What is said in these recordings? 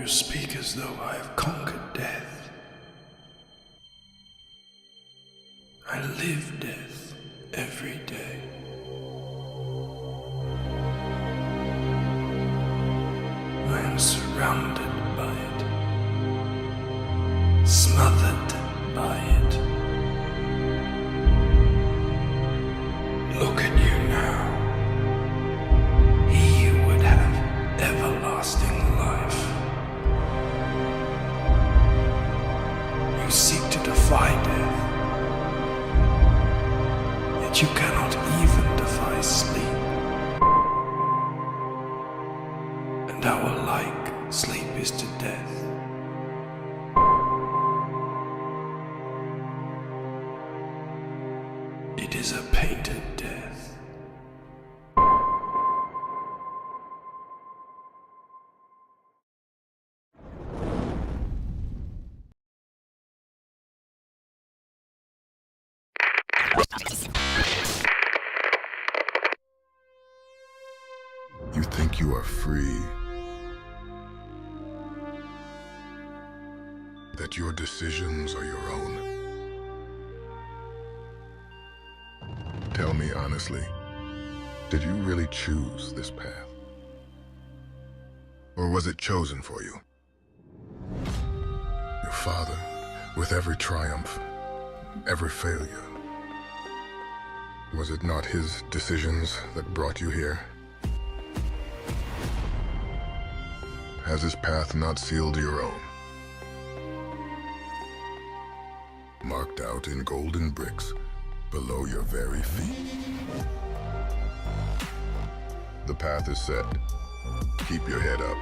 You speak as though I have conquered death. I live death every day. I am surrounded by it, smothered by it. Look at you now. He would have everlasting life. You seek to defy death, yet you cannot even defy sleep. And our like sleep is to death. It is a painted death. You think you are free, that your decisions are your own. Tell me honestly, did you really choose this path? Or was it chosen for you? Your father, with every triumph, every failure, was it not his decisions that brought you here? Has his path not sealed your own? Marked out in golden bricks below your very feet. The path is set. Keep your head up.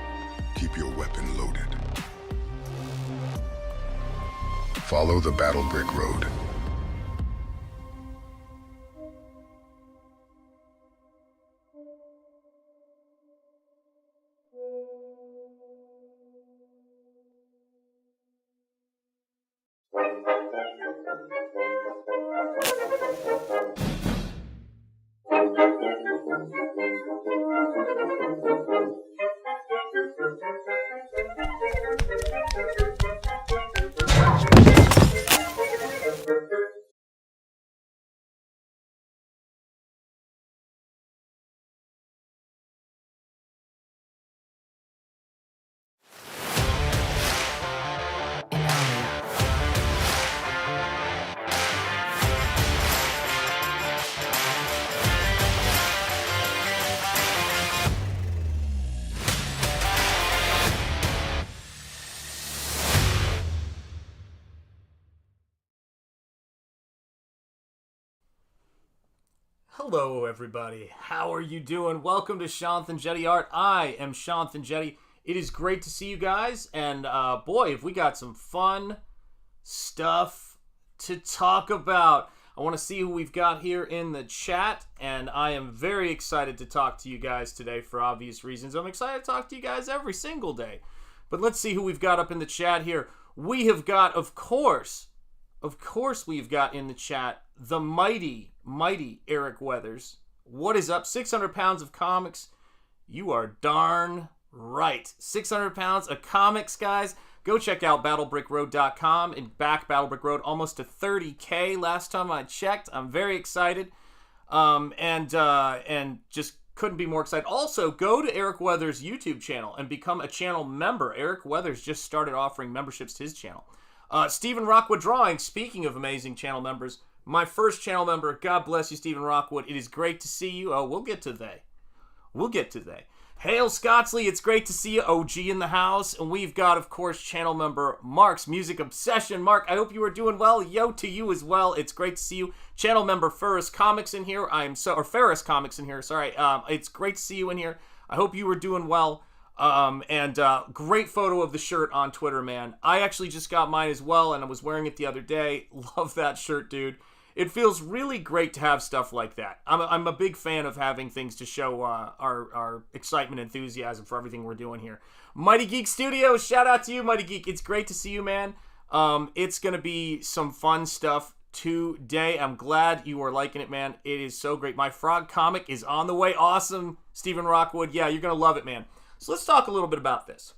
Keep your weapon loaded. Follow the battle brick road. Hello everybody, how are you doing? Welcome to Shanth Enjeti Art. I am Shanth Enjeti. It is great to see you guys, and boy, have we got some fun stuff to talk about. I want to see who we've got here in the chat, and I am very excited to talk to you guys today for obvious reasons. I'm excited to talk to you guys every single day. But let's see who we've got up in the chat here. We have got, of course we've got in the chat the mighty Eric Weathers. What is up? 600 pounds of comics. You are darn right. 600 pounds of comics, guys. Go check out battlebrickroad.com and back Battlebrick Road almost to 30K last time I checked. I'm very excited. And just couldn't be more excited. Also, go to Eric Weathers' YouTube channel and become a channel member. Eric Weathers just started offering memberships to his channel. Stephen Rockwood Drawing, speaking of amazing channel members, my first channel member, God bless you, Stephen Rockwood. It is great to see you. Oh, we'll get to they. Hail Scottsley, it's great to see you. OG in the house. And we've got, of course, channel member Mark's Music Obsession. Mark, I hope you are doing well. Yo to you as well. It's great to see you. Channel member Ferris Comics in here. Ferris Comics in here. Sorry. It's great to see you in here. I hope you were doing well. Great photo of the shirt on Twitter, man. I actually just got mine as well, and I was wearing it the other day. Love that shirt, dude. It feels really great to have stuff like that. I'm a big fan of having things to show our excitement and enthusiasm for everything we're doing here. Mighty Geek Studios, shout out to you, Mighty Geek. It's great to see you, man. It's going to be some fun stuff today. I'm glad you are liking it, man. It is so great. My Frog comic is on the way. Awesome, Stephen Rockwood. Yeah, you're going to love it, man. So let's talk a little bit about this.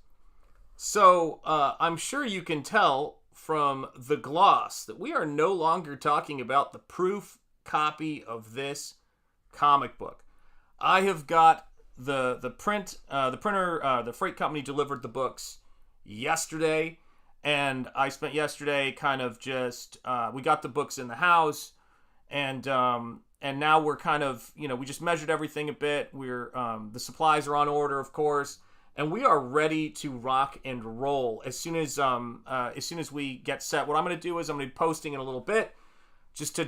So, I'm sure you can tell from the gloss that we are no longer talking about the proof copy of this comic book. I have got the printer, the freight company delivered the books yesterday, and I spent yesterday kind of just we got the books in the house, and now we're kind of, we just measured everything a bit. We're the supplies are on order, of course, and we are ready to rock and roll as soon as we get set. What I'm going to do is I'm going to be posting in a little bit, just to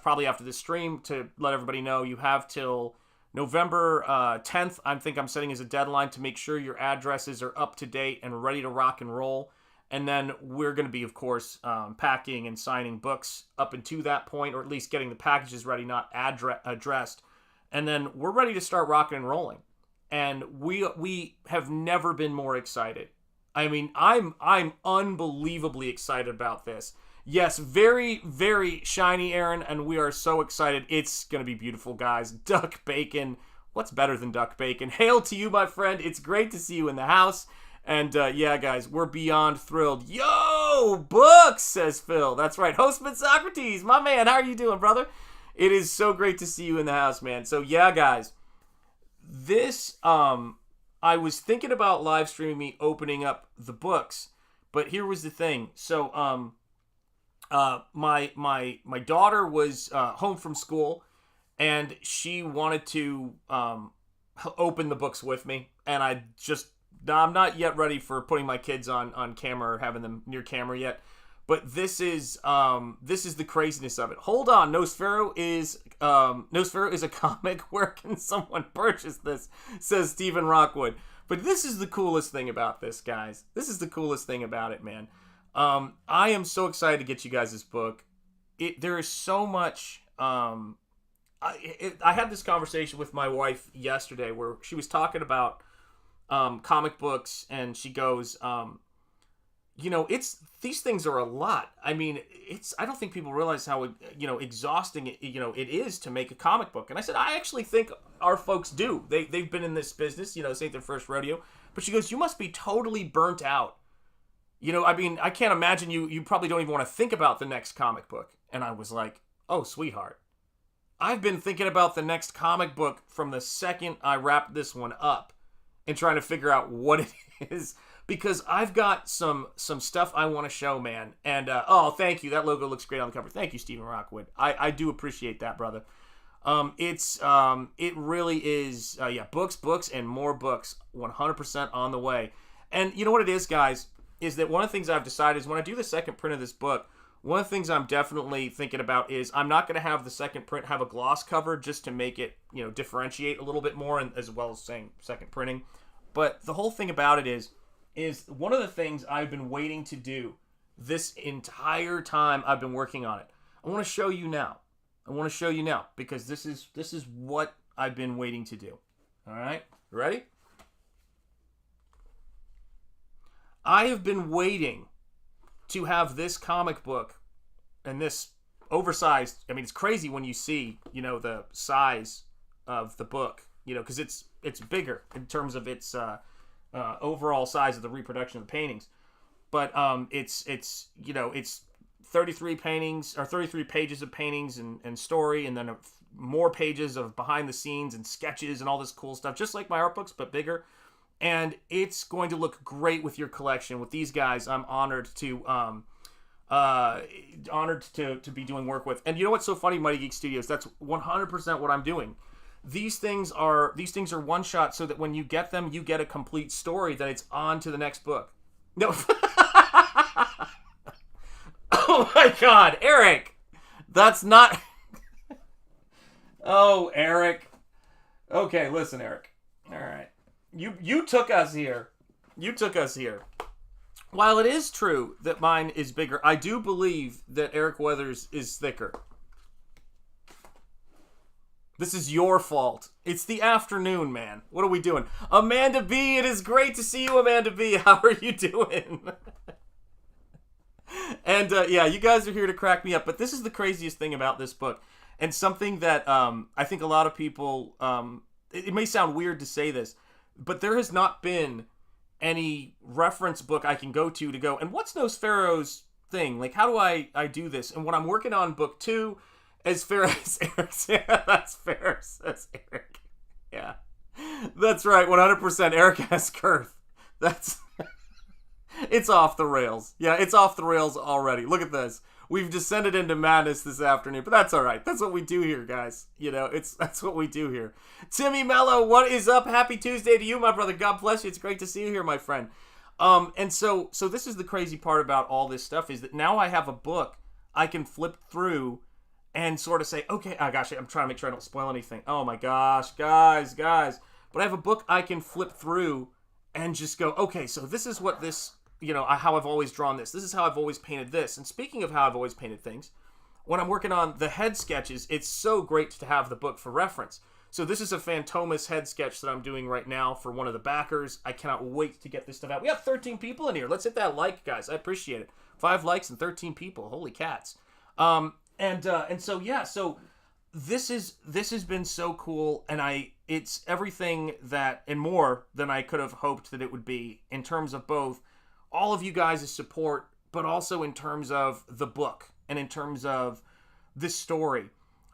probably after this stream, to let everybody know you have till November 10th. I think I'm setting as a deadline to make sure your addresses are up to date and ready to rock and roll. And then we're going to be, of course, packing and signing books up until that point, or at least getting the packages ready, not addressed. And then we're ready to start rocking and rolling. And we have never been more excited. I mean, I'm unbelievably excited about this. Yes, very, very shiny, Aaron, and we are so excited. It's going to be beautiful, guys. Duck bacon. What's better than duck bacon? Hail to you, my friend. It's great to see you in the house. And, yeah, guys, we're beyond thrilled. Yo, books, says Phil. That's right. Hostman Socrates, my man. How are you doing, brother? It is so great to see you in the house, man. So, yeah, guys, this, I was thinking about live streaming me opening up the books, but here was the thing. So, my daughter was home from school, and she wanted to open the books with me, and I'm not yet ready for putting my kids on camera or having them near camera yet. But this is the craziness of it. Hold on, Nosferatu is a comic. Where can someone purchase this? Says Stephen Rockwood. But this is the coolest thing about this, guys. This is the coolest thing about it, man. I am so excited to get you guys this book. There is so much. I had this conversation with my wife yesterday where she was talking about comic books, and she goes, these things are a lot. I mean, I don't think people realize how, exhausting it is to make a comic book. And I said, I actually think our folks do. They've been in this business, this ain't their first rodeo. But she goes, you must be totally burnt out. I mean, I can't imagine you probably don't even want to think about the next comic book. And I was like, oh, sweetheart, I've been thinking about the next comic book from the second I wrapped this one up and trying to figure out what it is, because I've got some stuff I want to show, man. And, oh, thank you. That logo looks great on the cover. Thank you, Stephen Rockwood. I do appreciate that, brother. It really is, books, and more books, 100% on the way. And you know what it is, guys, is that one of the things I've decided is when I do the second print of this book, one of the things I'm definitely thinking about is I'm not going to have the second print have a gloss cover just to make it, differentiate a little bit more, and as well as saying second printing. But the whole thing about it is one of the things I've been waiting to do this entire time I've been working on it. I want to show you now. Because this is what I've been waiting to do. All right? Ready? I have been waiting to have this comic book and this oversized, I mean, it's crazy when you see, the size of the book, because it's bigger in terms of its overall size of the reproduction of the paintings. But it's 33 paintings, or 33 pages of paintings and story, and then more pages of behind the scenes and sketches and all this cool stuff, just like my art books, but bigger. And it's going to look great with your collection. With these guys, I'm honored to be doing work with. And you know what's so funny, Mighty Geek Studios? That's 100% what I'm doing. These things are one shot, so that when you get them, you get a complete story. That it's on to the next book. No. Oh my God, Eric, that's not. Oh, Eric. Okay, listen, Eric. All right. You took us here. While it is true that mine is bigger, I do believe that Eric Weathers is thicker. This is your fault. It's the afternoon, man. What are we doing? Amanda B, it is great to see you, Amanda B. How are you doing? And, yeah, you guys are here to crack me up. But this is the craziest thing about this book. And something that I think a lot of people... it may sound weird to say this, but there has not been any reference book I can go to go, and what's Nosfero's thing? Like, how do I do this? And when I'm working on book 2, as fair as Eric said, that's fair, says Eric. Yeah. That's right, 100%. Eric has Girth. That's... It's off the rails. Yeah, it's off the rails already. Look at this. We've descended into madness this afternoon, but that's all right. That's what we do here, guys. You know, that's what we do here. Timmy Mello, what is up? Happy Tuesday to you, my brother. God bless you. It's great to see you here, my friend. And so this is the crazy part about all this stuff, is that now I have a book I can flip through and sort of say, okay, oh gosh, I'm trying to make sure I don't spoil anything. Oh my gosh, guys. But I have a book I can flip through and just go, okay, so this is what this, you know, how I've always drawn this. This is how I've always painted this. And speaking of how I've always painted things, when I'm working on the head sketches, it's so great to have the book for reference. So this is a Phantomas head sketch that I'm doing right now for one of the backers. I cannot wait to get this stuff out. We have 13 people in here. Let's hit that like, guys. I appreciate it. 5 likes and 13 people. Holy cats. And so yeah, so this has been so cool, and it's everything that and more than I could have hoped that it would be, in terms of both all of you guys' support, but also in terms of the book and in terms of this story.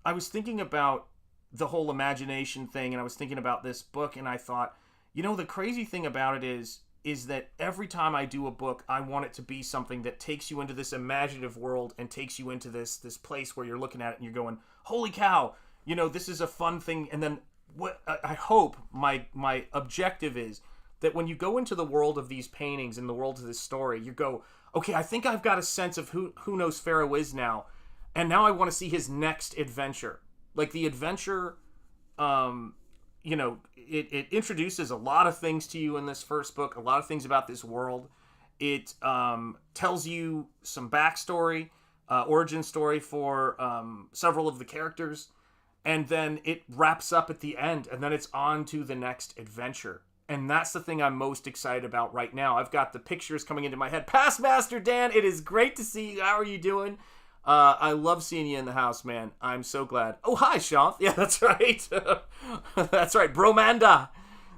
I was thinking about the whole imagination thing, and I was thinking about this book, and I thought, you know, the crazy thing about it is that every time I do a book, I want it to be something that takes you into this imaginative world and takes you into this place where you're looking at it and you're going, holy cow, you know, this is a fun thing. And then what I hope my objective is that when you go into the world of these paintings and the world of this story, you go, okay, I think I've got a sense of who Nosfero is now. And now I want to see his next adventure. Like the adventure, you know, it introduces a lot of things to you in this first book, a lot of things about this world. It tells you some backstory, origin story for several of the characters. And then it wraps up at the end, and then it's on to the next adventure. And that's the thing I'm most excited about right now. I've got the pictures coming into my head. Past Master Dan, it is great to see you. How are you doing? I love seeing you in the house, man. I'm so glad. Oh, hi, Shanth. Yeah, that's right. That's right. Bromanda.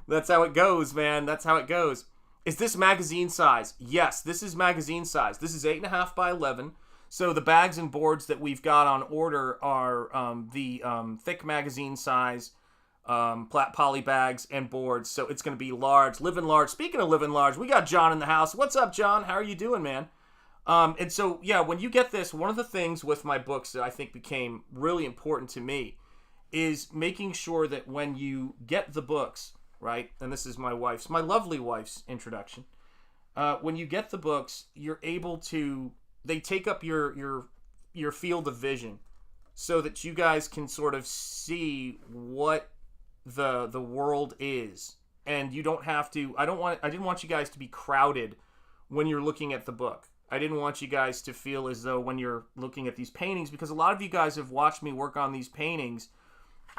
That's how it goes, man. That's how it goes. Is this magazine size? Yes, this is magazine size. This is 8.5 by 11. So the bags and boards that we've got on order are the thick magazine size poly bags and boards. So it's going to be large, living large. Speaking of living large, we got John in the house. What's up, John? How are you doing, man? And so, yeah, when you get this, one of the things with my books that I think became really important to me is making sure that when you get the books, right, and this is my lovely wife's introduction, when you get the books, you're able to, they take up your field of vision so that you guys can sort of see what the world is. And you don't have to, I didn't want you guys to be crowded when you're looking at the book. I didn't want you guys to feel as though when you're looking at these paintings, because a lot of you guys have watched me work on these paintings,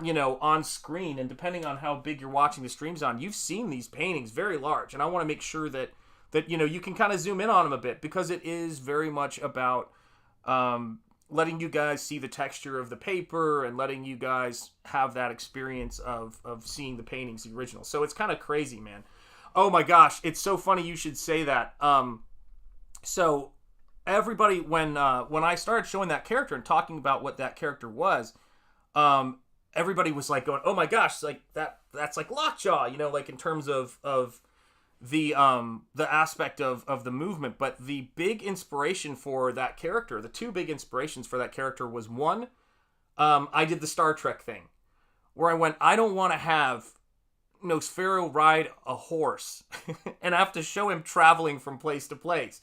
you know, on screen, and depending on how big you're watching the streams on, you've seen these paintings very large, and I want to make sure that you know, you can kind of zoom in on them a bit, because it is very much about letting you guys see the texture of the paper and letting you guys have that experience of seeing the paintings, the original. So it's kind of crazy, man. Oh my gosh, it's so funny you should say that. So everybody, when I started showing that character and talking about what that character was, everybody was like going, "Oh my gosh, like that's like Lockjaw," you know, like in terms of the aspect of the movement. But the big inspiration for that character, the two big inspirations for that character was one, I did the Star Trek thing, where I went, I don't want to have Nosfero ride a horse and have to show him traveling from place to place.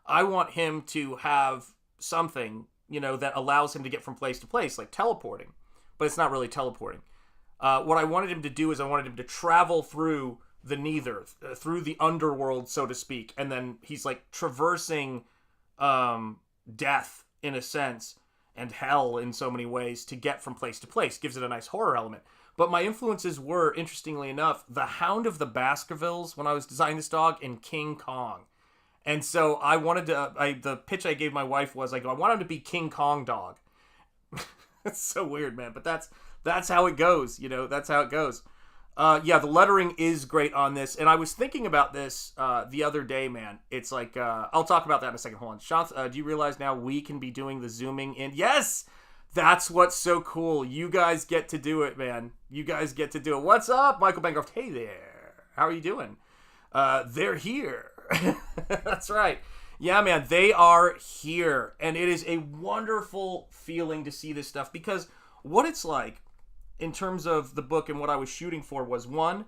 I want him to have something, you know, that allows him to get from place to place, like teleporting. But it's not really teleporting. What I wanted him to do is I wanted him to travel through the Neither, through the underworld, so to speak. And then he's like traversing death, in a sense, and hell in so many ways to get from place to place. Gives it a nice horror element. But my influences were, interestingly enough, the Hound of the Baskervilles when I was designing this dog, and King Kong. And so I wanted to, the pitch I gave my wife was, I want him to be King Kong dog. It's so weird, man. But that's how it goes, you know, that's how it goes. Yeah, the lettering is great on this, and I was thinking about this the other day, man. It's like, I'll talk about that in a second. Hold on. Shanth, do you realize now we can be doing the zooming in? Yes! That's what's so cool. You guys get to do it, man. You guys get to do it. What's up, Michael Bancroft? Hey there. How are you doing? They're here. That's right. Yeah, man, they are here. And it is a wonderful feeling to see this stuff, because what it's like in terms of the book and what I was shooting for was, one,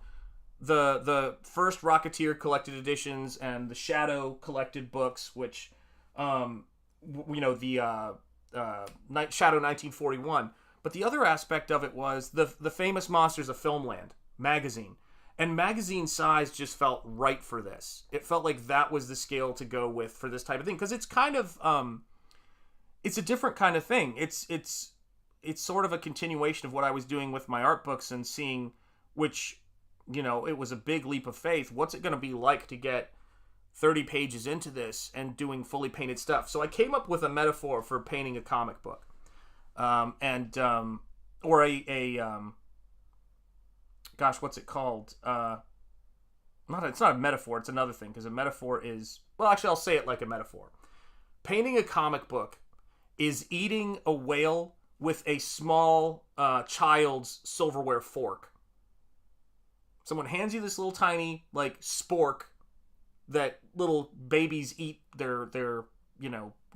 the first Rocketeer collected editions and the Shadow collected books, which, the Shadow 1941. But the other aspect of it was the famous Monsters of Filmland magazine. And magazine size just felt right for this. It felt like that was the scale to go with for this type of thing. Because it's kind of, it's a different kind of thing. It's sort of a continuation of what I was doing with my art books and seeing, which, it was a big leap of faith. What's it going to be like to get 30 pages into this and doing fully painted stuff? So I came up with a metaphor for painting a comic book. Gosh, what's it called? It's not a metaphor, it's another thing, because a metaphor is, well, actually, I'll say it like a metaphor. Painting a comic book is eating a whale with a small child's silverware fork. Someone hands you this little tiny, spork that little babies eat their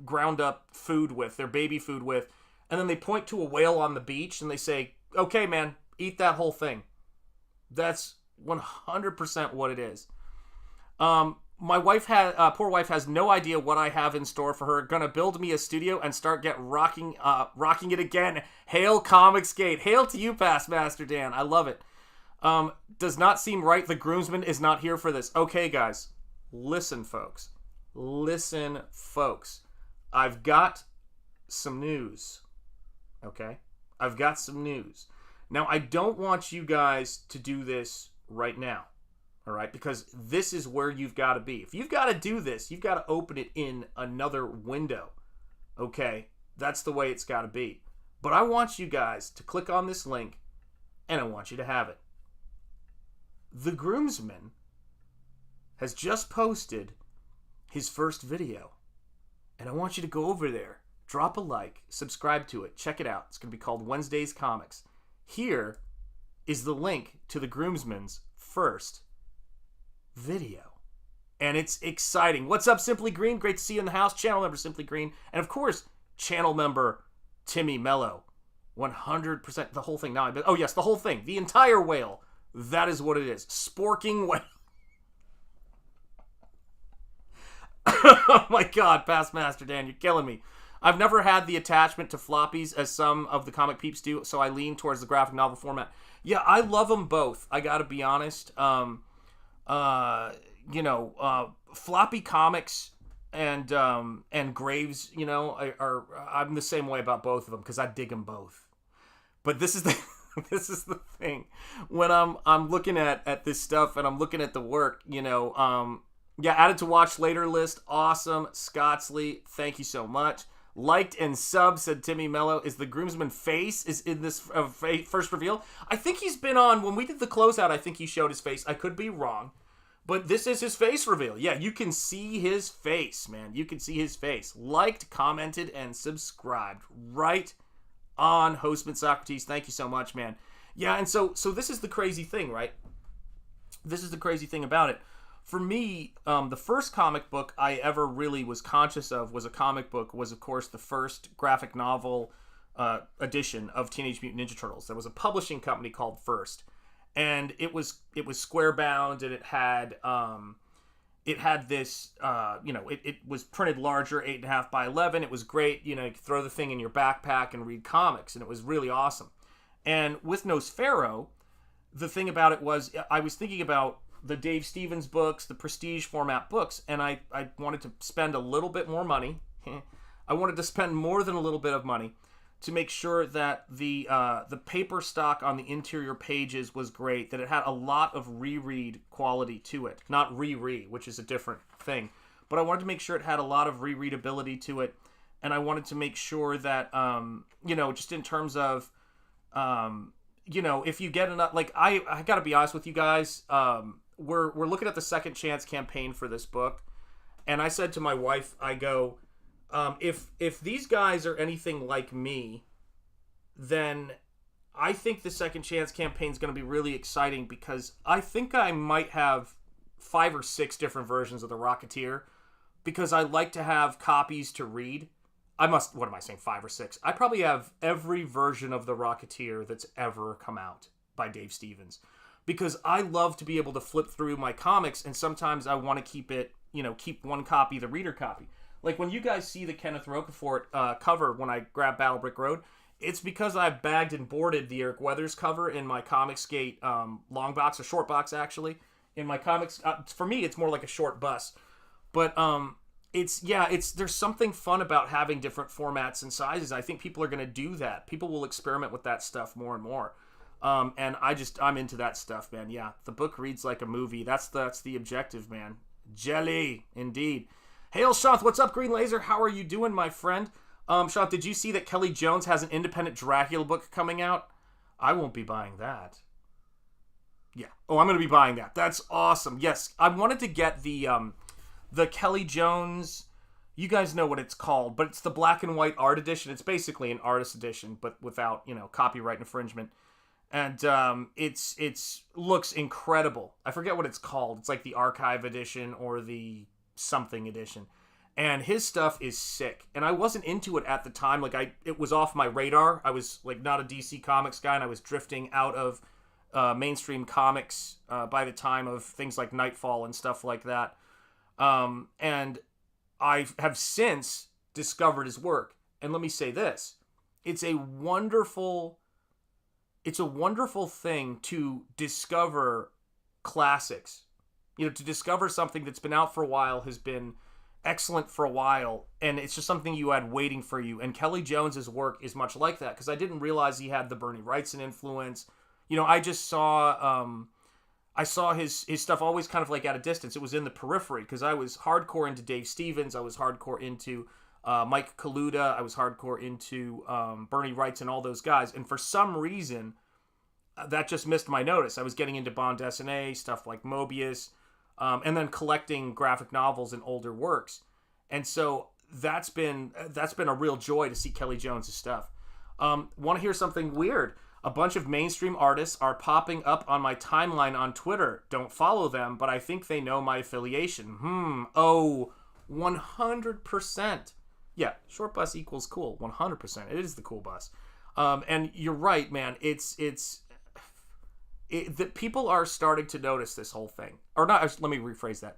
ground up food with, their baby food with, and then they point to a whale on the beach and they say, okay, man, eat that whole thing. That's 100% what it is. My wife poor wife has no idea what I have in store for her. Gonna build me a studio and start rocking it again. Hail Comicsgate. Hail to you, Past Master Dan. I love it. Does not seem right. The groomsman is not here for this. Okay, guys. Listen, folks. I've got some news. Okay? I've got some news. Now, I don't want you guys to do this right now, all right? Because this is where you've got to be. If you've got to do this, you've got to open it in another window, okay? That's the way it's got to be. But I want you guys to click on this link, and I want you to have it. The groomsman has just posted his first video, and I want you to go over there, drop a like, subscribe to it, check it out. It's going to be called Wednesday's Comics. Here is the link to the groomsman's first video. And it's exciting. What's up, Simply Green? Great to see you in the house. Channel member Simply Green. And of course, channel member Timmy Mello. 100% the whole thing. Now, oh yes, the whole thing. The entire whale. That is what it is. Sporking whale. Oh my God, Past Master Dan, you're killing me. I've never had the attachment to floppies as some of the comic peeps do, so I lean towards the graphic novel format. Yeah, I love them both. I gotta be honest. Floppy comics and Graves, I'm the same way about both of them because I dig them both. But this is the thing. When I'm looking at this stuff and I'm looking at the work, added to watch later list. Awesome, Scottsley. Thank you so much. Liked and subbed, said Timmy Mello. Is the groomsman face is in this first reveal? I think he's been on, when we did the closeout, I think he showed his face. I could be wrong. But this is his face reveal. Yeah, you can see his face, man. You can see his face. Liked, commented, and subscribed. Right on, Hostman Socrates. Thank you so much, man. Yeah, and so this is the crazy thing, right? This is the crazy thing about it. For me, the first comic book I ever really was conscious of was of course, the first graphic novel edition of Teenage Mutant Ninja Turtles. There was a publishing company called First, and it was square bound, and it had this, it was printed larger, 8.5 by 11. It was great. You could throw the thing in your backpack and read comics, and it was really awesome. And with Nosfero, the thing about it was I was thinking about the Dave Stevens books, the Prestige format books, and I wanted to spend a little bit more money. I wanted to spend more than a little bit of money to make sure that the paper stock on the interior pages was great, that it had a lot of reread quality to it. Not which is a different thing. But I wanted to make sure it had a lot of rereadability to it, and I wanted to make sure that, just in terms of, if you get enough, like I gotta be honest with you guys, we're looking at the Second Chance campaign for this book, and I said to my wife, I go, if these guys are anything like me, then I think the Second Chance campaign is going to be really exciting, because I think I might have 5 or 6 different versions of the Rocketeer, because I like to have copies to read. What am I saying, 5 or 6? I probably have every version of the Rocketeer that's ever come out by Dave Stevens, because I love to be able to flip through my comics, and sometimes I want to keep one copy, the reader copy. Like when you guys see the Kenneth Rocafort cover when I grab Battle Brick Road, it's because I've bagged and boarded the Eric Weathers cover in my Comicsgate long box, or short box actually. In my comics, for me, it's more like a short bus. But there's something fun about having different formats and sizes. I think people are going to do that. People will experiment with that stuff more and more. And I'm into that stuff, man. Yeah, the book reads like a movie. That's the objective, man. Jelly, indeed. Hail, Shanth, what's up, Green Laser? How are you doing, my friend? Shanth, did you see that Kelly Jones has an independent Dracula book coming out? I won't be buying that. Yeah. Oh, I'm going to be buying that. That's awesome. Yes, I wanted to get the Kelly Jones, you guys know what it's called, but it's the black and white art edition. It's basically an artist edition, but without, copyright infringement. And it's looks incredible. I forget what it's called. It's like the archive edition or the something edition. And his stuff is sick. And I wasn't into it at the time. Like it was off my radar. I was like not a DC Comics guy, and I was drifting out of mainstream comics by the time of things like Nightfall and stuff like that. And I have since discovered his work. And let me say this. It's a wonderful thing to discover classics. To discover something that's been out for a while, has been excellent for a while, and it's just something you had waiting for you. And Kelly Jones's work is much like that, because I didn't realize he had the Bernie Wrightson influence. I just saw I saw his stuff always kind of like at a distance. It was in the periphery, because I was hardcore into Dave Stevens. I was hardcore into Mike Kaluta. I was hardcore into Bernie Wrightson, all those guys. And for some reason, that just missed my notice. I was getting into bande dessinée, stuff like Mobius, and then collecting graphic novels and older works. And so that's been a real joy to see Kelly Jones' stuff. Want to hear something weird? A bunch of mainstream artists are popping up on my timeline on Twitter. Don't follow them, but I think they know my affiliation. Oh, 100%. Yeah, short bus equals cool. 100%. It is the cool bus. And you're right, man. That people are starting to notice this whole thing. Or not, let me rephrase that.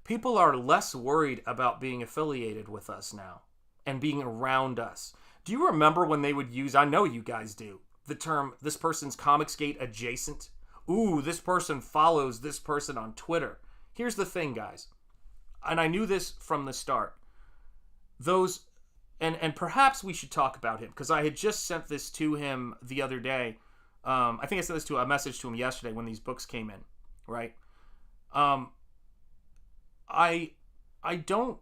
People are less worried about being affiliated with us now and being around us. Do you remember when they would use, I know you guys do, the term, this person's Comicsgate adjacent? Ooh, this person follows this person on Twitter. Here's the thing, guys. And I knew this from the start. Those, and perhaps we should talk about him, because I had just sent this to him the other day. I think I sent this to a message to him yesterday when these books came in, right? I don't,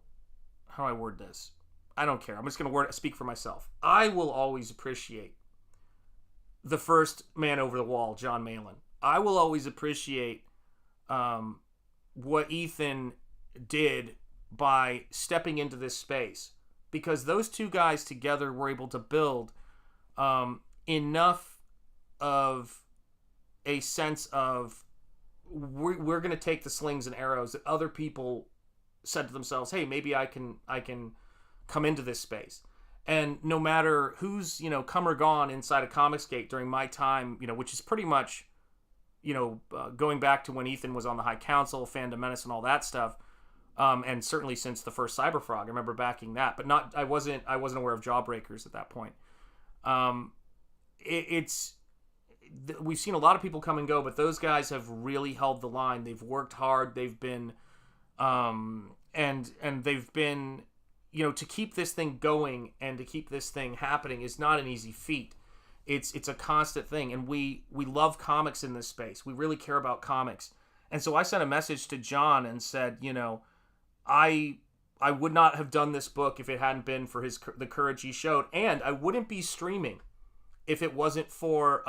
how do I word this? I don't care. I'm just going to speak for myself. I will always appreciate the first man over the wall, John Malin. I will always appreciate what Ethan did by stepping into this space, because those two guys together were able to build enough of a sense of we're going to take the slings and arrows that other people said to themselves, hey, maybe I can come into this space. And no matter who's, come or gone inside of Comicsgate during my time, which is pretty much, going back to when Ethan was on the High Council, Fandom Menace and all that stuff, and certainly since the first CyberFrog, I remember backing that, but I wasn't aware of Jawbreakers at that point. We've seen a lot of people come and go, but those guys have really held the line. They've worked hard. They've been, and they've been, to keep this thing going and to keep this thing happening is not an easy feat. It's a constant thing, and we love comics in this space. We really care about comics, and so I sent a message to John and said, I would not have done this book if it hadn't been for the courage he showed, and I wouldn't be streaming if it wasn't for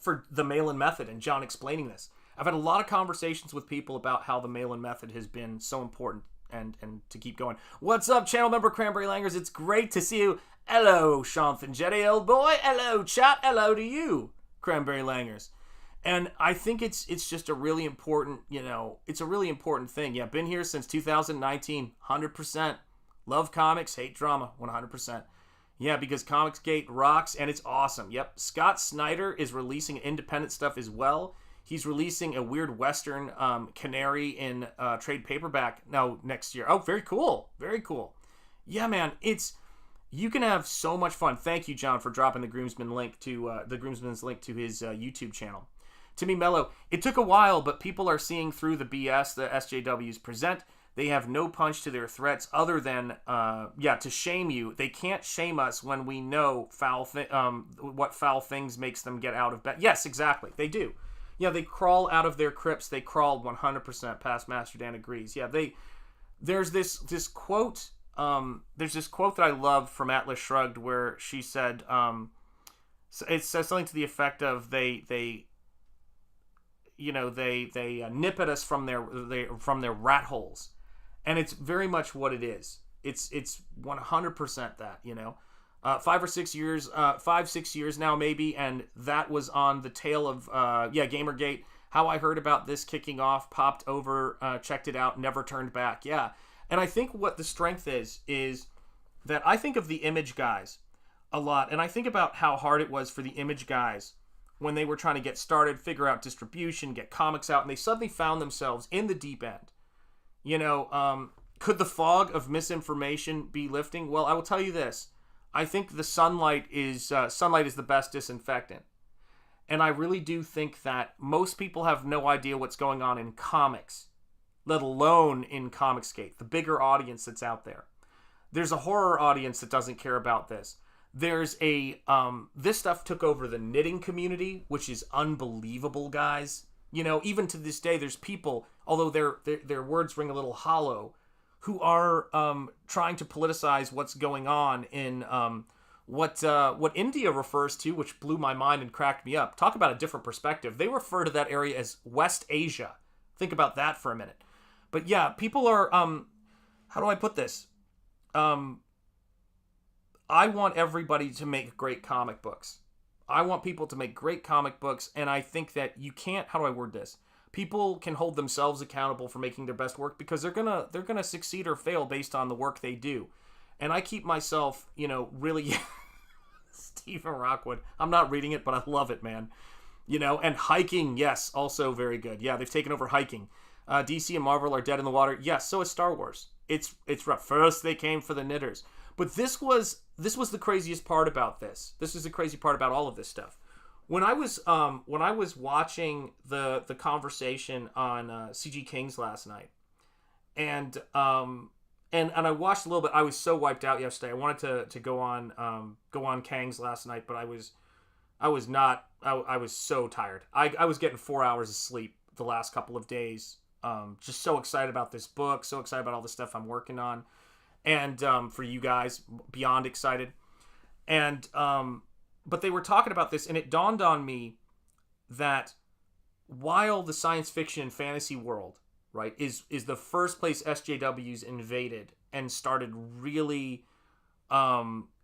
for the mail-in method and John explaining this. I've had a lot of conversations with people about how the mail-in method has been so important and to keep going. What's up, channel member Cranberry Langers? It's great to see you. Hello, Shanth Enjeti, old boy. Hello, chat. Hello to you, Cranberry Langers. And I think it's just a really important, it's a really important thing. Yeah, been here since 2019, 100%. Love comics, hate drama, 100%. Yeah, because Comicsgate rocks and it's awesome. Yep, Scott Snyder is releasing independent stuff as well. He's releasing a weird Western Canary in trade paperback now next year. Oh, very cool. Very cool. Yeah, man, you can have so much fun. Thank you, John, for dropping the Groomsman's link to his YouTube channel. Timmy Mello, it took a while, but people are seeing through the BS the SJWs present. They have no punch to their threats other than, to shame you. They can't shame us when we know what foul things makes them get out of bed. Yes, exactly. They do. Yeah, they crawl out of their crypts. They crawl 100%. Past Master Dan agrees. Yeah, there's this quote. There's this quote that I love from Atlas Shrugged where she said, it says something to the effect of they nip at us from their rat holes, and it's very much what it is. It's 100% that 5 or 6 years, 5-6 years now maybe, and that was on the tail of Gamergate. How I heard about this kicking off, popped over, checked it out, never turned back. Yeah, and I think what the strength is that I think of the Image guys a lot, and I think about how hard it was for the Image guys when they were trying to get started, figure out distribution, get comics out, and they suddenly found themselves in the deep end. Could the fog of misinformation be lifting? Well, I will tell you this. I think the sunlight is the best disinfectant. And I really do think that most people have no idea what's going on in comics, let alone in Comicsgate, the bigger audience that's out there. There's a horror audience that doesn't care about this. There's this stuff took over the knitting community, which is unbelievable, guys. Even to this day, there's people, although their words ring a little hollow, who are trying to politicize what's going on in what India refers to, which blew my mind and cracked me up. Talk about a different perspective. They refer to that area as West Asia. Think about that for a minute. But yeah, people are, how do I put this? I want everybody to make great comic books. I want people to make great comic books, and I think that you can't, how do I word this? People can hold themselves accountable for making their best work because they're gonna succeed or fail based on the work they do. And I keep myself, really Stephen Rockwood. I'm not reading it, but I love it, man. And hiking, yes, also very good. Yeah, they've taken over hiking. DC and Marvel are dead in the water. Yes, so is Star Wars. It's rough. First they came for the knitters. But this was the craziest part about this. This is the crazy part about all of this stuff. When I was watching the conversation on CG Kings last night, and I watched a little bit. I was so wiped out yesterday. I wanted to go on Kang's last night, but I was so tired. I was getting 4 hours of sleep the last couple of days. Just so excited about this book, so excited about all the stuff I'm working on. And for you guys, beyond excited. And but they were talking about this, and it dawned on me that while the science fiction and fantasy world, right, is the first place SJWs invaded and started really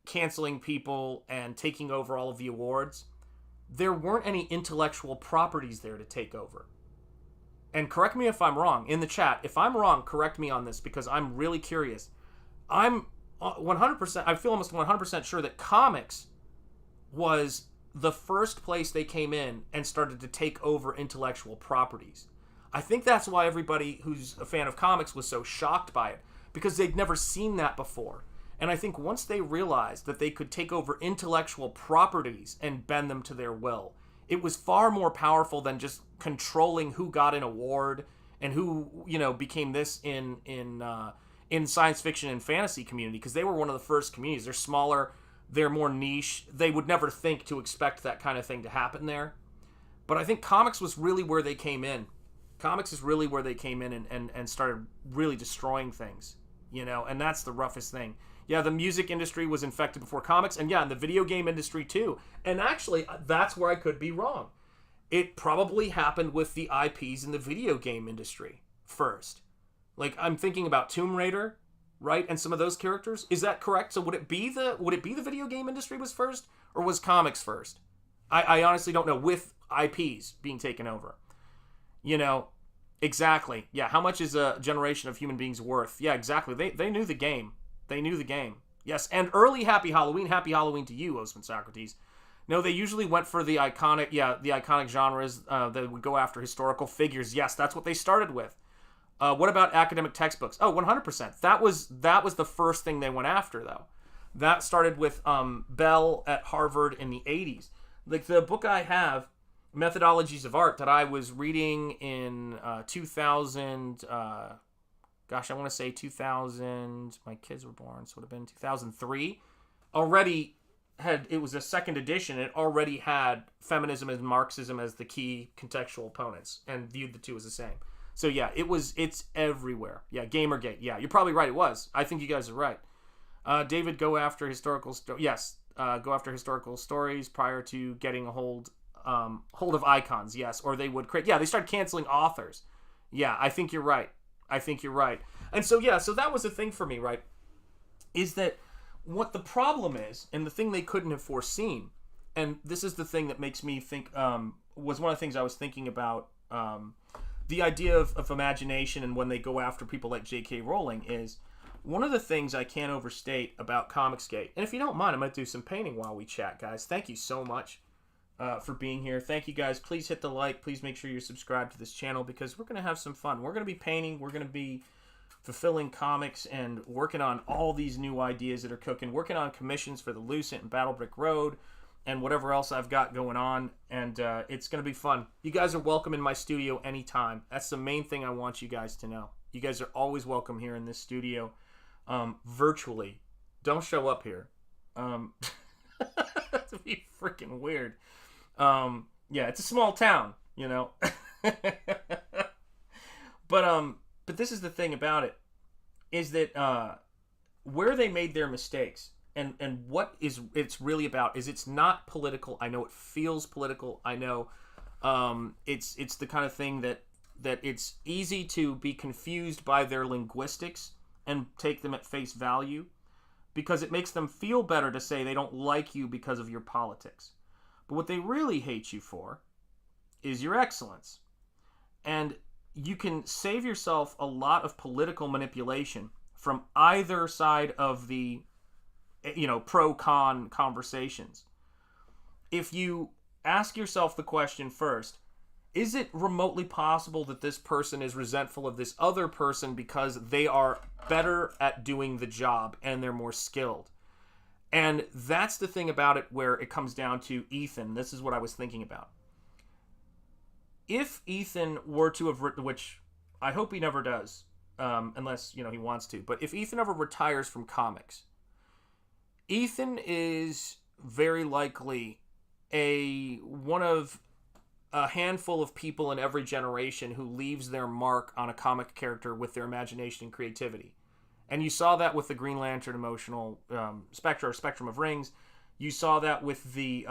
canceling people and taking over all of the awards, there weren't any intellectual properties there to take over. And correct me if I'm wrong in the chat. If I'm wrong, correct me on this because I'm really curious. I'm 100%, I feel almost 100% sure that comics was the first place they came in and started to take over intellectual properties. I think that's why everybody who's a fan of comics was so shocked by it, because they'd never seen that before. And I think once they realized that they could take over intellectual properties and bend them to their will, it was far more powerful than just controlling who got an award and who, became this in science fiction and fantasy community, because they were one of the first communities. They're smaller, they're more niche. They would never think to expect that kind of thing to happen there. But I think comics was really where they came in. Comics is really where they came in and started really destroying things, and that's the roughest thing. Yeah, the music industry was infected before comics, and yeah, and the video game industry too. And actually, that's where I could be wrong. it probably happened with the IPs in the video game industry first. Like, I'm thinking about Tomb Raider, right? And some of those characters. Is that correct? So would it be the video game industry was first, or was comics first? I honestly don't know, with IPs being taken over. You know, exactly. Yeah, how much is a generation of human beings worth? Yeah, exactly. They knew the game. They knew the game. Yes, and early Happy Halloween to you, Osman Socrates. No, they usually went for the iconic genres. They would go after historical figures. Yes, that's what they started with. What about academic textbooks? Oh, 100%. That was the first thing they went after, though. That started with Bell at Harvard in the 80s. Like, the book I have, Methodologies of Art, that I was reading in 2000, I want to say 2000, my kids were born, so it would have been 2003, it was a second edition. It already had feminism and Marxism as the key contextual opponents and viewed the two as the same. So yeah, it's everywhere. Yeah, Gamergate. Yeah, you're probably right. It was. I think you guys are right. David, go after historical go after historical stories prior to getting a hold of icons. Yes, or they would create. Yeah, they started canceling authors. Yeah, I think you're right. And so yeah, so that was the thing for me, right? Is that what the problem is, and the thing they couldn't have foreseen, and this is the thing that makes me think, was one of the things I was thinking about, the idea of imagination, and when they go after people like J.K. Rowling, is one of the things I can't overstate about Comicsgate. And if you don't mind, I'm going to do some painting while we chat, guys. Thank you so much for being here. Thank you, guys. Please hit the like. Please make sure you're subscribed to this channel, because we're going to have some fun. We're going to be painting. We're going to be fulfilling comics and working on all these new ideas that are cooking, working on commissions for the Lucent and Battle Brick Road and whatever else I've got going on, and it's going to be fun. You guys are welcome in my studio anytime. That's the main thing I want you guys to know. You guys are always welcome here in this studio, virtually. Don't show up here. That'd be freaking weird. Yeah, it's a small town, you know. But this is the thing about it, is that where they made their mistakes and what it's really about is, it's not political. I know it feels political. I know it's the kind of thing that it's easy to be confused by their linguistics and take them at face value, because it makes them feel better to say they don't like you because of your politics. But what they really hate you for is your excellence. And you can save yourself a lot of political manipulation from either side of the, pro-con conversations. If you ask yourself the question first, is it remotely possible that this person is resentful of this other person because they are better at doing the job and they're more skilled? And that's the thing about it, where it comes down to Ethan. This is what I was thinking about. If Ethan were to have written, which I hope he never does, unless, he wants to, but if Ethan ever retires from comics, Ethan is very likely one of a handful of people in every generation who leaves their mark on a comic character with their imagination and creativity. And you saw that with the Green Lantern emotional spectrum of rings. You saw that with the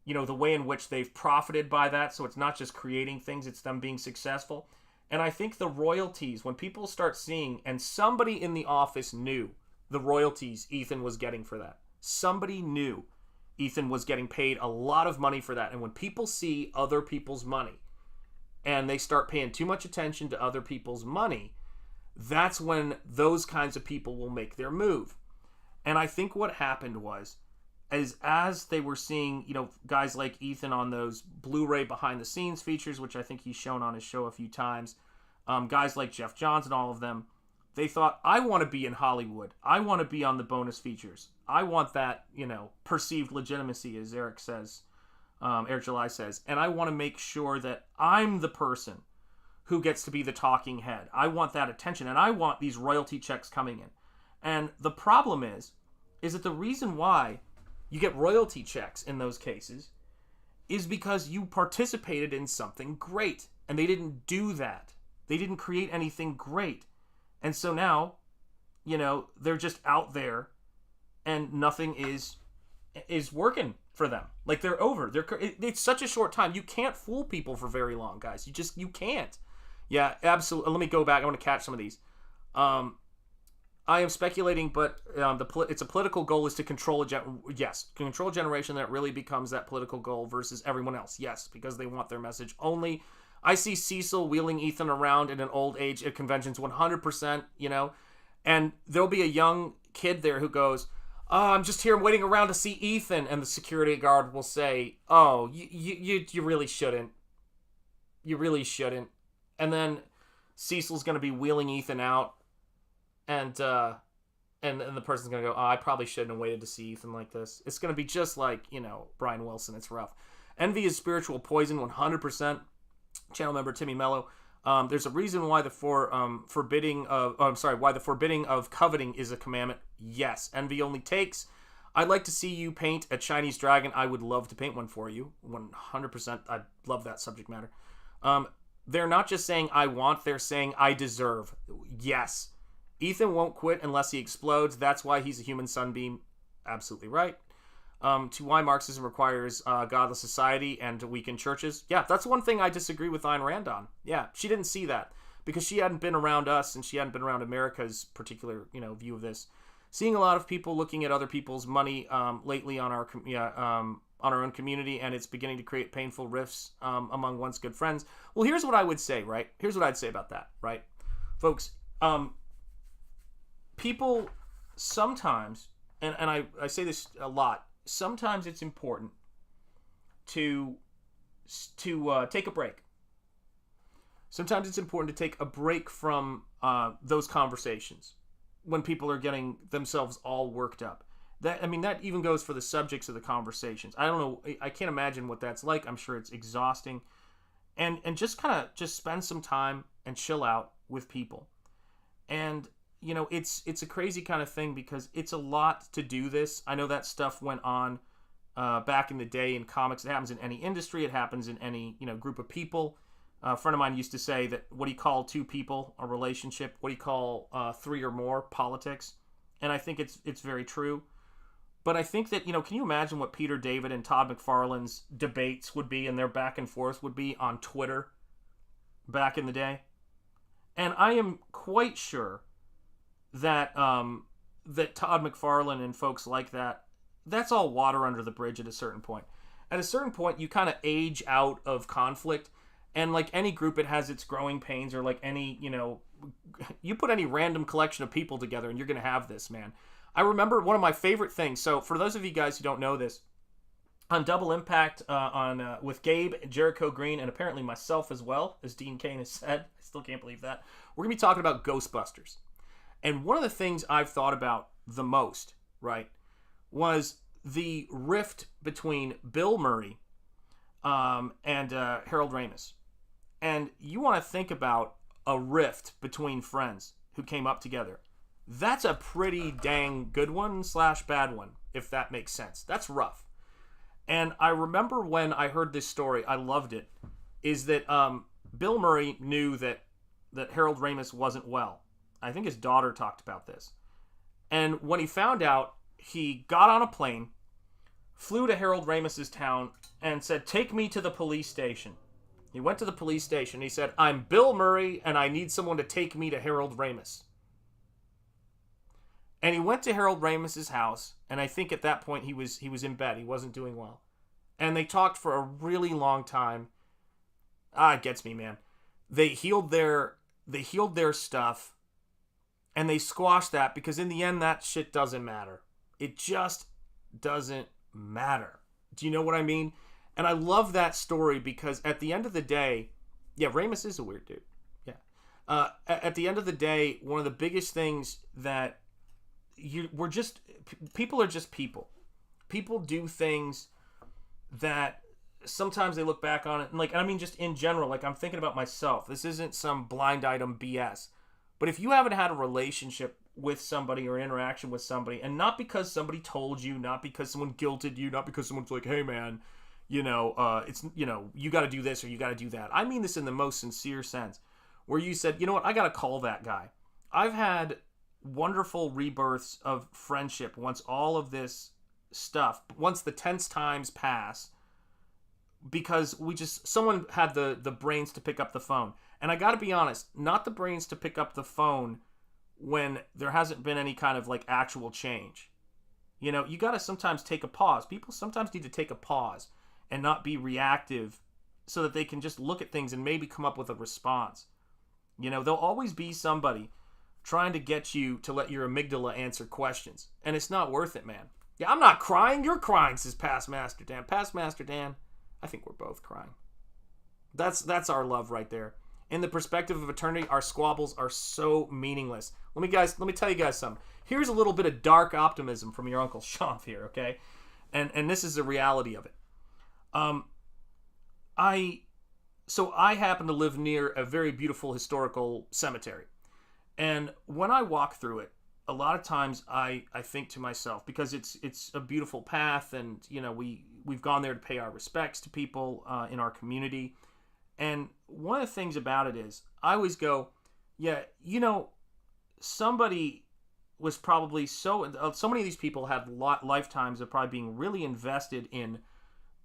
the way in which they've profited by that. So it's not just creating things, it's them being successful. And I think the royalties, when people start seeing, and somebody in the office knew the royalties Ethan was getting for that. Somebody knew Ethan was getting paid a lot of money for that. And when people see other people's money and they start paying too much attention to other people's money, that's when those kinds of people will make their move. And I think what happened was, as they were seeing, guys like Ethan on those Blu-ray behind the scenes features, which I think he's shown on his show a few times, guys like Jeff Johns and all of them, they thought, I want to be in Hollywood. I want to be on the bonus features. I want that, perceived legitimacy, as Eric says, Eric July says. And I want to make sure that I'm the person who gets to be the talking head. I want that attention, and I want these royalty checks coming in. And the problem is that the reason why you get royalty checks in those cases is because you participated in something great, and they didn't do that. They didn't create anything great. And so now, they're just out there, and nothing is is working for them. Like, they're over. It's such a short time. You can't fool people for very long, guys. You can't. Yeah, absolutely. Let me go back. I want to catch some of these. I am speculating, but it's a political goal is to control control a generation that really becomes that political goal versus everyone else. Yes, because they want their message only. I see Cecil wheeling Ethan around in an old age at conventions 100%, and there'll be a young kid there who goes, "Oh, I'm just here waiting around to see Ethan," and the security guard will say, "Oh, you really shouldn't. You really shouldn't." And then Cecil's going to be wheeling Ethan out, and the person's going to go, "Oh, I probably shouldn't have waited to see Ethan like this." It's going to be just like, Brian Wilson. It's rough. Envy is spiritual poison 100%. Channel member Timmy Mello. There's a reason why the forbidding of coveting is a commandment. Yes. Envy only takes. I'd like to see you paint a Chinese dragon. I would love to paint one for you. 100%. I love that subject matter. They're not just saying I want, they're saying I deserve. Yes. Ethan won't quit unless he explodes. That's why he's a human sunbeam. Absolutely right. To why Marxism requires godless society and to weaken churches. Yeah, that's one thing I disagree with Ayn Rand on. Yeah, she didn't see that because she hadn't been around us and she hadn't been around America's particular, view of this. Seeing a lot of people looking at other people's money lately on our own community, and it's beginning to create painful rifts among once good friends. Well, here's what I would say, right? Here's what I'd say about that, right? Folks, people sometimes, and I say this a lot, sometimes it's important to take a break. Sometimes it's important to take a break from those conversations when people are getting themselves all worked up. That even goes for the subjects of the conversations. I don't know. I can't imagine what that's like. I'm sure it's exhausting. And just kind of spend some time and chill out with people. And it's a crazy kind of thing because it's a lot to do this. I know that stuff went on back in the day in comics. It happens in any industry. It happens in any group of people. A friend of mine used to say that what do you call two people? A relationship. What do you call three or more? Politics. And I think it's very true. But I think that, can you imagine what Peter David and Todd McFarlane's debates would be and their back and forth would be on Twitter back in the day? And I am quite sure that that Todd McFarlane and folks like that, that's all water under the bridge at a certain point. At a certain point, you kind of age out of conflict. And like any group, it has its growing pains, or like any, you put any random collection of people together and you're going to have this, man. I remember one of my favorite things. So for those of you guys who don't know this, on Double Impact with Gabe, Jericho Green, and apparently myself as well, as Dean Cain has said, I still can't believe that, we're going to be talking about Ghostbusters. And one of the things I've thought about the most, right, was the rift between Bill Murray and Harold Ramis. And you want to think about a rift between friends who came up together. That's a pretty dang good one / bad one, if that makes sense. That's rough. And I remember when I heard this story, I loved it, is that Bill Murray knew that Harold Ramis wasn't well. I think his daughter talked about this. And when he found out, he got on a plane, flew to Harold Ramis's town, and said, "Take me to the police station." He went to the police station. He said, "I'm Bill Murray, and I need someone to take me to Harold Ramis." And he went to Harold Ramis's house, and I think at that point he was in bed. He wasn't doing well. And they talked for a really long time. It gets me, man. They healed their stuff, and they squashed that because in the end that shit doesn't matter. It just doesn't matter. Do you know what I mean? And I love that story because at the end of the day, yeah, Ramis is a weird dude. Yeah. At the end of the day, one of the biggest things that people are just people. People do things that sometimes they look back on it and I mean just in general, like I'm thinking about myself. This isn't some blind item BS. But if you haven't had a relationship with somebody or interaction with somebody, and not because somebody told you, not because someone guilted you, not because someone's like, "Hey man, you got to do this or you got to do that." I mean this in the most sincere sense, where you said, "You know what, I got to call that guy." I've had wonderful rebirths of friendship once all of this stuff, once the tense times pass, because someone had the brains to pick up the phone. And I gotta be honest, not the brains to pick up the phone when there hasn't been any kind of like actual change. You know, you gotta sometimes take a pause. People sometimes need to take a pause and not be reactive so that they can just look at things and maybe come up with a response. You know, there'll always be somebody trying to get you to let your amygdala answer questions. And it's not worth it, man. Yeah, I'm not crying. You're crying, says Past Master Dan. Past Master Dan, I think we're both crying. That's our love right there. In the perspective of eternity, our squabbles are so meaningless. Let me tell you guys something. Here's a little bit of dark optimism from your Uncle Shanth here, okay? And this is the reality of it. I happen to live near a very beautiful historical cemetery. And when I walk through it, a lot of times I think to myself, because it's a beautiful path, and you know we've gone there to pay our respects to people in our community. And one of the things about it is I always go, yeah, you know, somebody was probably so many of these people had lifetimes of probably being really invested in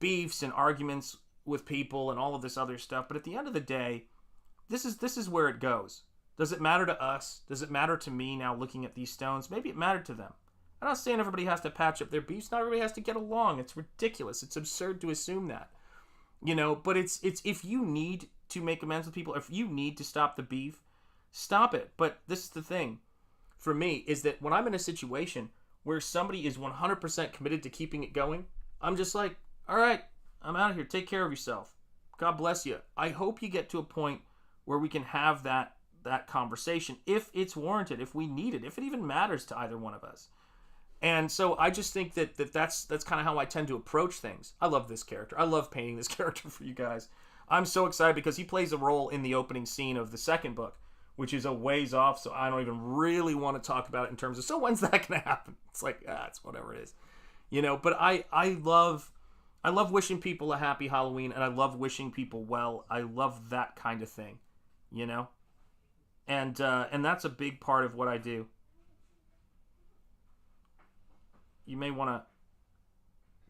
beefs and arguments with people and all of this other stuff. But at the end of the day, this is where it goes. Does it matter to us? Does it matter to me now looking at these stones? Maybe it mattered to them. I'm not saying everybody has to patch up their beefs. Not everybody has to get along. It's ridiculous. It's absurd to assume that. You know, but it's if you need to make amends with people, if you need to stop the beef, stop it. But this is the thing for me, is that when I'm in a situation where somebody is 100% committed to keeping it going, I'm just like, all right, I'm out of here. Take care of yourself. God bless you. I hope you get to a point where we can have that conversation if it's warranted, if we need it, if it even matters to either one of us. And so I just think that's kind of how I tend to approach things. I love this character. I love painting this character for you guys. I'm so excited because he plays a role in the opening scene of the second book, which is a ways off, so I don't even really want to talk about it in terms of, so when's that going to happen? It's like, it's whatever it is. You know, but I love wishing people a happy Halloween, and I love wishing people well. I love that kind of thing, you know? And that's a big part of what I do. You may want to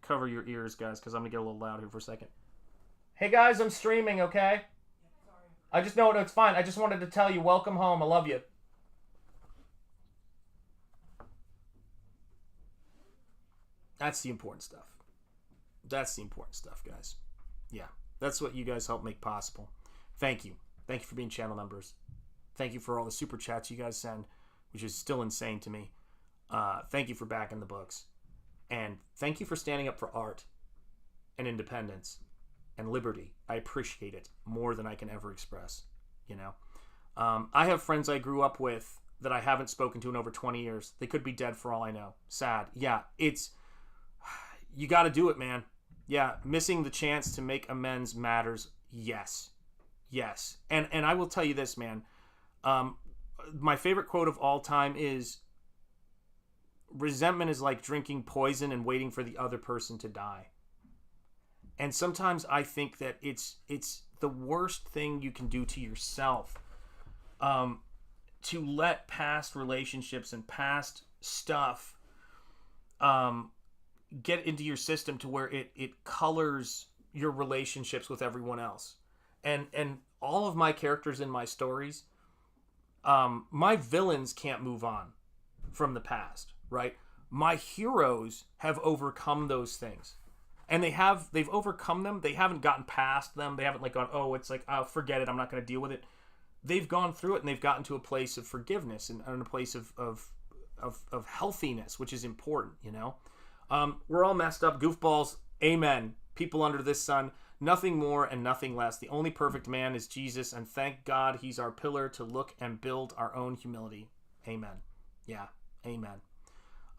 cover your ears, guys, because I'm going to get a little loud here for a second. Hey, guys, I'm streaming, okay? Sorry. I just know it's fine. I just wanted to tell you, welcome home. I love you. That's the important stuff. That's the important stuff, guys. Yeah, that's what you guys help make possible. Thank you. Thank you for being channel members. Thank you for all the super chats you guys send, which is still insane to me. Thank you for backing the books. And thank you for standing up for art and independence and liberty. I appreciate it more than I can ever express, you know. I have friends I grew up with that I haven't spoken to in over 20 years. They could be dead for all I know. Sad. Yeah, you got to do it, man. Yeah, missing the chance to make amends matters. Yes. Yes. And I will tell you this, man. My favorite quote of all time is, resentment is like drinking poison and waiting for the other person to die. And sometimes I think that it's the worst thing you can do to yourself, to let past relationships and past stuff get into your system to where it colors your relationships with everyone else. And all of my characters in my stories, my villains can't move on from the past, right? My heroes have overcome those things. And they've overcome them. They haven't gotten past them. They haven't gone, oh, it's like, oh, forget it, I'm not going to deal with it. They've gone through it, and they've gotten to a place of forgiveness and a place of healthiness, which is important, you know? We're all messed up, goofballs. Amen. People under this sun, nothing more and nothing less. The only perfect man is Jesus, and thank God he's our pillar to look and build our own humility. Amen. Yeah. Amen.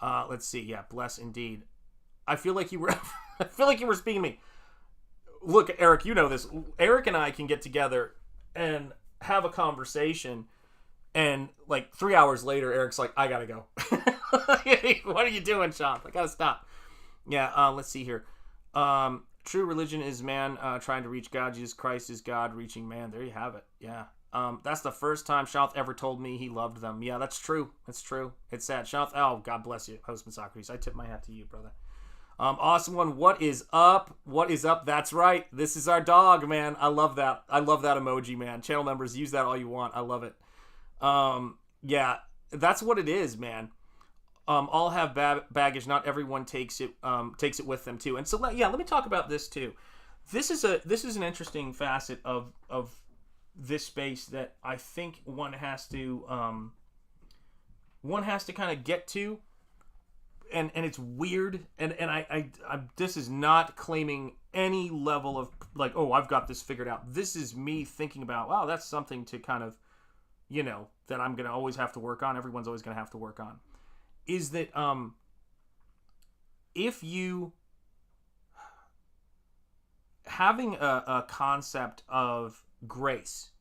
Let's see. Yeah. Bless indeed. I feel like you were speaking to me. Look, Eric, you know this. Eric and I can get together and have a conversation, and like 3 hours later, Eric's like, I gotta go. What are you doing, Sean? I gotta stop. Yeah, let's see here. True religion is man trying to reach God. Jesus Christ is God reaching man. There you have it. Yeah. That's the first time Shanth ever told me he loved them. Yeah, that's true. That's true. It's sad. Shanth, oh, God bless you, husband Socrates. I tip my hat to you, brother. Awesome one. What is up? What is up? That's right. This is our dog, man. I love that. I love that emoji, man. Channel members, use that all you want. I love it. Yeah, that's what it is, man. All have baggage. Not everyone takes it with them too. And so, let me talk about this too. This is an interesting facet of this space that I think one has to kind of get to. And it's weird, and I this is not claiming any level of like, oh, I've got this figured out. This is me thinking about, wow, that's something to kind of, that I'm gonna always have to work on. Everyone's always gonna have to work on. Is that if you having a concept of grace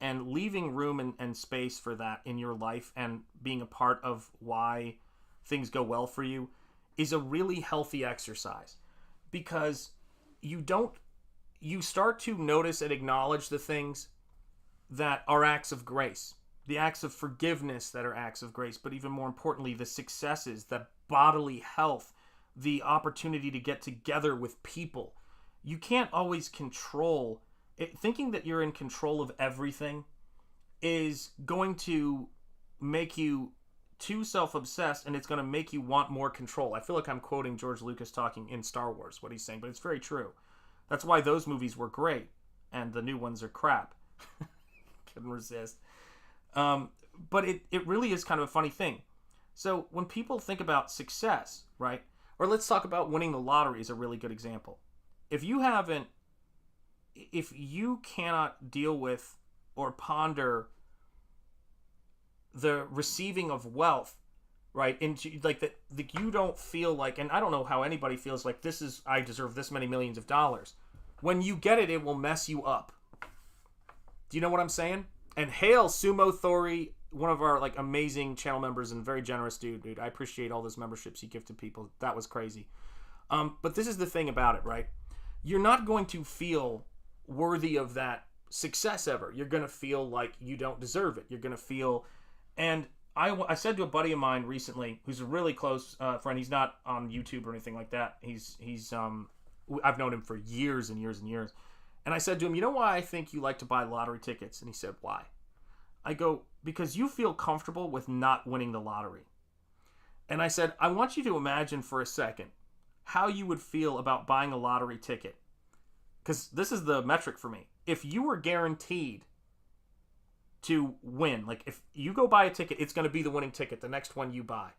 and leaving room and space for that in your life and being a part of why things go well for you is a really healthy exercise, because you start to notice and acknowledge the things that are acts of grace, the acts of forgiveness that are acts of grace, but even more importantly, the successes, the bodily health, the opportunity to get together with people. You can't always control it. Thinking that you're in control of everything is going to make you too self-obsessed, and it's going to make you want more control. I feel like I'm quoting George Lucas talking in Star Wars, what he's saying, but it's very true. That's why those movies were great, and the new ones are crap. Couldn't resist. But it really is kind of a funny thing. So when people think about success, right? Or let's talk about winning the lottery is a really good example. If you cannot deal with or ponder the receiving of wealth, right, into like that, you don't feel like, and I don't know how anybody feels like I deserve this many millions of dollars. When you get it, it will mess you up. Do you know what I'm saying? And hail Sumo Thori, one of our like amazing channel members and very generous dude. I appreciate all those memberships you give to people. That was crazy. But this is the thing about it, right? You're not going to feel worthy of that success ever. You're going to feel like you don't deserve it. You're going to feel. And I said to a buddy of mine recently, who's a really close friend. He's not on YouTube or anything like that. I've known him for years and years and years. And I said to him, you know why I think you like to buy lottery tickets? And he said, why? I go, because you feel comfortable with not winning the lottery. And I said, I want you to imagine for a second how you would feel about buying a lottery ticket. Because this is the metric for me. If you were guaranteed to win, like if you go buy a ticket, it's going to be the winning ticket, the next one you buy.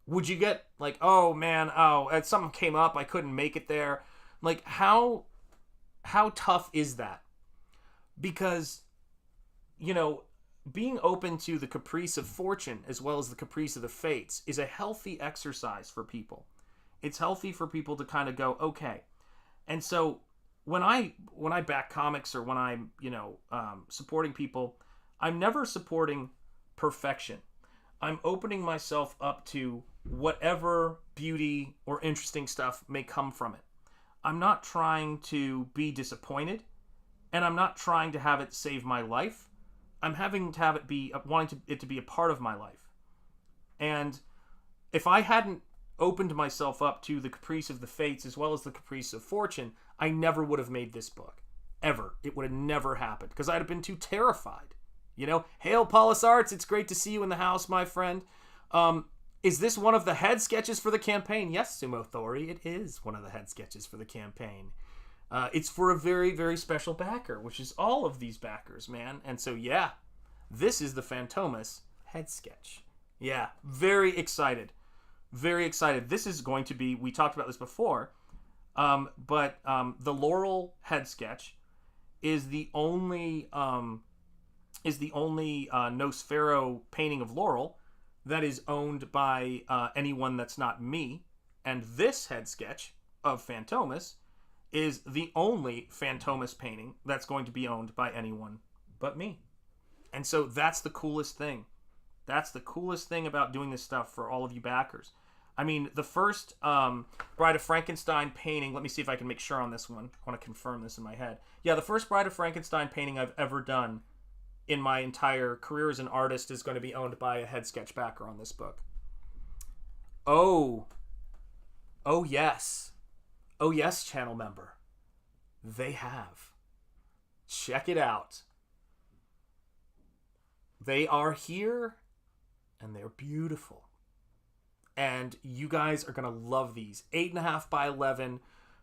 Would you get like, oh man, something came up, I couldn't make it there. Like how tough is that? Because, being open to the caprice of fortune as well as the caprice of the fates is a healthy exercise for people. It's healthy for people to kind of go, okay. And so when I back comics or when I'm, supporting people, I'm never supporting perfection. I'm opening myself up to whatever beauty or interesting stuff may come from it. I'm not trying to be disappointed, and I'm not trying to have it save my life. I'm having to have it be, wanting it to be a part of my life. And if I hadn't opened myself up to the caprice of the fates as well as the caprice of fortune, I never would have made this book. Ever. It would have never happened because I'd have been too terrified. Hail Paulus Arts, it's great to see you in the house, my friend. Is this one of the head sketches for the campaign? Yes, Sumo Thori, it is one of the head sketches for the campaign. It's for a very, very special backer, which is all of these backers, man. And so, yeah, this is the Phantomas head sketch. Yeah, very excited. Very excited. This is going to be, we talked about this before, but the Laurel head sketch is the only Nosfero painting of Laurel that is owned by anyone that's not me. And this head sketch of Phantomas is the only Phantomas painting that's going to be owned by anyone but me. And so that's the coolest thing. That's the coolest thing about doing this stuff for all of you backers. I mean, the first Bride of Frankenstein painting, let me see if I can make sure on this one. I want to confirm this in my head. Yeah, the first Bride of Frankenstein painting I've ever done in my entire career as an artist is going to be owned by a head sketch backer on this book. Oh, Oh, yes. Oh, yes, channel member. They have. Check it out. They are here, and they're beautiful. And you guys are going to love these. 8.5 by 11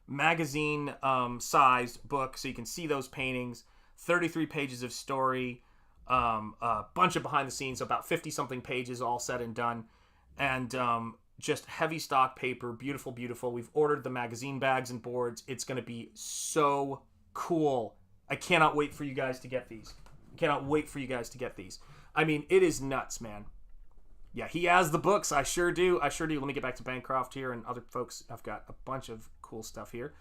magazine sized book, so you can see those paintings. 33 pages of story. A bunch of behind the scenes, about 50-something pages all said and done. And just heavy stock paper. Beautiful, beautiful. We've ordered the magazine bags and boards. It's going to be so cool. I cannot wait for you guys to get these. Cannot wait for you guys to get these. I mean, it is nuts, man. Yeah, he has the books. I sure do. Let me get back to Bancroft here and other folks. I've got a bunch of cool stuff here.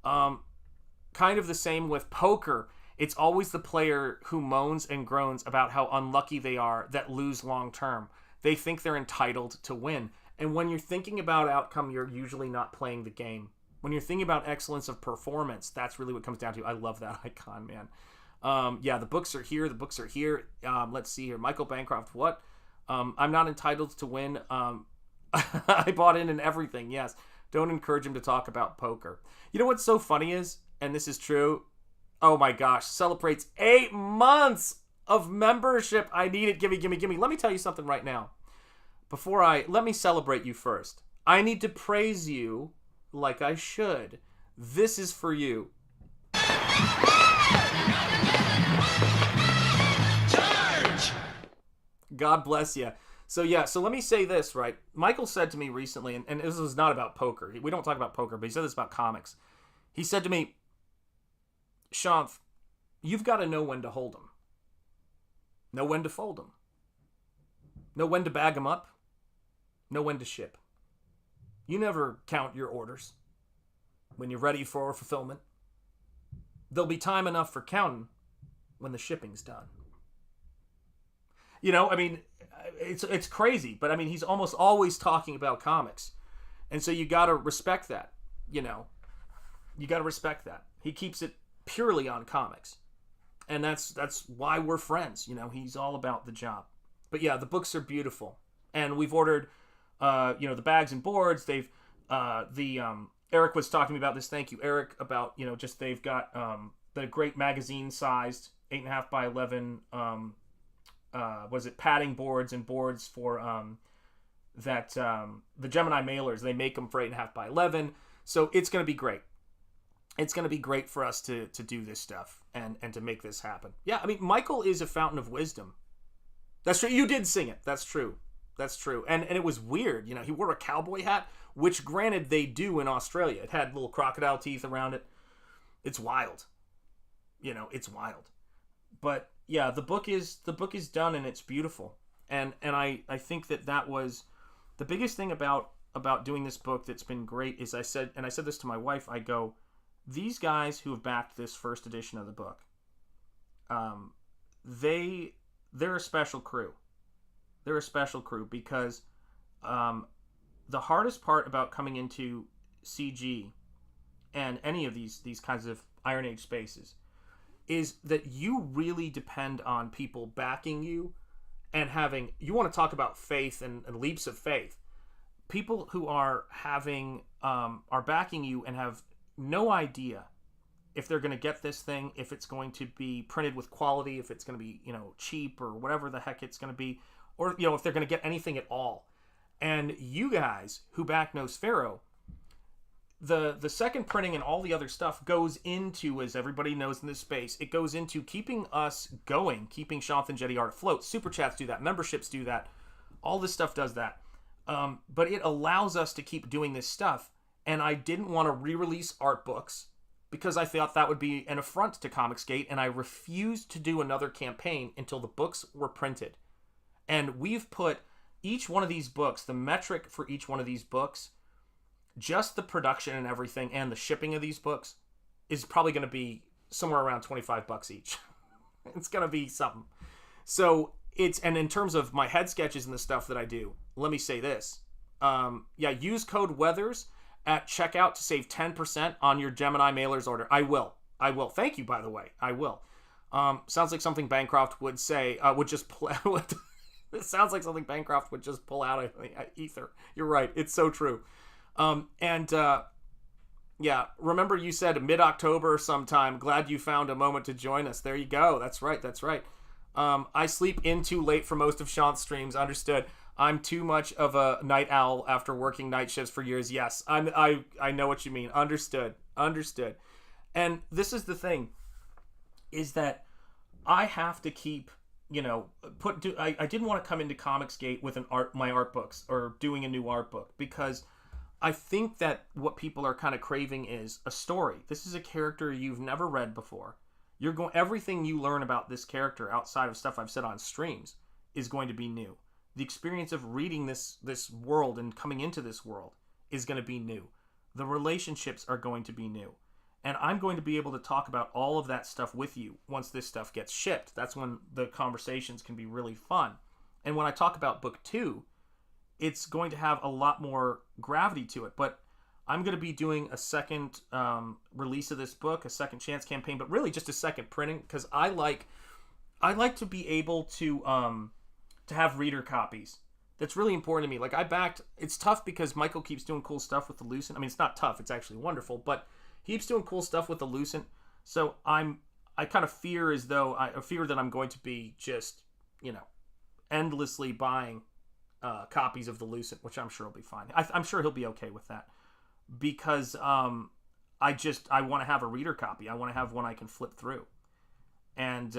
Kind of the same with poker. It's always the player who moans and groans about how unlucky they are that lose long term. They think they're entitled to win. And when you're thinking about outcome, you're usually not playing the game. When you're thinking about excellence of performance, that's really what it comes down to. I love that icon, man. Yeah, the books are here. Let's see here. Michael Bancroft, what? I'm not entitled to win. I bought in and everything. Yes. Don't encourage him to talk about poker. You know what's so funny is, and this is true, oh my gosh, celebrates 8 months of membership. I need it. Gimme. Let me tell you something right now. Let me celebrate you first. I need to praise you like I should. This is for you. Charge! God bless you. So let me say this, right? Michael said to me recently, and this was not about poker. We don't talk about poker, but he said this about comics. He said to me, Shanth, you've got to know when to hold them. Know when to fold them. Know when to bag them up. Know when to ship. You never count your orders when you're ready for fulfillment. There'll be time enough for counting when the shipping's done. You know, I mean, it's crazy, but I mean, he's almost always talking about comics. And so you got to respect that, you know. You got to respect that. He keeps it purely on comics. And that's why we're friends, you know. He's all about the job. But yeah, the books are beautiful. And we've ordered the bags and boards. They've Eric was talking to me about this. Thank you, Eric, about, just they've got the great magazine sized 8.5 by 11 padding boards and boards for the Gemini mailers. They make them for 8.5 by 11. So it's going to be great. It's going to be great for us to do this stuff and to make this happen. Yeah, I mean, Michael is a fountain of wisdom. That's true. You did sing it. That's true. And it was weird. He wore a cowboy hat, which granted they do in Australia. It had little crocodile teeth around it. It's wild. It's wild. But yeah, the book is done and it's beautiful. And I think that was the biggest thing about doing this book that's been great is I said this to my wife, I go, these guys who have backed this first edition of the book, they're a special crew. They're a special crew because the hardest part about coming into CG and any of these kinds of Iron Age spaces is that you really depend on people backing you and you want to talk about faith and leaps of faith. People who are backing you and have no idea if they're going to get this thing, if it's going to be printed with quality, if it's going to be, cheap or whatever the heck it's going to be, or, if they're going to get anything at all. And you guys who back Nosfero, the second printing and all the other stuff goes into, as everybody knows in this space, it goes into keeping us going, keeping Shanth Enjeti art afloat. Super chats do that. Memberships do that. All this stuff does that. But it allows us to keep doing this stuff. And I didn't want to re-release art books because I thought that would be an affront to Comicsgate, and I refused to do another campaign until the books were printed. And we've put each one of these books, the metric for each one of these books, just the production and everything and the shipping of these books is probably going to be somewhere around $25 each. It's going to be something. So and in terms of my head sketches and the stuff that I do, let me say this. Use code WEATHERS at checkout to save 10% on your Gemini mailers order. I will. Thank you, by the way. I will. Sounds like something Bancroft would say, it sounds like something Bancroft would just pull out of ether. You're right. It's so true. And yeah, remember you said mid-October sometime. Glad you found a moment to join us. There you go. That's right. That's right. I sleep in too late for most of Shanth's streams. Understood. I'm too much of a night owl after working night shifts for years. Yes, I know what you mean. Understood. Understood. And this is the thing, is that I have to keep, you know, I didn't want to come into Comicsgate with my art books or doing a new art book, because I think that what people are kind of craving is a story. This is a character you've never read before. Everything you learn about this character outside of stuff I've said on streams is going to be new. The experience of reading this world and coming into this world is going to be new. The relationships are going to be new. And I'm going to be able to talk about all of that stuff with you once this stuff gets shipped. That's when the conversations can be really fun. And when I talk about book 2, it's going to have a lot more gravity to it. But I'm going to be doing a second release of this book, a second chance campaign, but really just a second printing, because I like to be able to have reader copies. That's really important to me. Like, it's tough because Michael keeps doing cool stuff with the Lucent. I mean, it's not tough, it's actually wonderful, but he keeps doing cool stuff with the Lucent. So I kind of fear I fear that I'm going to be just, you know, endlessly buying copies of the Lucent, which I'm sure will be fine. I'm sure he'll be okay with that, because I want to have a reader copy. I want to have one I can flip through. And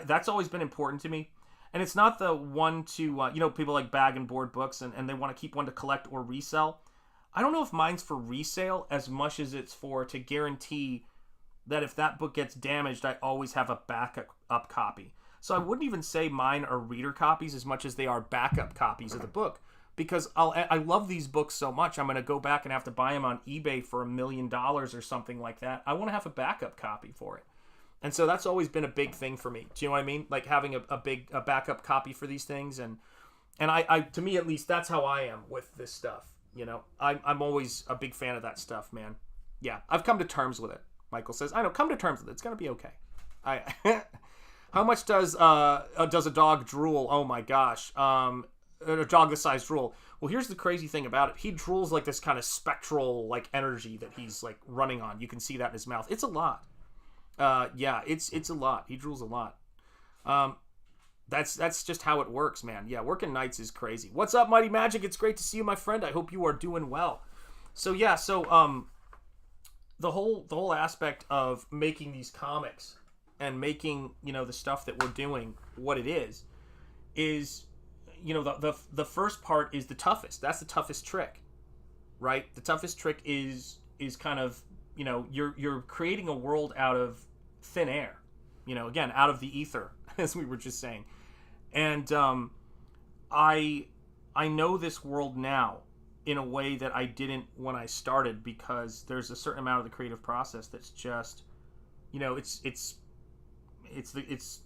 that's always been important to me. And it's not the one to, you know, people like bag and board books and they want to keep one to collect or resell. I don't know if mine's for resale as much as it's to guarantee that if that book gets damaged, I always have a backup copy. So I wouldn't even say mine are reader copies as much as they are backup copies of the book, because I love these books so much. I'm going to go back and have to buy them on eBay for $1 million or something like that. I want to have a backup copy for it. And so that's always been a big thing for me. Do you know what I mean? Like having a backup copy for these things. And I to me, at least, that's how I am with this stuff. You know, I'm always a big fan of that stuff, man. Yeah, I've come to terms with it. Michael says, I know, come to terms with it. It's going to be okay. How much does a dog drool? Oh my gosh. A dog this size drool. Well, here's the crazy thing about it. He drools like this kind of spectral like energy that he's like running on. You can see that in his mouth. It's a lot. Yeah, it's a lot. He drools a lot. That's just how it works, man. Yeah, working nights is crazy. What's up, Mighty Magic? It's great to see you, my friend. I hope you are doing well. So yeah, the whole aspect of making these comics and making, you know, the stuff that we're doing what it is, you know, the first part is the toughest. That's the toughest trick, right? The toughest trick is kind of, you know, you're creating a world out of thin air, you know, again, out of the ether, as we were just saying. And I know this world now in a way that I didn't when I started, because there's a certain amount of the creative process that's just, you know, it's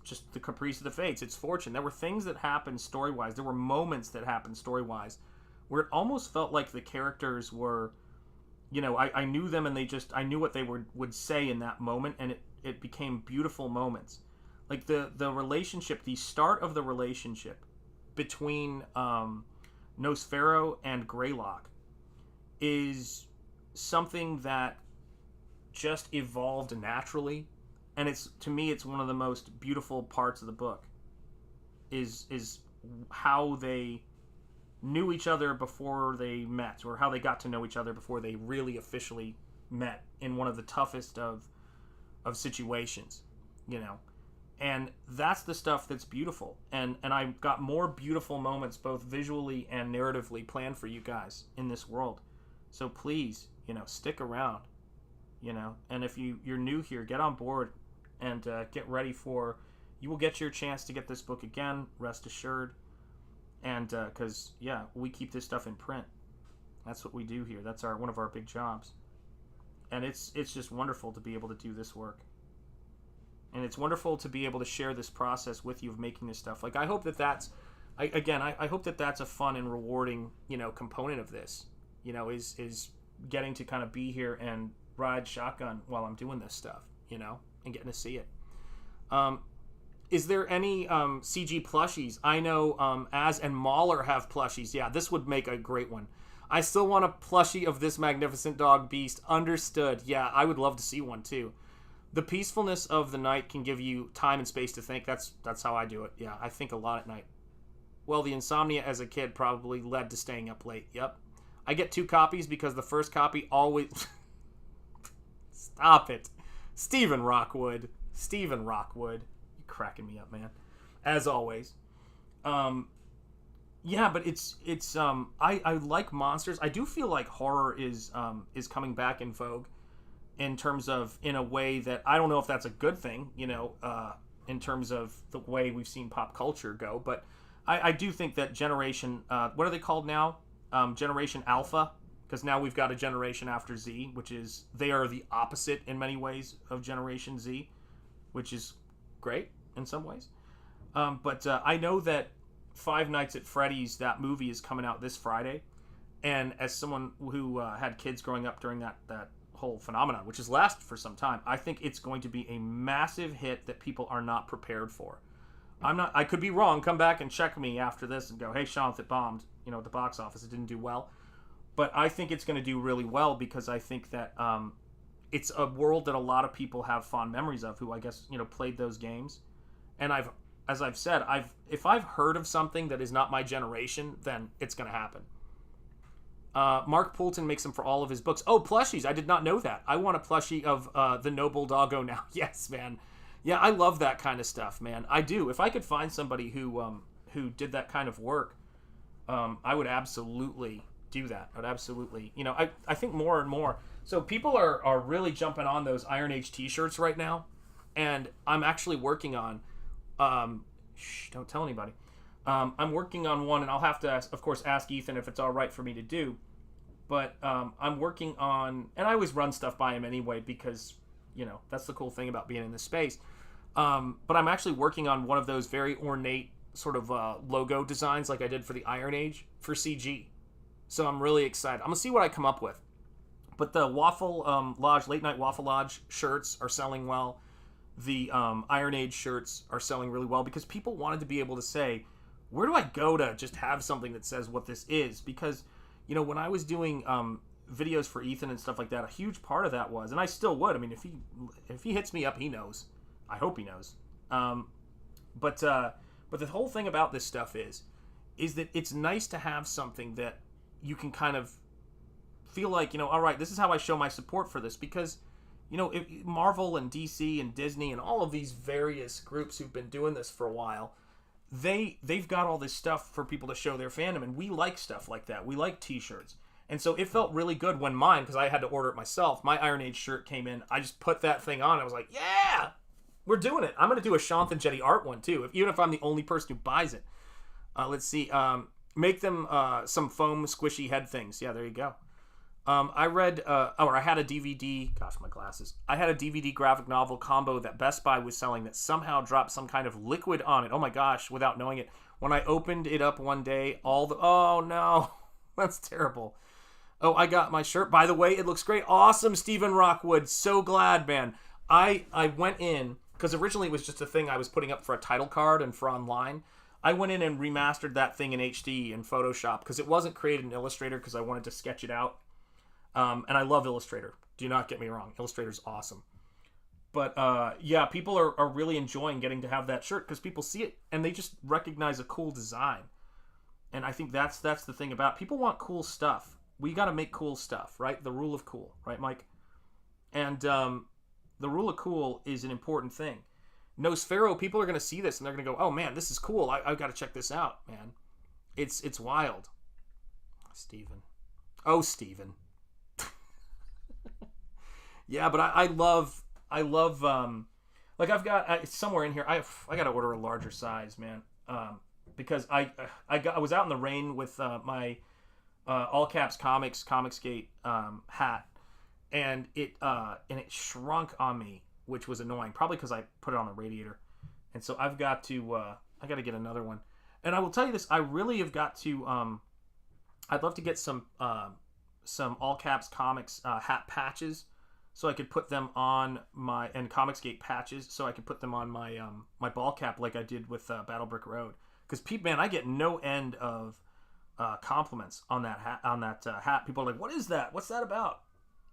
just the caprice of the fates. It's fortune. There were things that happened story-wise. There were moments that happened story-wise where it almost felt like the characters were, you know, I knew them and I knew what they would say in that moment, and it became beautiful moments. Like the relationship, the start of the relationship between Nosfero and Greylock is something that just evolved naturally, and to me it's one of the most beautiful parts of the book is how they knew each other before they met, or how they got to know each other before they really officially met in one of the toughest of situations, you know. And that's the stuff that's beautiful. And I've got more beautiful moments, both visually and narratively, planned for you guys in this world. So please, you know, stick around, you know. And if you're new here, get on board and get ready you will get your chance to get this book again, rest assured. And because, yeah, we keep this stuff in print. That's what we do here. That's one of our big jobs. And it's just wonderful to be able to do this work. And it's wonderful to be able to share this process with you of making this stuff. Like, I hope that's a fun and rewarding, you know, component of this, you know, is getting to kind of be here and ride shotgun while I'm doing this stuff, you know, and getting to see it. Is there any CG plushies? I know Az and Mahler have plushies. Yeah, this would make a great one. I still want a plushie of this magnificent dog beast. Understood. Yeah, I would love to see one too. The peacefulness of the night can give you time and space to think. That's how I do it. Yeah, I think a lot at night. Well, the insomnia as a kid probably led to staying up late. Yep. I get 2 copies because the first copy always... Stop it. Stephen Rockwood. Stephen Rockwood. You're cracking me up, man. As always. Yeah, but it's I like monsters. I do feel like horror is coming back in vogue in terms of, in a way that I don't know if that's a good thing, in terms of the way we've seen pop culture go, but I do think that generation, what are they called now? Generation Alpha, because now we've got a generation after Z, which is, they are the opposite in many ways of Generation Z, which is great in some ways. But I know that Five Nights at Freddy's, that movie, is coming out this Friday, and as someone who had kids growing up during that whole phenomenon, which has lasted for some time, I think it's going to be a massive hit that people are not prepared for. I could be wrong. Come back and check me after this and go, hey, Shanth, it bombed, at the box office. It didn't do well. But I think it's going to do really well because I think that it's a world that a lot of people have fond memories of, who I guess, played those games. And as I've said, if I've heard of something that is not my generation, then it's going to happen. Mark Poulton makes them for all of his books. Oh, plushies. I did not know that. I want a plushie of the Noble Doggo now. Yes, man. Yeah, I love that kind of stuff, man. I do. If I could find somebody who did that kind of work, I would absolutely do that. I would absolutely. I think more and more. So people are really jumping on those Iron Age t-shirts right now. And I'm actually working on... don't tell anybody. I'm working on one, and I'll have to, of course, ask Ethan if it's all right for me to do. But I'm working on... And I always run stuff by him anyway because... that's the cool thing about being in this space. But I'm actually working on one of those very ornate sort of logo designs like I did for the Iron Age for CG. So I'm really excited. I'm going to see what I come up with. But the Waffle Lodge, Late Night Waffle Lodge shirts are selling well. The Iron Age shirts are selling really well because people wanted to be able to say, where do I go to just have something that says what this is? Because, when I was doing... videos for Ethan and stuff like that, a huge part of that was, and I still would, I mean, if he hits me up, he knows. I hope he knows. But the whole thing about this stuff is that it's nice to have something that you can kind of feel like, all right, this is how I show my support for this, because Marvel and DC and Disney and all of these various groups who've been doing this for a while, they've got all this stuff for people to show their fandom, and we like stuff like that. We like t-shirts. And so it felt really good when mine, because I had to order it myself, my Iron Age shirt came in. I just put that thing on. I was like, yeah, we're doing it. I'm going to do a Shanth Enjeti art one, too, even if I'm the only person who buys it. Let's see. Make them some foam squishy head things. Yeah, there you go. I read, I had a DVD. Gosh, my glasses. I had a DVD graphic novel combo that Best Buy was selling that somehow dropped some kind of liquid on it. Oh, my gosh, without knowing it. When I opened it up one day, oh, no. That's terrible. Oh, I got my shirt. By the way, it looks great. Awesome, Stephen Rockwood. So glad, man. I went in, because originally it was just a thing I was putting up for a title card and for online. I went in and remastered that thing in HD in Photoshop, because it wasn't created in Illustrator, because I wanted to sketch it out. And I love Illustrator. Do not get me wrong. Illustrator's awesome. But, yeah, people are really enjoying getting to have that shirt, because people see it, and they just recognize a cool design. And I think that's the thing about it. People want cool stuff. We got to make cool stuff, right? The rule of cool, right, Mike? And the rule of cool is an important thing. Nosfero, people are going to see this and they're going to go, oh man, this is cool. I've got to check this out, man. It's wild. Steven. Oh, Steven. Yeah, but I love, like I've got, somewhere in here, I got to order a larger size, man. Because I was out in the rain with my all caps Comicsgate hat, and it shrunk on me, which was annoying. Probably because I put it on the radiator, and so I've got to get another one. And I will tell you this: I really have got to. I'd love to get some all caps comics hat patches, so I could put them on my Comicsgate patches, so I could put them on my my ball cap like I did with Battle Brick Road. Because man, I get no end of compliments on that hat. People are like, what is that? What's that about?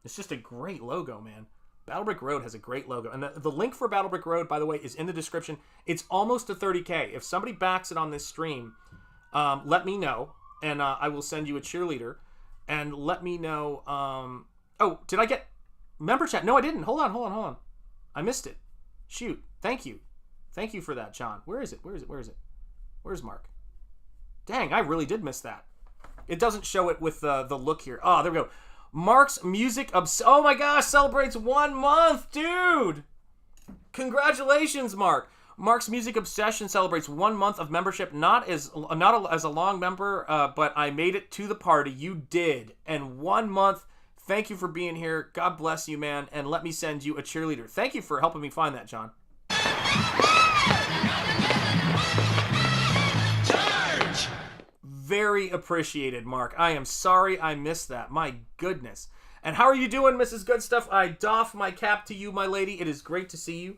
It's just a great logo, man. Battlebrick Road has a great logo. And the link for Battlebrick Road, by the way, is in the description. It's almost to 30K. If somebody backs it on this stream, let me know, and I will send you a cheerleader. And let me know. Oh, did I get member chat? No, I didn't. Hold on. I missed it. Shoot. Thank you for that, John. Where is it? Where's Mark? Dang, I really did miss that. It doesn't show it with the look here. Oh, there we go. Mark's music oh my gosh, celebrates 1 month, dude. Congratulations, Mark. Mark's Music Obsession celebrates 1 month of membership, not as a long member, but I made it to the party. You did. And 1 month. Thank you for being here. God bless you, man. And let me send you a cheerleader. Thank you for helping me find that, John. Charge! Very appreciated, Mark. I am sorry I missed that. My goodness. And how are you doing, Mrs. Good Stuff? I doff my cap to you, my lady. It is great to see you.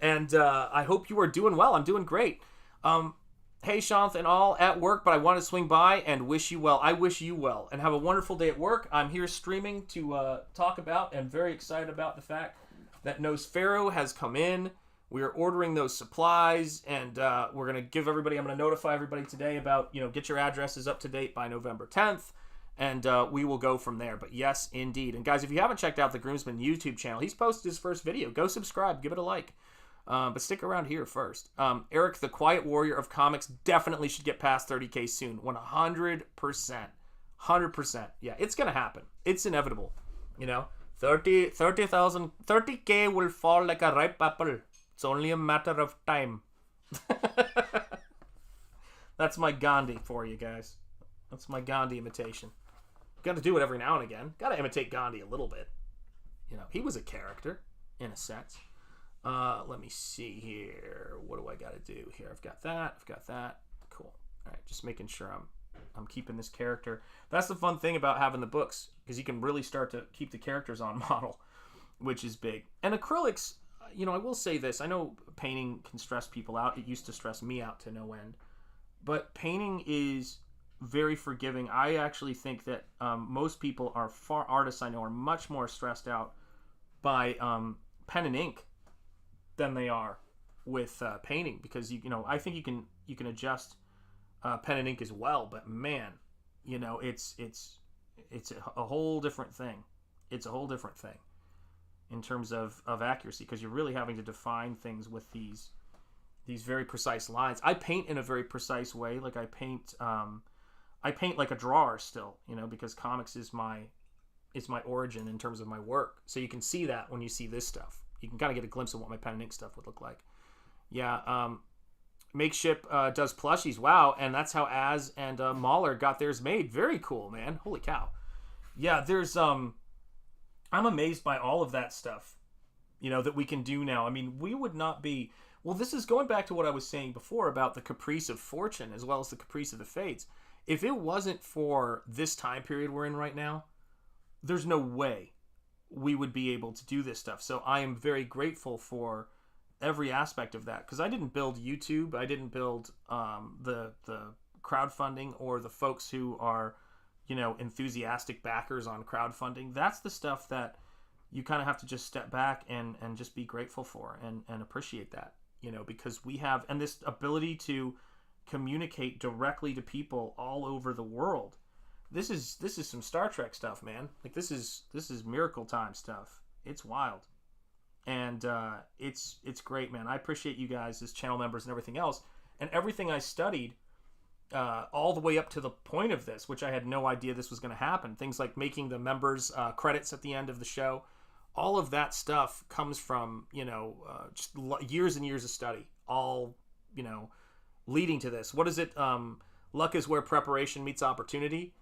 And I hope you are doing well. I'm doing great. Hey, Shanth and all, at work, but I want to swing by and wish you well. I wish you well. And have a wonderful day at work. I'm here streaming to talk about and very excited about the fact that Nosferatu has come in. We are ordering those supplies, and we're going to give everybody, I'm going to notify everybody today about, get your addresses up to date by November 10th, and we will go from there. But yes, indeed. And guys, if you haven't checked out the Groomsman YouTube channel, he's posted his first video. Go subscribe, give it a like. But stick around here first. Eric, the Quiet Warrior of Comics, definitely should get past 30K soon. 100%. 100%. Yeah, it's going to happen. It's inevitable. 30K will fall like a ripe apple. It's only a matter of time. That's my Gandhi for you guys. That's my Gandhi imitation. Got to do it every now and again. Got to imitate Gandhi a little bit. He was a character, in a sense. Let me see here. What do I got to do here? I've got that. Cool. All right, just making sure I'm keeping this character. That's the fun thing about having the books, because you can really start to keep the characters on model, which is big. And acrylics, I will say this. I know painting can stress people out. It used to stress me out to no end. But painting is very forgiving. I actually think that most people artists I know are much more stressed out by pen and ink than they are with painting, because I think you can adjust pen and ink as well, but man, it's a whole different thing. It's a whole different thing in terms of accuracy, because you're really having to define things with these very precise lines. I paint in a very precise way. Like I paint like a drawer still, because comics is my origin in terms of my work. So you can see that when you see this stuff. You can kind of get a glimpse of what my pen and ink stuff would look like. Yeah, Makeship does plushies. Wow, and that's how Az and Mahler got theirs made. Very cool, man. Holy cow. Yeah, there's I'm amazed by all of that stuff, that we can do now. I mean, we would not be... Well, this is going back to what I was saying before about the caprice of fortune as well as the caprice of the fates. If it wasn't for this time period we're in right now, there's no way we would be able to do this stuff. So I am very grateful for every aspect of that, because I didn't build YouTube. I didn't build the crowdfunding or the folks who are, enthusiastic backers on crowdfunding. That's the stuff that you kind of have to just step back and just be grateful for and appreciate that, because we have, and this ability to communicate directly to people all over the world. This is some Star Trek stuff, man. Like this is miracle time stuff. It's wild, and it's great, man. I appreciate you guys as channel members and everything else, and everything I studied all the way up to the point of this, which I had no idea this was going to happen. Things like making the members credits at the end of the show. All of that stuff comes from just years and years of study. All leading to this. What is it? Luck is where preparation meets opportunity.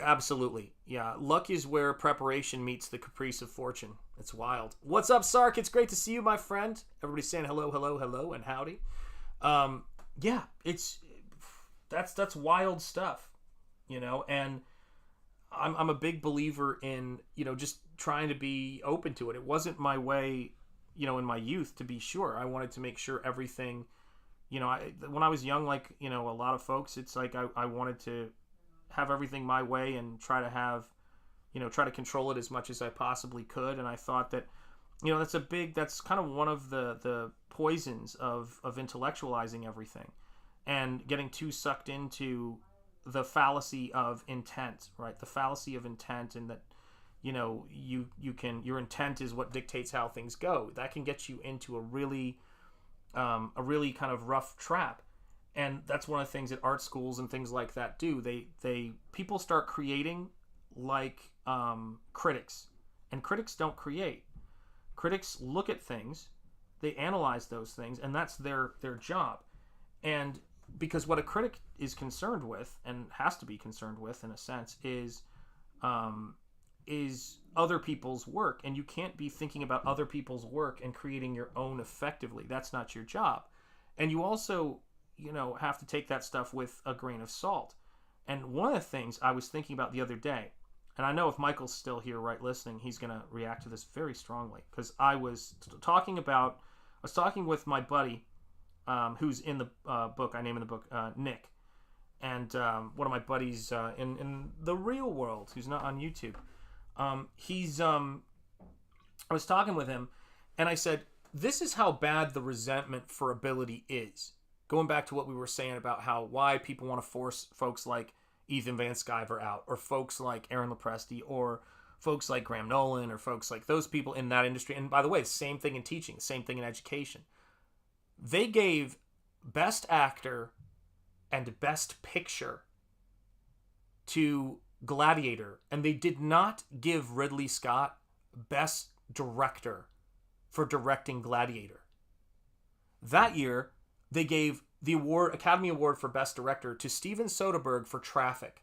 Absolutely. Yeah. Luck is where preparation meets the caprice of fortune. It's wild. What's up, Sark? It's great to see you, my friend. Everybody's saying hello, hello, hello, and howdy. Yeah, that's wild stuff, and I'm a big believer in, just trying to be open to it. It wasn't my way, in my youth, to be sure. I wanted to make sure everything when I was young, like, a lot of folks, it's like I wanted to have everything my way and try to control it as much as I possibly could. And I thought that, that's kind of one of the poisons of intellectualizing everything and getting too sucked into the fallacy of intent, right? The fallacy of intent, and that, your intent is what dictates how things go. That can get you into a really kind of rough trap. And that's one of the things that art schools and things like that do. People start creating like critics, and critics don't create. Critics look at things, they analyze those things, and that's their job. And because what a critic is concerned with, and has to be concerned with in a sense, is other people's work. And you can't be thinking about other people's work and creating your own effectively. That's not your job. And you also, have to take that stuff with a grain of salt. And one of the things I was thinking about the other day, and I know if Michael's still here, right, listening, he's going to react to this very strongly, because I was talking with my buddy, who's in the book, I name in the book, Nick, and one of my buddies in the real world, who's not on YouTube. I was talking with him, and I said, this is how bad the resentment for ability is. Going back to what we were saying about why people want to force folks like Ethan Van Sciver out, or folks like Aaron Lopresti, or folks like Graham Nolan, or folks like those people in that industry. And by the way, the same thing in teaching, the same thing in education. They gave Best Actor and Best Picture to Gladiator, and they did not give Ridley Scott Best Director for directing Gladiator. That year, they gave the Academy Award for Best Director to Steven Soderbergh for Traffic.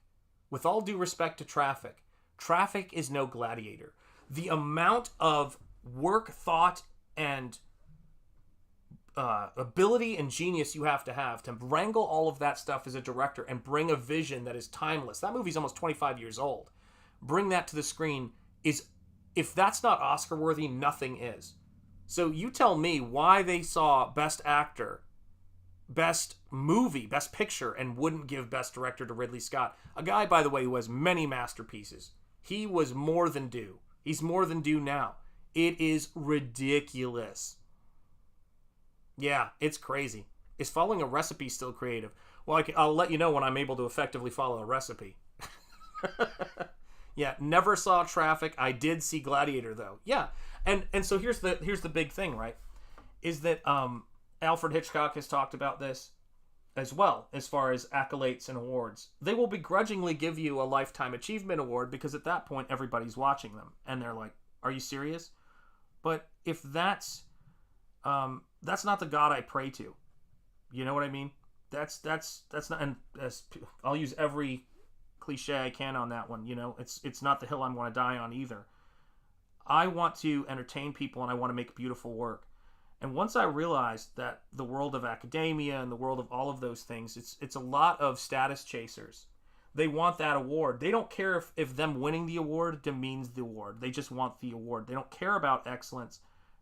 With all due respect to Traffic, Traffic is no Gladiator. The amount of work, thought, and ability and genius you have to wrangle all of that stuff as a director and bring a vision that is timeless. That movie's almost 25 years old. Bring that to the screen is, if that's not Oscar worthy, nothing is. So you tell me why they saw Best Actor, Best Movie, Best Picture, and wouldn't give Best Director to Ridley Scott. A guy, by the way, who has many masterpieces. He was more than due. He's more than due now. It is ridiculous. Yeah, it's crazy. Is following a recipe still creative? Well, I'll let you know when I'm able to effectively follow a recipe. Yeah, never saw Traffic. I did see Gladiator, though. Yeah, and so here's the big thing, right? Is that Alfred Hitchcock has talked about this as well, as far as accolades and awards. They will begrudgingly give you a Lifetime Achievement Award because at that point everybody's watching them, and they're like, "Are you serious?" But if that's not the God I pray to. You know what I mean? That's not, and I'll use every cliche I can on that one. It's not the hill I want to die on either. I want to entertain people, and I want to make beautiful work. And once I realized that the world of academia and the world of all of those things, it's a lot of status chasers. They want that award. They don't care if them winning the award demeans the award. They just want the award. They don't care about excellence,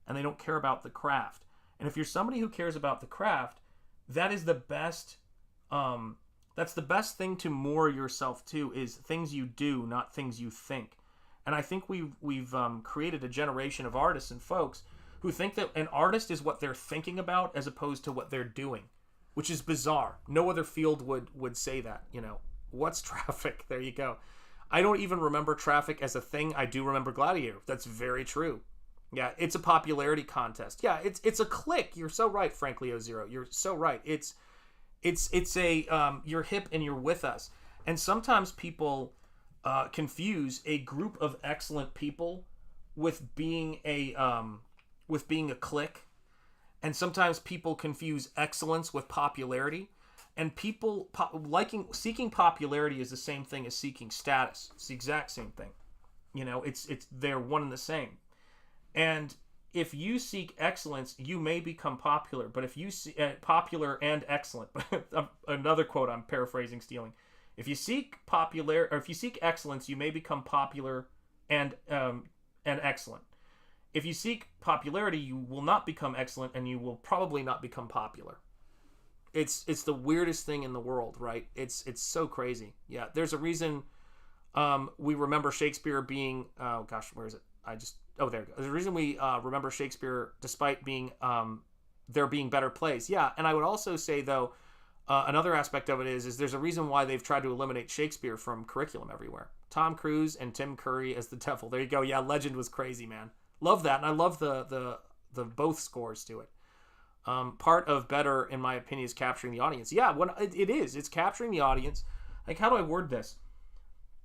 and they don't care about the craft. And if you're somebody who cares about the craft, that is the best. That's the best thing to moor yourself to, is things you do, not things you think. And I think we've created a generation of artists and folks who think that an artist is what they're thinking about as opposed to what they're doing, which is bizarre. No other field would say that. What's Traffic? There you go. I don't even remember Traffic as a thing. I do remember Gladiator. That's very true. Yeah, it's a popularity contest. Yeah, it's a clique. You're so right, Frankly O0. You're so right. It's a you're hip and you're with us. And sometimes people confuse a group of excellent people with being a clique. And sometimes people confuse excellence with popularity. And people seeking popularity is the same thing as seeking status. It's the exact same thing. They're one and the same. And if you seek excellence, you may become popular. But if you see popular and excellent, another quote I'm paraphrasing, stealing. If you seek excellence, you may become popular and excellent. If you seek popularity, you will not become excellent, and you will probably not become popular. It's the weirdest thing in the world, right? It's so crazy. Yeah, there's a reason we remember Shakespeare being, oh gosh, where is it? There it goes. There's a reason we remember Shakespeare despite being there being better plays. Yeah, and I would also say, though, another aspect of it is there's a reason why they've tried to eliminate Shakespeare from curriculum everywhere. Tom Cruise and Tim Curry as the devil. There you go. Yeah, Legend was crazy, man. Love that, and I love the both scores to it. Part of better, in my opinion, is capturing the audience. Yeah, when it is. It's capturing the audience. Like, how do I word this?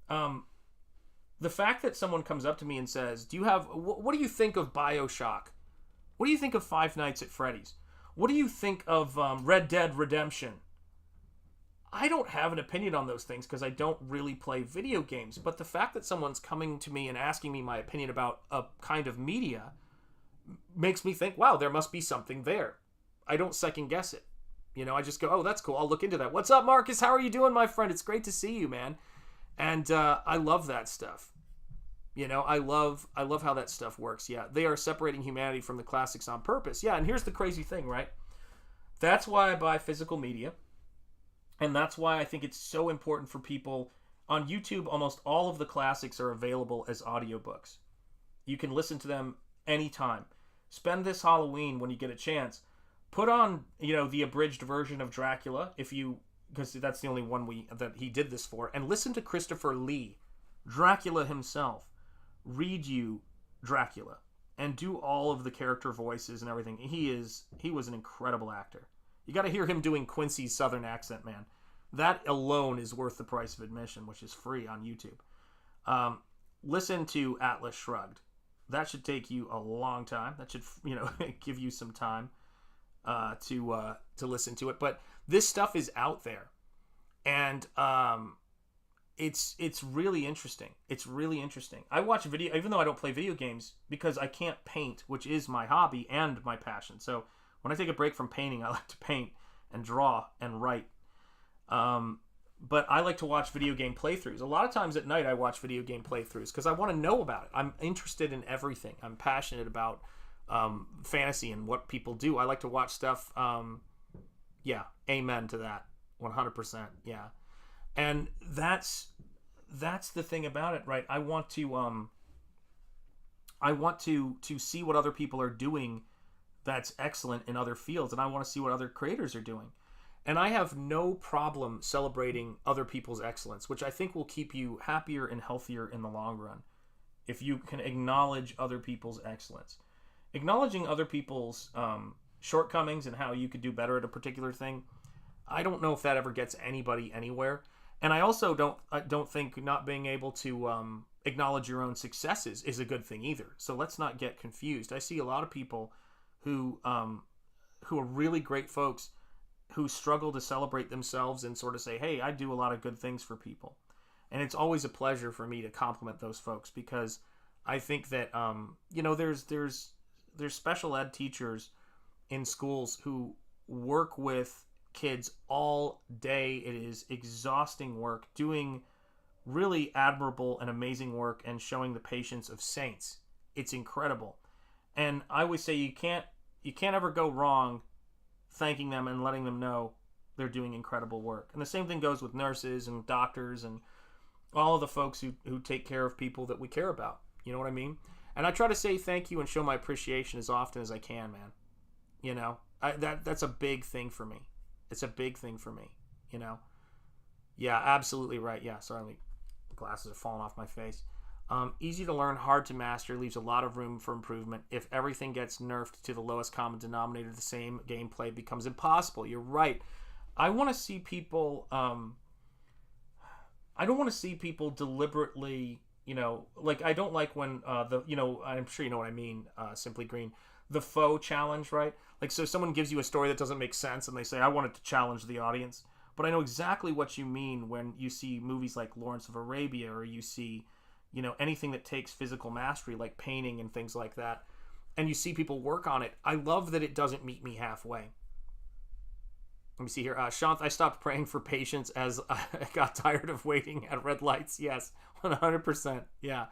The fact that someone comes up to me and says, what do you think of BioShock? What do you think of Five Nights at Freddy's? What do you think of Red Dead Redemption? I don't have an opinion on those things because I don't really play video games. But the fact that someone's coming to me and asking me my opinion about a kind of media makes me think, wow, there must be something there. I don't second guess it. I just go, oh, that's cool. I'll look into that. What's up, Marcus? How are you doing, my friend? It's great to see you, man. And I love that stuff. I love how that stuff works. Yeah, they are separating humanity from the classics on purpose. Yeah, and here's the crazy thing, right? That's why I buy physical media. And that's why I think it's so important for people. On YouTube, almost all of the classics are available as audiobooks. You can listen to them anytime. Spend this Halloween, when you get a chance, put on, the abridged version of Dracula, because that's the only one that he did this for, and listen to Christopher Lee, Dracula himself, read you Dracula, and do all of the character voices and everything. He was an incredible actor. You got to hear him doing Quincy's Southern accent, man. That alone is worth the price of admission, which is free on YouTube. Listen to Atlas Shrugged. That should take you a long time. That should, give you some time to listen to it. But this stuff is out there, and it's really interesting. It's really interesting. I watch video, even though I don't play video games, because I can't paint, which is my hobby and my passion. So when I take a break from painting, I like to paint and draw and write. But I like to watch video game playthroughs. A lot of times at night I watch video game playthroughs because I want to know about it. I'm interested in everything. I'm passionate about fantasy and what people do. I like to watch stuff. Yeah, amen to that. 100%. Yeah. And that's the thing about it, right? I want to see what other people are doing that's excellent in other fields, and I want to see what other creators are doing. And I have no problem celebrating other people's excellence, which I think will keep you happier and healthier in the long run. If you can acknowledge other people's excellence. Acknowledging other people's shortcomings and how you could do better at a particular thing, I don't know if that ever gets anybody anywhere. And I also don't think not being able to acknowledge your own successes is a good thing either. So let's not get confused. I see a lot of people who are really great folks who struggle to celebrate themselves and sort of say, hey, I do a lot of good things for people. And it's always a pleasure for me to compliment those folks, because I think that, there's special ed teachers in schools who work with kids all day. It is exhausting work, doing really admirable and amazing work and showing the patience of saints. It's incredible. And I would say you can't ever go wrong thanking them and letting them know they're doing incredible work. And the same thing goes with nurses and doctors and all of the folks who take care of people that we care about. You know what I mean? And I try to say thank you and show my appreciation as often as I can, man. That's a big thing for me. It's a big thing for me, Yeah, absolutely right. Yeah, sorry, the glasses are falling off my face. Easy to learn, hard to master, leaves a lot of room for improvement. If everything gets nerfed to the lowest common denominator, the same gameplay becomes impossible. You're right. I want to see people, I don't want to see people deliberately, I don't like when, I'm sure you know what I mean, Simply Green, the faux challenge, right? Like, so someone gives you a story that doesn't make sense and they say, I want it to challenge the audience. But I know exactly what you mean when you see movies like Lawrence of Arabia, or you see, anything that takes physical mastery, like painting and things like that, and you see people work on it. I love that it doesn't meet me halfway. Let me see here. Shanth, I stopped praying for patience as I got tired of waiting at red lights. Yes, 100%. Yeah.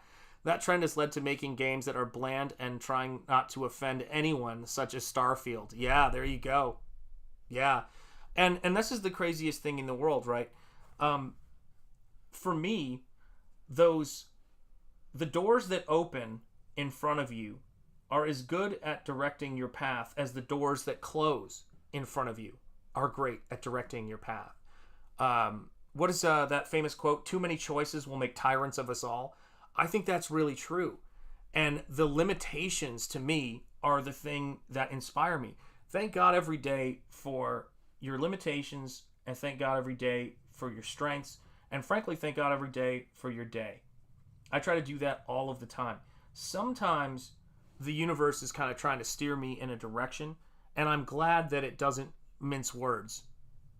That trend has led to making games that are bland and trying not to offend anyone, such as Starfield. Yeah, there you go. Yeah. And this is the craziest thing in the world, right? For me, the doors that open in front of you are as good at directing your path as the doors that close in front of you are great at directing your path. What is that famous quote? Too many choices will make tyrants of us all. I think that's really true. And the limitations to me are the thing that inspire me. Thank God every day for your limitations, and thank God every day for your strengths, and frankly, thank God every day for your day. I try to do that all of the time. Sometimes the universe is kind of trying to steer me in a direction, and I'm glad that it doesn't mince words.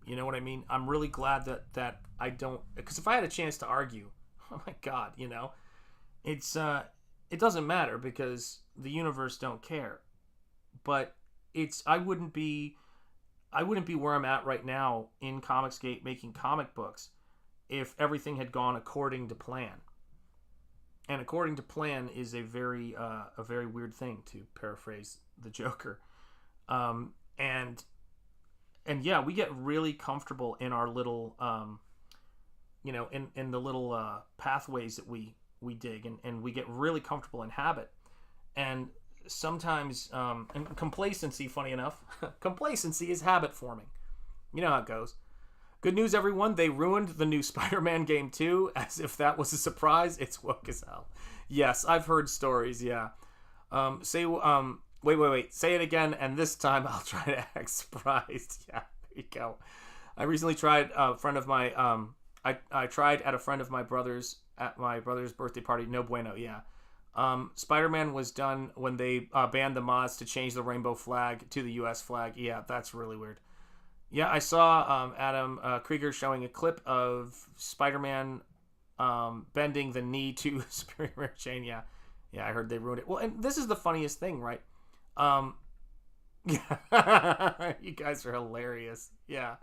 You know what I mean? I'm really glad that I don't, because if I had a chance to argue, oh my God, it's it doesn't matter because the universe don't care. But I wouldn't be where I'm at right now in Comicsgate making comic books if everything had gone according to plan. And according to plan is a very weird thing, to paraphrase the Joker. And yeah, we get really comfortable in our little, in the little pathways that we dig, and we get really comfortable in habit. And sometimes, and complacency, funny enough, complacency is habit forming. You know how it goes. Good news, everyone. They ruined the new Spider-Man game too, as if that was a surprise. It's woke as hell. Yes, I've heard stories, yeah. Wait. Say it again, and this time I'll try to act surprised. Yeah, there you go. I recently tried a friend of my, I tried at a friend of my brother's, at my brother's birthday party. No bueno, yeah. Spider-Man was done when they banned the mods to change the rainbow flag to the U.S. flag. Yeah, that's really weird. Yeah, I saw Adam Krieger showing a clip of Spider-Man bending the knee to Superior Chain. Yeah, I heard they ruined it. Well, and this is the funniest thing, right? Yeah, you guys are hilarious. Yeah,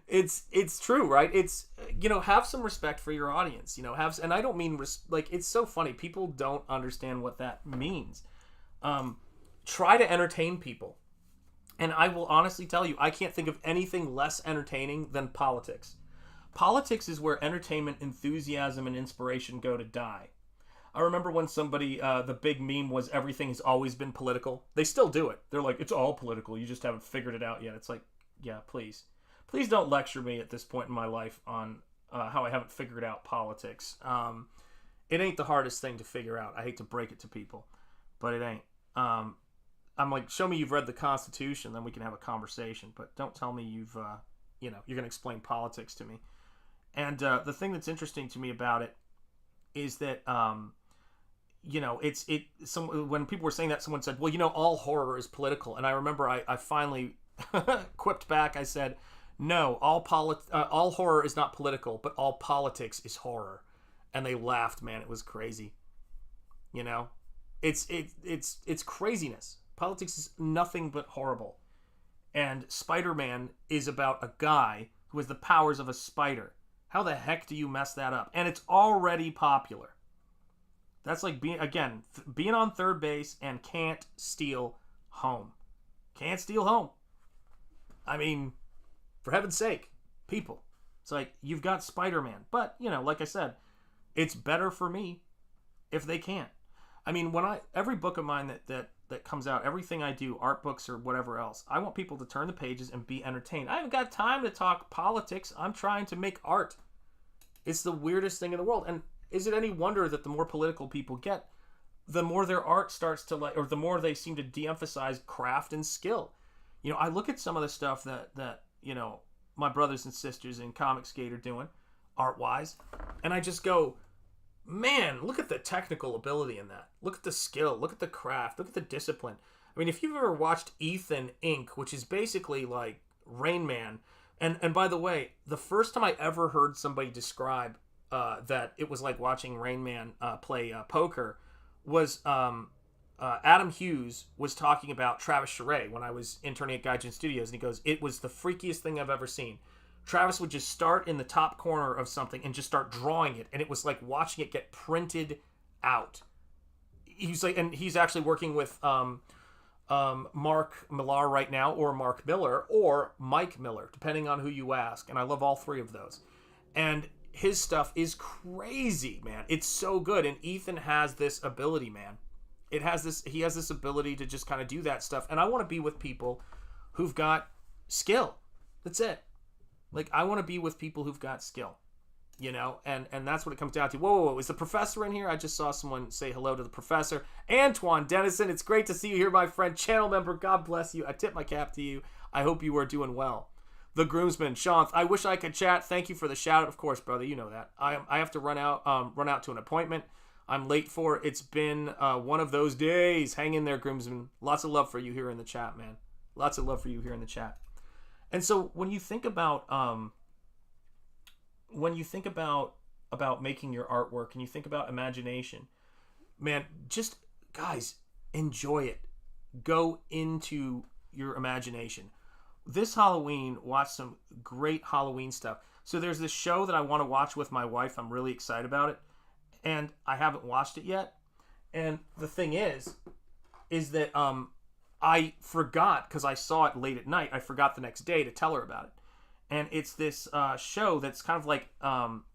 it's true, right? It's, have some respect for your audience. And I don't mean it's so funny. People don't understand what that means. Try to entertain people. And I will honestly tell you, I can't think of anything less entertaining than politics. Politics is where entertainment, enthusiasm, and inspiration go to die. I remember when somebody, the big meme was everything has always been political. They still do it. They're like, it's all political. You just haven't figured it out yet. It's like, yeah, please. Please don't lecture me at this point in my life on how I haven't figured out politics. It ain't the hardest thing to figure out. I hate to break it to people, but it ain't. I'm like, show me you've read the Constitution, then we can have a conversation. But don't tell me you're going to explain politics to me. And the thing that's interesting to me about it is that, when people were saying that, someone said, well, all horror is political. And I remember I finally quipped back. I said, no, all horror is not political, but all politics is horror. And they laughed, man. It was crazy. It's craziness. Politics is nothing but horrible. And Spider-Man is about a guy who has the powers of a spider. How the heck do you mess that up? And it's already popular. That's like being on third base and can't steal home. Can't steal home. I mean, for heaven's sake, people. It's like, you've got Spider-Man. But, like I said, it's better for me if they can't. I mean, every book of mine that comes out, everything I do, art books or whatever else, I want people to turn the pages and be entertained. I haven't got time to talk politics. I'm trying to make art. It's the weirdest thing in the world. And is it any wonder that the more political people get, the more their art starts to or the more they seem to de-emphasize craft and skill? I look at some of the stuff that my brothers and sisters in Comicsgate are doing, art-wise, and I just go, man, look at the technical ability in that. Look at the skill. Look at the craft. Look at the discipline. I mean, if you've ever watched Ethan Inc., which is basically like Rain Man, and by the way, the first time I ever heard somebody describe that it was like watching Rain Man play poker was Adam Hughes was talking about Travis Charest when I was interning at Gaijin Studios, and he goes, it was the freakiest thing I've ever seen. Travis would just start in the top corner of something and just start drawing it, and it was like watching it get printed out. He's like, and he's actually working with Mark Millar right now, or Mark Miller, or Mike Miller, depending on who you ask. And I love all three of those. And his stuff is crazy, man. It's so good. And Ethan has this ability, man. He has this ability to just kind of do that stuff. And I want to be with people who've got skill. That's it. Like, I want to be with people who've got skill, you know, and that's what it comes down to. Whoa, is the professor in here? I just saw someone say hello to the professor. Antoine Dennison, it's great to see you here, my friend, channel member. God bless you. I tip my cap to you. I hope you are doing well. The groomsman, Shanth, I wish I could chat. Thank you for the shout out. Of course, brother, you know that. I have to run out to an appointment. I'm late for it. It's been one of those days. Hang in there, groomsman. Lots of love for you here in the chat, man. Lots of love for you here in the chat. And so when you think about making your artwork and you think about imagination, man, just guys, enjoy it. Go into your imagination. This Halloween, watch some great Halloween stuff. So there's this show that I want to watch with my wife. I'm really excited about it, and I haven't watched it yet. And the thing is that I forgot, because I saw it late at night. I forgot the next day to tell her about it. And it's this show that's kind of like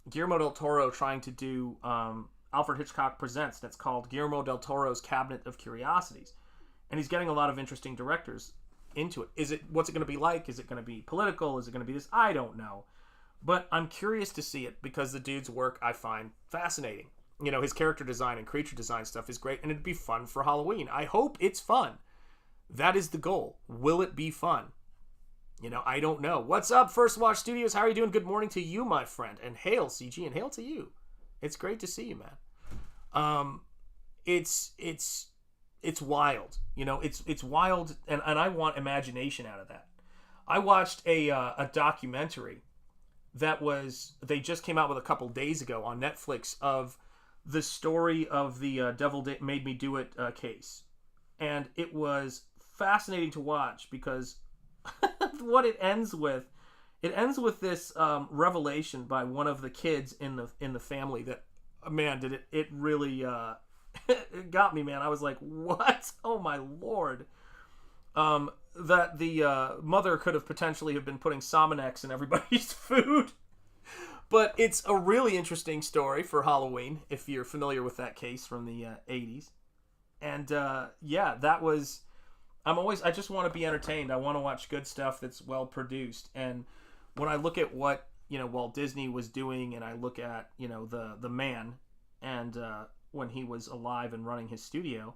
Guillermo del Toro trying to do Alfred Hitchcock Presents. That's called Guillermo del Toro's Cabinet of Curiosities. And he's getting a lot of interesting directors into it. What's it going to be like? Is it going to be political? Is it going to be this? I don't know. But I'm curious to see it because the dude's work I find fascinating. You know, his character design and creature design stuff is great, and it'd be fun for Halloween. I hope it's fun. That is the goal. Will it be fun? You know, I don't know. What's up, First Watch Studios? How are you doing? Good morning to you, my friend. And hail, CG, and hail to you. It's great to see you, man. It's wild. You know, it's wild, and I want imagination out of that. I watched a documentary they just came out with a couple days ago on Netflix of the story of the Devil Made Me Do It case. And it was fascinating to watch because what it ends with this revelation by one of the kids in the family that, man, did it really it got me, man. I was like, what? Oh my Lord. That the mother could have potentially have been putting Sominex in everybody's food. But it's a really interesting story for Halloween, if you're familiar with that case from the 80s. And yeah, that was... I just want to be entertained. I want to watch good stuff that's well produced. And when I look at what, you know, Walt Disney was doing, and I look at, you know, the man, and when he was alive and running his studio,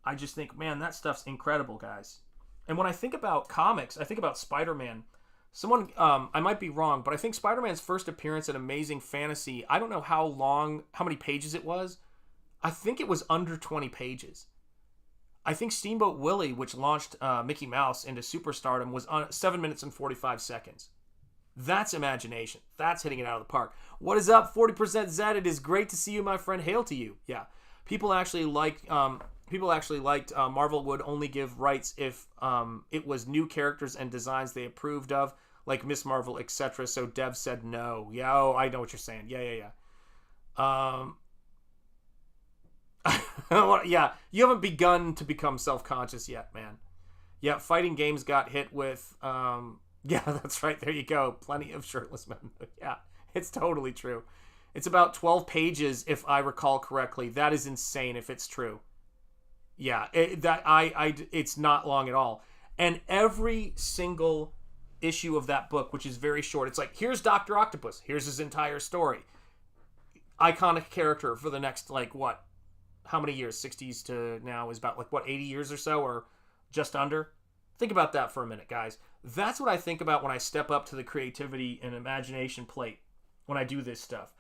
I just think, man, that stuff's incredible, guys. And when I think about comics, I think about Spider-Man. Someone, I might be wrong, but I think Spider-Man's first appearance in Amazing Fantasy, I don't know how many pages it was. I think it was under 20 pages. I think Steamboat Willie, which launched Mickey Mouse into superstardom, was on 7 minutes and 45 seconds. That's imagination. That's hitting it out of the park. What is up, 40% Zed? It is great to see you, my friend. Hail to you. Yeah, people actually liked Marvel would only give rights if it was new characters and designs they approved of, like Miss Marvel, etc. So Dev said no. Yeah, oh, I know what you're saying. Yeah. Yeah, you haven't begun to become self-conscious yet, man. Yeah, fighting games got hit with... yeah, that's right. There you go. Plenty of shirtless men. Yeah, it's totally true. It's about 12 pages, if I recall correctly. That is insane if it's true. Yeah, it's not long at all. And every single issue of that book, which is very short, it's like, here's Dr. Octopus. Here's his entire story. Iconic character for the next, like, what? How many years? 60s to now is about, like, what, 80 years or so, or just under? Think about that for a minute, guys. That's what I think about when I step up to the creativity and imagination plate when I do this stuff.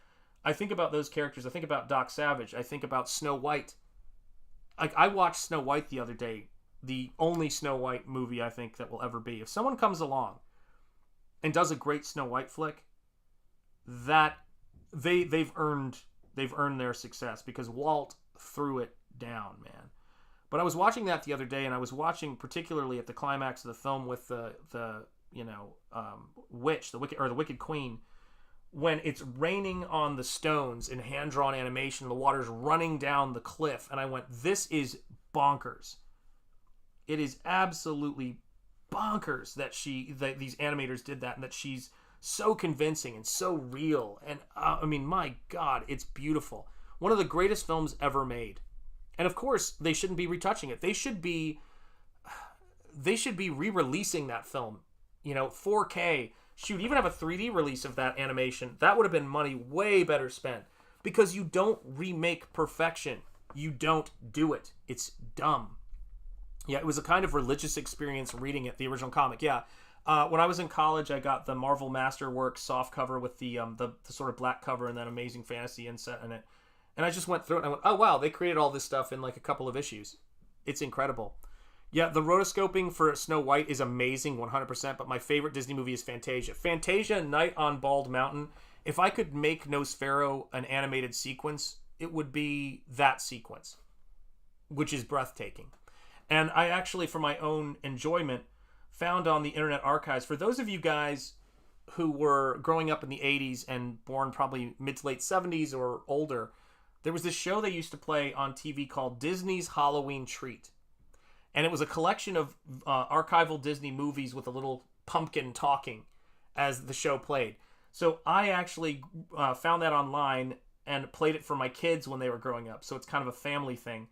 I think about those characters. I think about Doc Savage. I think about Snow White. I watched Snow White the other day, the only Snow White movie I think that will ever be. If someone comes along and does a great Snow White flick, that they've earned their success, because Walt threw it down, man. But I was watching that the other day, and I was watching particularly at the climax of the film with the witch, the Wicked Queen, when it's raining on the stones in hand-drawn animation, the water's running down the cliff, and I went, this is bonkers. It is absolutely bonkers that these animators did that, and that she's so convincing and so real. And I mean, my God, it's beautiful. One of the greatest films ever made. And of course, they shouldn't be retouching it. They should be re-releasing that film. 4K. Shoot, even have a 3D release of that animation. That would have been money way better spent. Because you don't remake perfection. You don't do it. It's dumb. Yeah, it was a kind of religious experience reading it, the original comic. Yeah. When I was in college, I got the Marvel Masterworks soft cover with the sort of black cover and that Amazing Fantasy inset in it. And I just went through it and I went, oh, wow, they created all this stuff in like a couple of issues. It's incredible. Yeah, the rotoscoping for Snow White is amazing, 100%, but my favorite Disney movie is Fantasia. Fantasia, Night on Bald Mountain. If I could make Nosferatu an animated sequence, it would be that sequence, which is breathtaking. And I actually, for my own enjoyment, found on the Internet Archives, for those of you guys who were growing up in the 80s and born probably mid to late 70s or older, there was this show they used to play on TV called Disney's Halloween Treat. And it was a collection of archival Disney movies with a little pumpkin talking as the show played. So I actually found that online and played it for my kids when they were growing up. So it's kind of a family thing.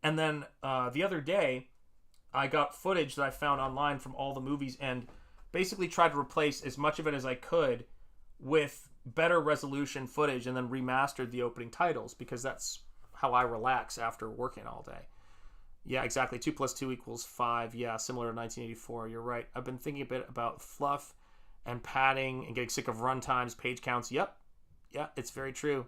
And then the other day, I got footage that I found online from all the movies and basically tried to replace as much of it as I could with better resolution footage and then remastered the opening titles, because that's how I relax after working all day. Yeah, exactly. 2 + 2 = 5. Yeah, similar to 1984. You're right. I've been thinking a bit about fluff and padding and getting sick of runtimes, page counts. Yep. Yeah, it's very true.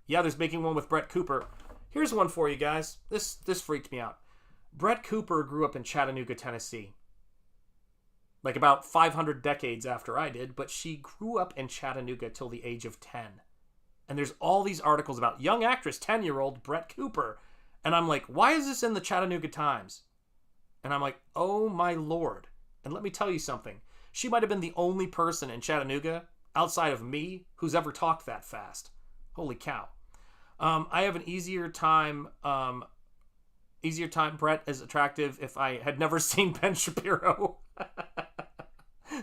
Yeah, there's making one with Brett Cooper. Here's one for you guys. This freaked me out. Brett Cooper grew up in Chattanooga, Tennessee. Like about 500 decades after I did, but she grew up in Chattanooga till the age of 10. And there's all these articles about young actress, 10-year-old Brett Cooper. And I'm like, why is this in the Chattanooga Times? And I'm like, oh my Lord. And let me tell you something. She might have been the only person in Chattanooga, outside of me, who's ever talked that fast. Holy cow. I have an easier time, Brett, as attractive if I had never seen Ben Shapiro.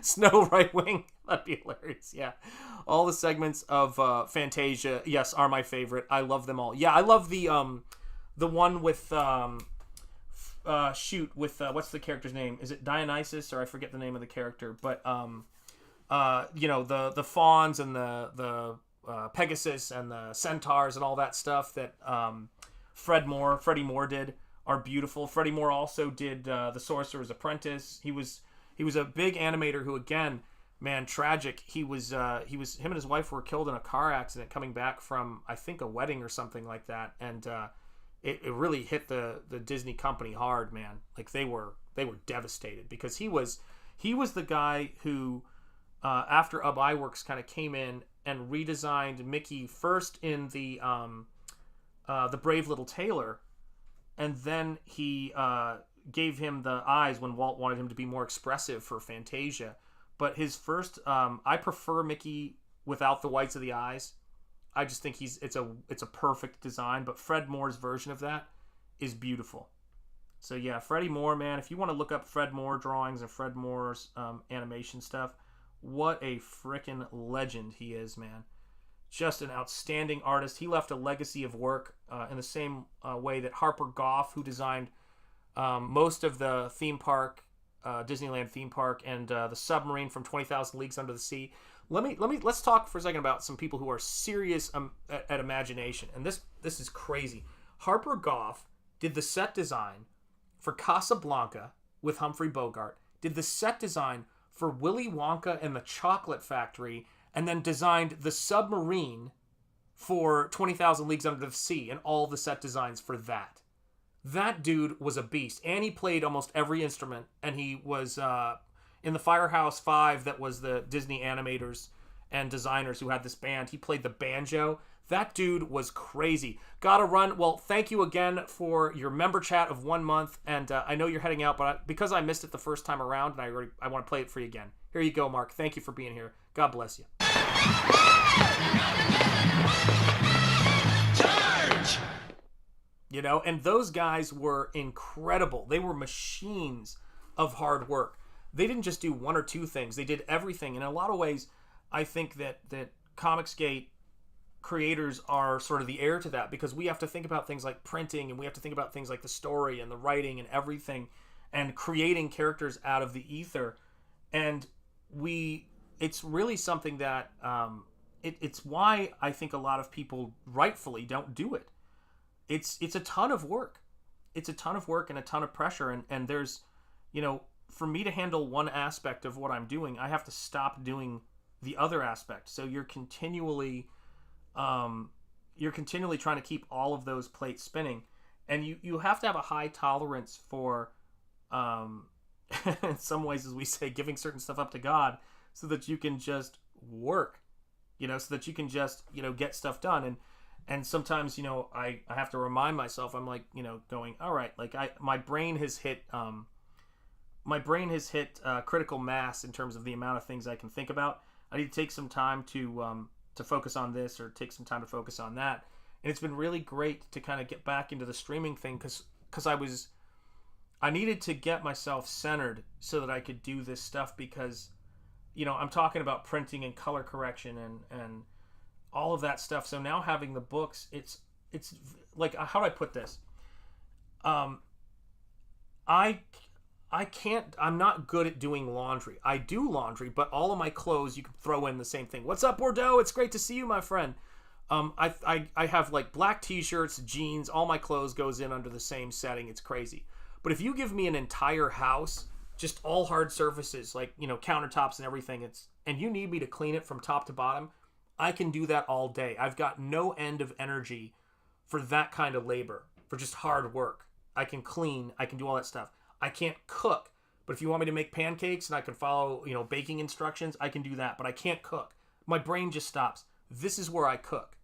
Snow Right Wing. That'd be hilarious, yeah. All the segments of Fantasia, yes, are my favorite. I love them all. Yeah, I love the one with what's the character's name? Is it Dionysus, or I forget the name of the character? But the fawns and the Pegasus and the centaurs and all that stuff that Freddie Moore did are beautiful. Freddie Moore also did The Sorcerer's Apprentice. He was a big animator who, again, man, tragic. Him and his wife were killed in a car accident coming back from, I think, a wedding or something like that, and it really hit the Disney company hard, man. Like they were devastated, because he was the guy who after Ub Iwerks kind of came in and redesigned Mickey first in the Brave Little Tailor, and then he gave him the eyes when Walt wanted him to be more expressive for Fantasia. But his first, I prefer Mickey without the whites of the eyes. I just think it's a perfect design, but Fred Moore's version of that is beautiful. So yeah, Freddie Moore, man, if you want to look up Fred Moore drawings and Fred Moore's animation stuff, what a freaking legend he is, man. Just an outstanding artist. He left a legacy of work in the same way that Harper Goff, who designed most of the theme park, Disneyland theme park, and the submarine from 20,000 Leagues Under the Sea. Let's talk for a second about some people who are serious at imagination. And this is crazy. Harper Goff did the set design for Casablanca with Humphrey Bogart, did the set design for Willy Wonka and the Chocolate Factory, and then designed the submarine for 20,000 Leagues Under the Sea and all the set designs for that. That dude was a beast. And he played almost every instrument. And he was in the Firehouse 5, that was the Disney animators and designers who had this band. He played the banjo. That dude was crazy. Gotta run. Well, thank you again for your member chat of 1 month. And I know you're heading out, but because I missed it the first time around, and I want to play it for you again. Here you go, Mark. Thank you for being here. God bless you. Charge! you know, and those guys were incredible. They were machines of hard work. They didn't just do one or two things. They did everything. In a lot of ways, I think that Comicsgate creators are sort of the heir to that, because we have to think about things like printing, and we have to think about things like the story and the writing and everything, and creating characters out of the ether. And it's really something that it's why I think a lot of people rightfully don't do it. It's a ton of work. It's a ton of work and a ton of pressure. And there's, you know, for me to handle one aspect of what I'm doing, I have to stop doing the other aspect. So you're continually trying to keep all of those plates spinning, and you have to have a high tolerance for, in some ways, as we say, giving certain stuff up to God, so that you can just work, you know, so that you can just, you know, get stuff done. And sometimes, you know, I have to remind myself, I'm like, you know, going, all right, like my brain has hit critical mass in terms of the amount of things I can think about. I need to take some time to focus on this, or take some time to focus on that. And it's been really great to kind of get back into the streaming thing, because I needed to get myself centered so that I could do this stuff, because, you know, I'm talking about printing and color correction and all of that stuff. So now having the books, it's like, how do I put this? I'm not good at doing laundry. I do laundry, but all of my clothes, you can throw in the same thing. What's up, Bordeaux? It's great to see you, my friend. I have like black t-shirts, jeans, all my clothes goes in under the same setting. It's crazy. But if you give me an entire house, just all hard surfaces, like, you know, countertops and everything, and you need me to clean it from top to bottom, I can do that all day. I've got no end of energy for that kind of labor, for just hard work. I can clean, I can do all that stuff. I can't cook, but if you want me to make pancakes and I can follow, you know, baking instructions, I can do that, but I can't cook. My brain just stops. This is where I cook.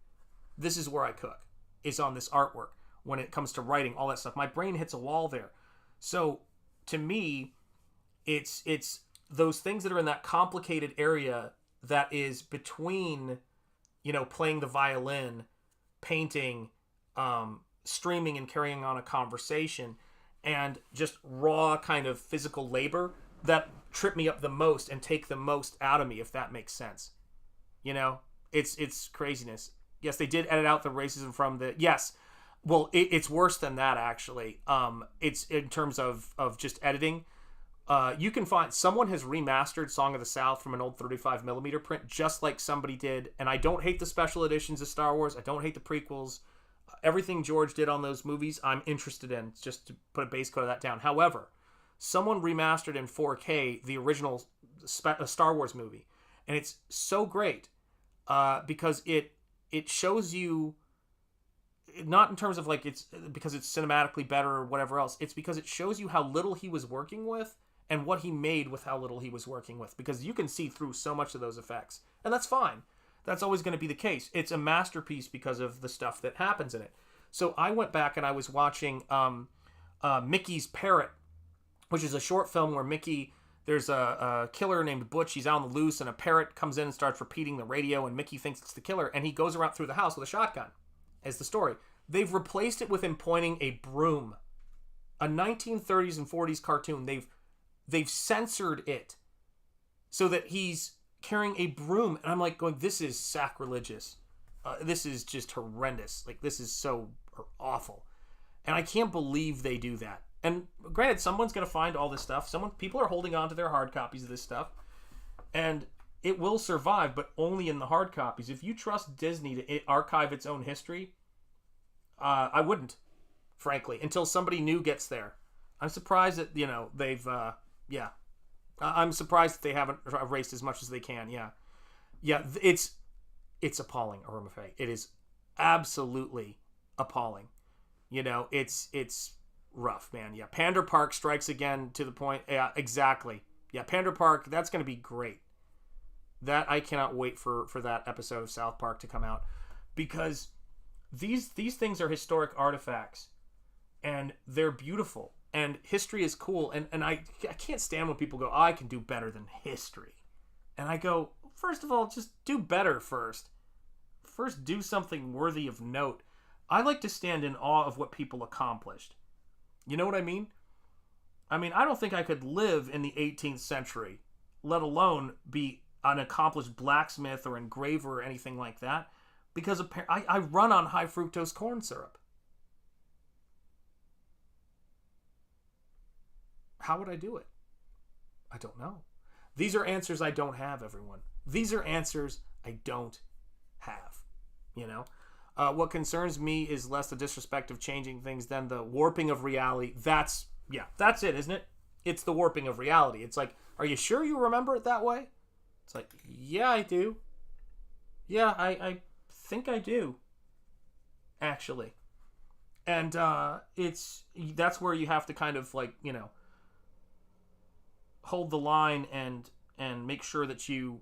This is where I cook, is on this artwork. When it comes to writing, all that stuff, my brain hits a wall there. So to me, it's those things that are in that complicated area that is between, you know, playing the violin, painting, streaming and carrying on a conversation, and just raw kind of physical labor that trip me up the most and take the most out of me, if that makes sense. You know, it's craziness. Yes, they did edit out the racism from the, yes. Well, it's worse than that, actually. It's in terms of just editing. You can find, someone has remastered Song of the South from an old 35mm print, just like somebody did. And I don't hate the special editions of Star Wars. I don't hate the prequels. Everything George did on those movies, I'm interested in, just to put a base coat of that down. However, someone remastered in 4K the original Star Wars movie. And it's so great because it shows you, not in terms of like it's because it's cinematically better or whatever else. It's because it shows you how little he was working with and what he made with how little he was working with. Because you can see through so much of those effects. And that's fine. That's always going to be the case. It's a masterpiece because of the stuff that happens in it. So I went back and I was watching Mickey's Parrot, which is a short film where Mickey, there's a killer named Butch. He's out on the loose, and a parrot comes in and starts repeating the radio, and Mickey thinks it's the killer, and he goes around through the house with a shotgun, as the story. They've replaced it with him pointing a broom. A 1930s and 40s cartoon. They've censored it so that he's carrying a broom, and I'm like going, this is sacrilegious. This is just horrendous. Like, this is so awful. And I can't believe they do that. And granted, someone's going to find all this stuff. People are holding on to their hard copies of this stuff. And it will survive, but only in the hard copies. If you trust Disney to archive its own history, I wouldn't, frankly, until somebody new gets there. I'm surprised that, you know, they've, I'm surprised that they haven't erased as much as they can. Yeah, it's appalling, Arumafe. It is absolutely appalling. You know, it's rough, man. Yeah, Pander Park strikes again to the point. Yeah, exactly. Yeah, Pander Park, that's going to be great. That, I cannot wait for that episode of South Park to come out, because these things are historic artifacts, and they're beautiful, and history is cool, and I can't stand when people go, oh, I can do better than history. And I go, first of all, just do better first. First, do something worthy of note. I like to stand in awe of what people accomplished. You know what I mean? I mean, I don't think I could live in the 18th century, let alone be an accomplished blacksmith or engraver or anything like that, because I run on high fructose corn syrup. How would I do it? I don't know. These are answers I don't have, everyone. These are answers I don't have. You know? What concerns me is less the disrespect of changing things than the warping of reality. That's it, isn't it? It's the warping of reality. It's like, are you sure you remember it that way? It's like, yeah, I do. Yeah, I think I do. Actually. And that's where you have to kind of like, you know, hold the line and make sure that you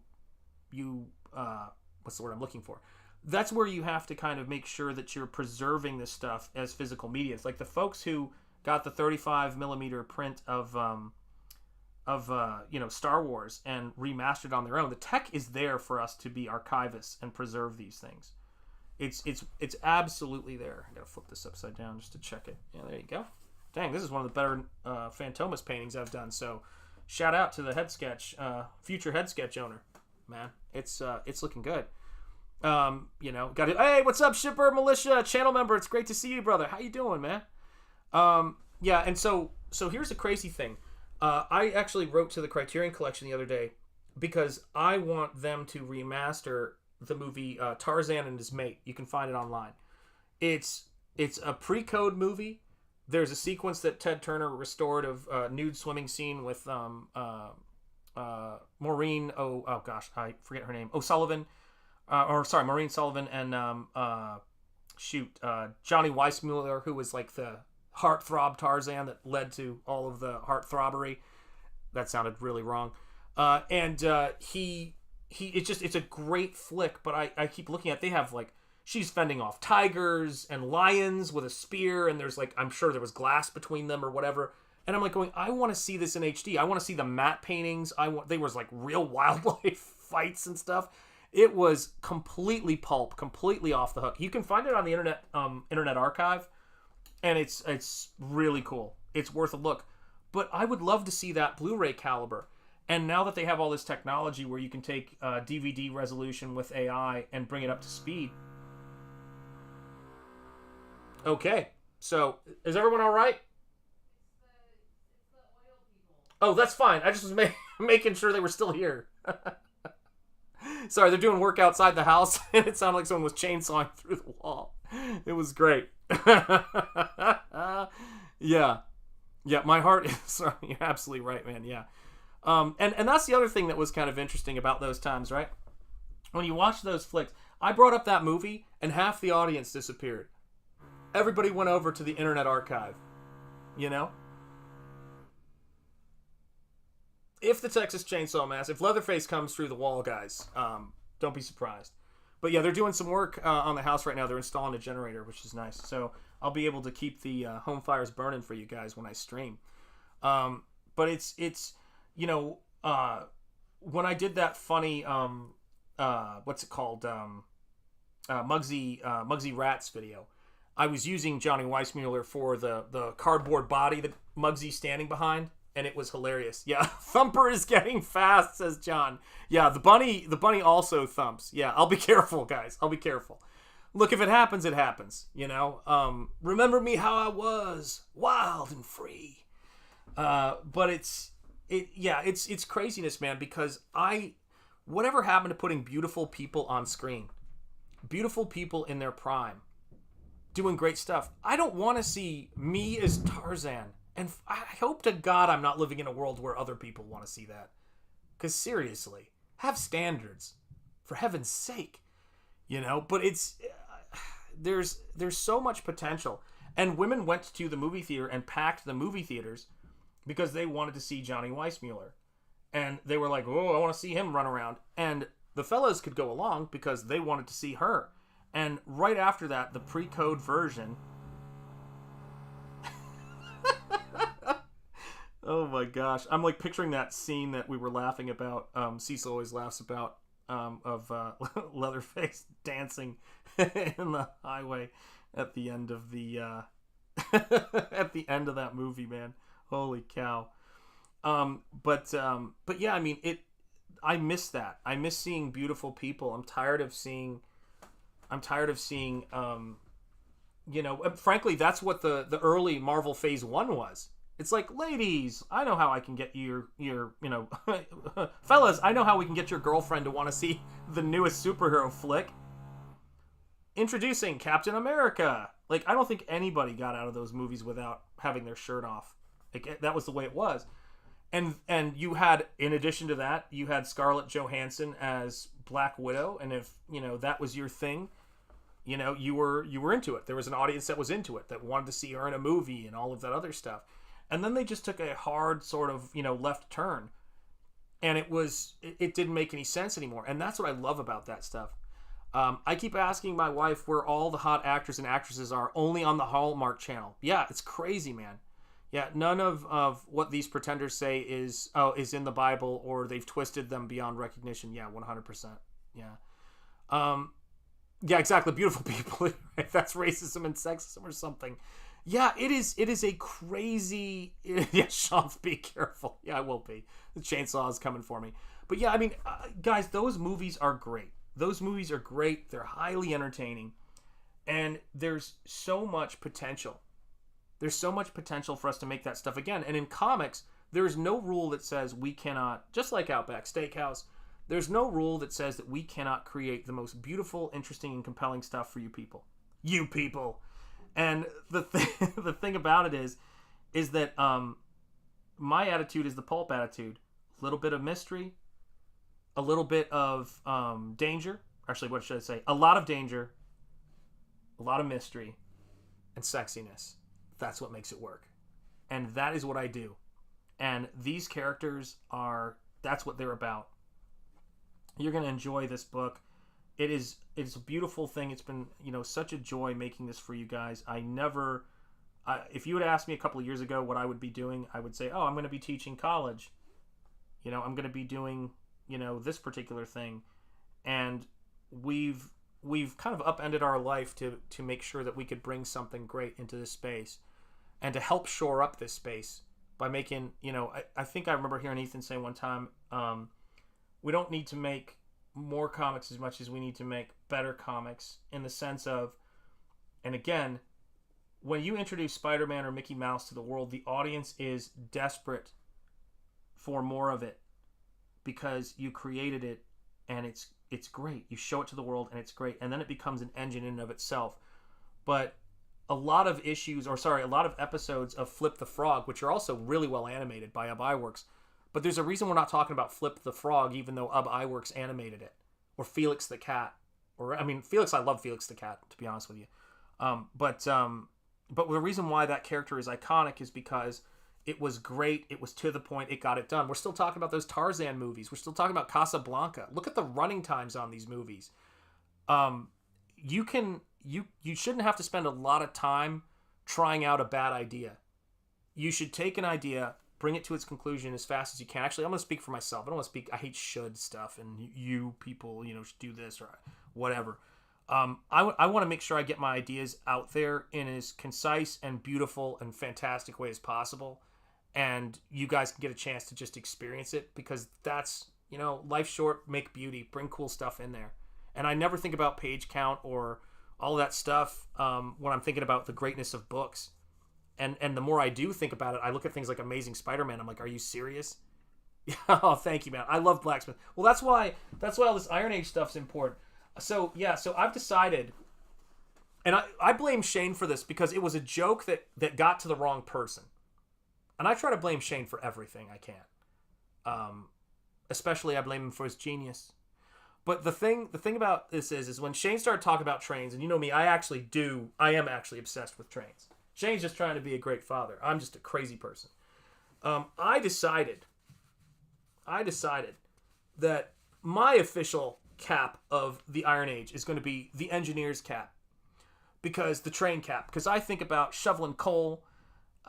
what's the word I'm looking for? That's where you have to kind of make sure that you're preserving this stuff as physical media. It's like the folks who got the 35 millimeter print of Star Wars and remastered on their own. The tech is there for us to be archivists and preserve these things. It's absolutely there. I gotta flip this upside down just to check it. Yeah, there you go. Dang, this is one of the better Phantomas paintings I've done. So, shout out to the head sketch, future head sketch owner. Man, it's looking good. Got it. Hey, what's up, Shipper Militia channel member? It's great to see you, brother. How you doing, man? And so here's the crazy thing. I actually wrote to the Criterion Collection the other day because I want them to remaster the movie Tarzan and His Mate. You can find it online. It's a pre-code movie. There's a sequence that Ted Turner restored of nude swimming scene with Maureen. Oh gosh, I forget her name. O'Sullivan, Maureen Sullivan and Johnny Weissmuller, who was like the heartthrob Tarzan that led to all of the heartthrobbery. That sounded really wrong. It's a great flick, but I keep looking at, they have like, she's fending off tigers and lions with a spear, and there's like, I'm sure there was glass between them or whatever. And I'm like going, I want to see this in HD. I want to see the matte paintings. There was like real wildlife fights and stuff. It was completely pulp, completely off the hook. You can find it on the Internet Archive, and it's really cool. It's worth a look. But I would love to see that Blu-ray caliber. And now that they have all this technology where you can take DVD resolution with AI and bring it up to speed. Okay, so is everyone all right? It's the oil people. Oh, that's fine. I just was making sure they were still here. Sorry, they're doing work outside the house, and it sounded like someone was chainsawing through the wall. It was great. Yeah, my heart is... Sorry, you're absolutely right, man, yeah. And that's the other thing that was kind of interesting about those times, right? When you watch those flicks, I brought up that movie, and half the audience disappeared. Everybody went over to the Internet Archive, you know? If the Texas Chainsaw Massacre, if Leatherface comes through the wall, guys, don't be surprised. But yeah, they're doing some work on the house right now. They're installing a generator, which is nice. So I'll be able to keep the home fires burning for you guys when I stream. But it's when I did that funny, what's it called? Muggsy Rats video. I was using Johnny Weissmuller for the cardboard body that Muggsy's standing behind. And it was hilarious. Yeah, Thumper is getting fast, says John. Yeah, the bunny also thumps. Yeah, I'll be careful, guys. I'll be careful. Look, if it happens, it happens. You know, remember me how I was, wild and free. But it's craziness, man. Because whatever happened to putting beautiful people on screen, beautiful people in their prime, doing great stuff. I don't want to see me as Tarzan. And I hope to God I'm not living in a world where other people want to see that. Because seriously, have standards. For heaven's sake. You know, but there's so much potential. And women went to the movie theater and packed the movie theaters because they wanted to see Johnny Weissmuller. And they were like, oh, I want to see him run around. And the fellas could go along because they wanted to see her. And right after that, the pre-code version... Oh my gosh. I'm like picturing that scene that we were laughing about. Cecil always laughs about of Leatherface dancing in the highway. at the end of the at the end of that movie, man. Holy cow. But yeah, I mean, I miss that. I miss seeing beautiful people. I'm tired of seeing you know, frankly, that's what the early Marvel Phase 1 was. It's like, ladies, I know how I can get your you know, fellas, I know how we can get your girlfriend to want to see the newest superhero flick. Introducing Captain America. Like, I don't think anybody got out of those movies without having their shirt off. Like, that was the way it was. And you had, in addition to that, you had Scarlett Johansson as Black Widow, and if, you know, that was your thing, you know, you were into it. There was an audience that was into it, that wanted to see her in a movie and all of that other stuff. And then they just took a hard sort of, you know, left turn. And it didn't make any sense anymore. And that's what I love about that stuff. I keep asking my wife where all the hot actors and actresses are, only on the Hallmark Channel. Yeah, it's crazy, man. Yeah, none of what these pretenders say is in the Bible, or they've twisted them beyond recognition. Yeah, 100%. Yeah. Yeah, exactly. Beautiful people. That's racism and sexism or something. Yeah, it is a crazy... Yeah, Sean, be careful. Yeah, I will be. The chainsaw is coming for me. But yeah, I mean, guys, those movies are great. Those movies are great. They're highly entertaining. And there's so much potential. There's so much potential for us to make that stuff again. And in comics, there is no rule that says we cannot, just like Outback Steakhouse, there's no rule that says that we cannot create the most beautiful, interesting, and compelling stuff for you people. You people. And the thing about it is that my attitude is the pulp attitude. A little bit of mystery, a little bit of danger. Actually, what should I say? A lot of danger, a lot of mystery, and sexiness. That's what makes it work. And that is what I do. And these characters that's what they're about. You're going to enjoy this book. It's a beautiful thing. It's been, you know, such a joy making this for you guys. If you had asked me a couple of years ago what I would be doing, I would say, I'm going to be teaching college. You know, I'm going to be doing, you know, this particular thing. And we've kind of upended our life to make sure that we could bring something great into this space and to help shore up this space by making, you know, I think I remember hearing Ethan say one time, we don't need to make more comics as much as we need to make better comics, in the sense of, and again, when you introduce Spider-Man or Mickey Mouse to the world, the audience is desperate for more of it because you created it and it's great. You show it to the world and it's great, and then it becomes an engine in and of itself. But a lot of episodes of Flip the Frog, which are also really well animated by Ub Iwerks, but there's a reason we're not talking about Flip the Frog, even though Ub Iwerks animated it, or Felix the Cat, Felix. I love Felix the Cat, to be honest with you. But the reason why that character is iconic is because it was great. It was to the point. It got it done. We're still talking about those Tarzan movies. We're still talking about Casablanca. Look at the running times on these movies. You shouldn't have to spend a lot of time trying out a bad idea. You should take an idea, bring it to its conclusion as fast as you can. Actually, I'm going to speak for myself. I don't want to speak. I hate should stuff and you people, you know, should do this or whatever. I want to make sure I get my ideas out there in as concise and beautiful and fantastic way as possible. And you guys can get a chance to just experience it, because that's, you know, life's short, make beauty, bring cool stuff in there. And I never think about page count or all that stuff when I'm thinking about the greatness of books. And the more I do think about it, I look at things like Amazing Spider-Man. I'm like, are you serious? Oh, thank you, man. I love Blacksmith. Well, that's why all this Iron Age stuff's important. So I've decided, and I blame Shane for this because it was a joke that got to the wrong person. And I try to blame Shane for everything I can. Especially I blame him for his genius. But the thing about this is when Shane started talking about trains, and you know me, I am actually obsessed with trains. Shane's just trying to be a great father. I'm just a crazy person. I decided that my official cap of the Iron Age is going to be the engineer's cap, because the train cap, because I think about shoveling coal,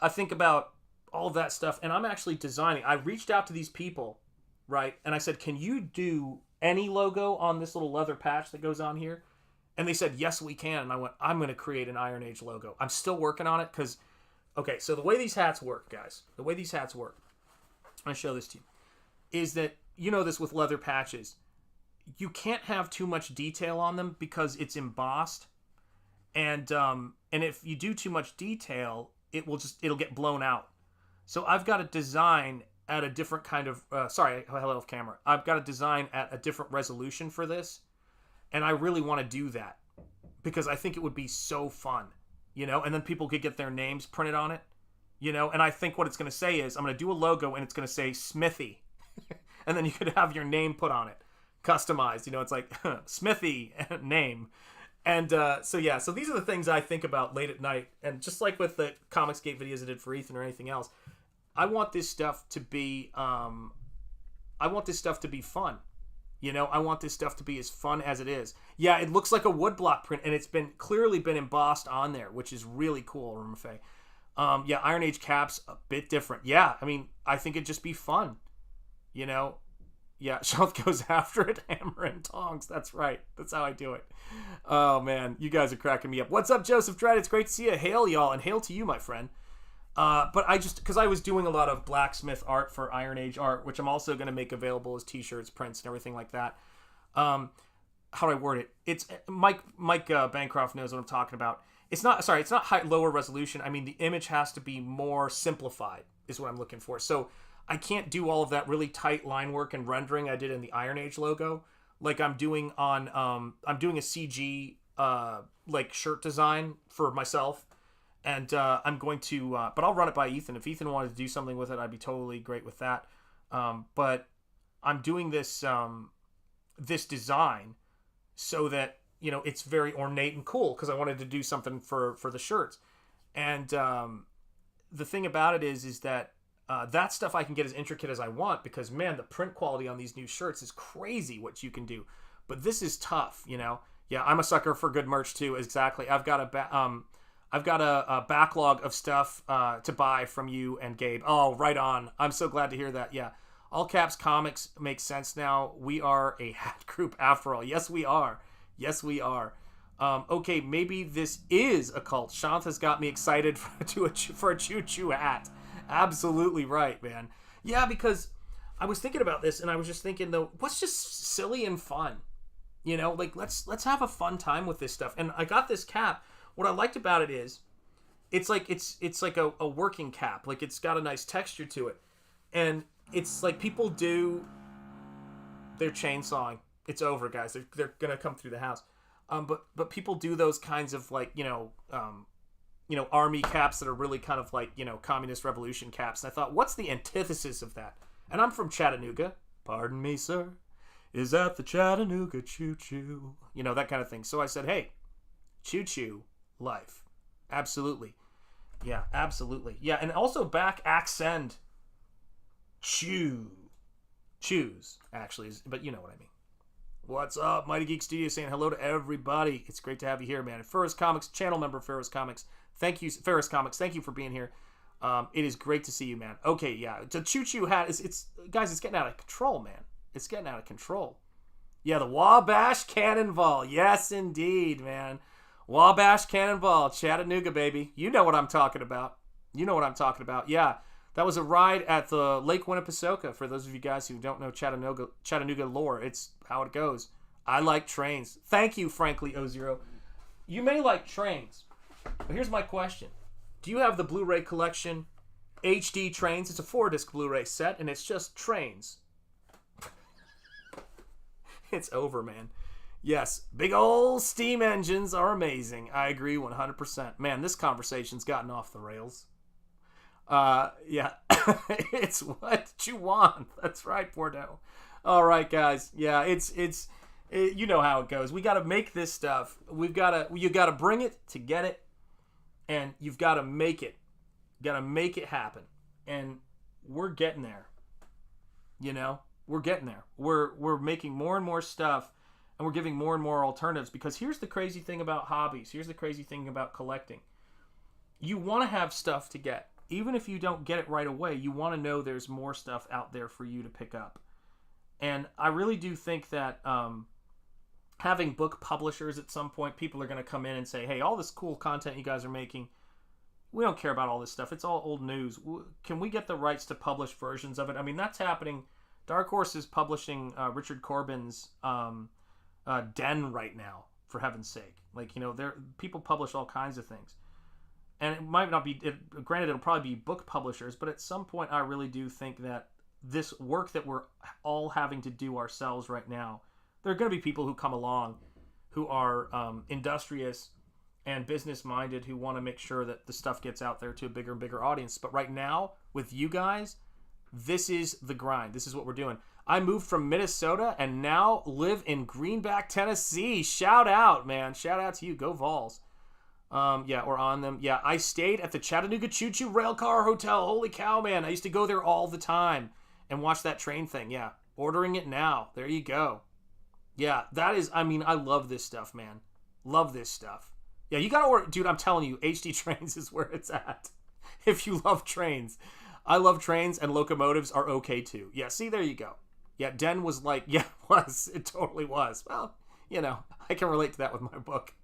I think about all of that stuff, and I'm actually designing. I reached out to these people, right, and I said, can you do any logo on this little leather patch that goes on here? And they said, yes, we can. And I went, I'm going to create an Iron Age logo. I'm still working on it because, okay, so the way these hats work, guys, I'm going to show this to you, is that, you know this with leather patches, you can't have too much detail on them because it's embossed. And if you do too much detail, it'll get blown out. So I've got to design at a different kind of, hello off camera. I've got to design at a different resolution for this. And I really want to do that because I think it would be so fun, you know, and then people could get their names printed on it, you know, and I think what it's going to say is I'm going to do a logo and it's going to say Smithy. And then you could have your name put on it, customized, you know, it's like Smithy name. And so these are the things I think about late at night. And just like with the Comicsgate videos I did for Ethan or anything else, I want this stuff to be fun. You know, I want this stuff to be as fun as it is. Yeah, it looks like a woodblock print, and it's clearly been embossed on there, which is really cool, Rumafay. Iron Age caps, a bit different. Yeah, I mean, I think it'd just be fun. You know? Yeah, Shanth goes after it, hammer and tongs. That's right. That's how I do it. Oh, man. You guys are cracking me up. What's up, Joseph Dredd? It's great to see you. Hail, y'all, and hail to you, my friend. But because I was doing a lot of blacksmith art for Iron Age art, which I'm also going to make available as t-shirts, prints, and everything like that. How do I word it? It's Mike Bancroft knows what I'm talking about. It's not lower resolution. I mean, the image has to be more simplified is what I'm looking for. So I can't do all of that really tight line work and rendering I did in the Iron Age logo. Like I'm doing on, I'm doing a CG, like shirt design for myself. And I'm going to, but I'll run it by Ethan. If Ethan wanted to do something with it, I'd be totally great with that. But I'm doing this this design so that, you know, it's very ornate and cool because I wanted to do something for the shirts. And the thing about it is that that stuff I can get as intricate as I want because, man, the print quality on these new shirts is crazy what you can do. But this is tough, you know. Yeah, I'm a sucker for good merch too. Exactly. I've got a backlog of stuff to buy from you and Gabe. Oh, right on. I'm so glad to hear that. Yeah. All Caps Comics makes sense now. We are a hat group after all. Yes, we are. Yes, we are. Okay, maybe this is a cult. Shanth has got me excited for a choo-choo hat. Absolutely right, man. Yeah, because I was thinking about this and I was just thinking, though, what's just silly and fun? You know, like let's have a fun time with this stuff. And I got this cap. What I liked about it is it's like a working cap. Like it's got a nice texture to it. And it's like people do their chainsawing. It's over, guys. They're going to come through the house. But people do those kinds of like, army caps that are really kind of like, communist revolution caps. And I thought, what's the antithesis of that? And I'm from Chattanooga. Pardon me, sir. Is that the Chattanooga choo-choo? You know, that kind of thing. So I said, hey, choo-choo. Life. Absolutely. Yeah, absolutely. Yeah, and also back accent. Choose, actually. But you know what I mean. What's up, Mighty Geek Studio saying hello to everybody. It's great to have you here, man. Ferris Comics, channel member Ferris Comics. Thank you, Ferris Comics. Thank you for being here. It is great to see you, man. Okay, yeah. The choo-choo hat, it's guys, it's getting out of control, man. It's getting out of control. Yeah, the Wabash Cannonball. Yes, indeed, man. Wabash Cannonball, Chattanooga, baby. You know what I'm talking about. Yeah, that was a ride at the Lake Winnipesaukee. For those of you guys who don't know Chattanooga lore, it's how it goes. I like trains. Thank you, Frankly O0. You may like trains, but here's my question. Do you have the Blu-ray collection HD Trains? It's a 4-disc Blu-ray set, and it's just trains. It's over, man. Yes, big old steam engines are amazing. I agree 100%. Man, this conversation's gotten off the rails. Yeah, it's what you want. That's right, Bordeaux. All right, guys. Yeah, it's you know how it goes. We got to make this stuff. You got to bring it to get it, and you've got to make it. Got to make it happen, and we're getting there. You know, we're getting there. We're making more and more stuff. And we're giving more and more alternatives because here's the crazy thing about hobbies. Here's the crazy thing about collecting. You want to have stuff to get. Even if you don't get it right away, you want to know there's more stuff out there for you to pick up. And I really do think that having book publishers at some point, people are going to come in and say, hey, all this cool content you guys are making, we don't care about all this stuff. It's all old news. Can we get the rights to publish versions of it? I mean, that's happening. Dark Horse is publishing Richard Corbin's Den right now, for heaven's sake. Like, you know, people publish all kinds of things. And it might not be, granted, it'll probably be book publishers, but at some point I really do think that this work that we're all having to do ourselves right now, there are going to be people who come along who are industrious and business-minded, who want to make sure that the stuff gets out there to a bigger and bigger audience. But right now, with you guys, this is the grind. This is what we're doing. I moved from Minnesota and now live in Greenback, Tennessee. Shout out, man. Shout out to you. Go Vols. Yeah, or on them. Yeah, I stayed at the Chattanooga Choo Choo Railcar Hotel. Holy cow, man. I used to go there all the time and watch that train thing. Yeah, ordering it now. There you go. Yeah, that is, I mean, I love this stuff, man. Love this stuff. Yeah, you gotta order, dude, I'm telling you, HD Trains is where it's at. If you love trains. I love trains, and locomotives are okay too. Yeah, see, there you go. Yeah, Den was like, yeah, it was. It totally was. Well, you know, I can relate to that with my book.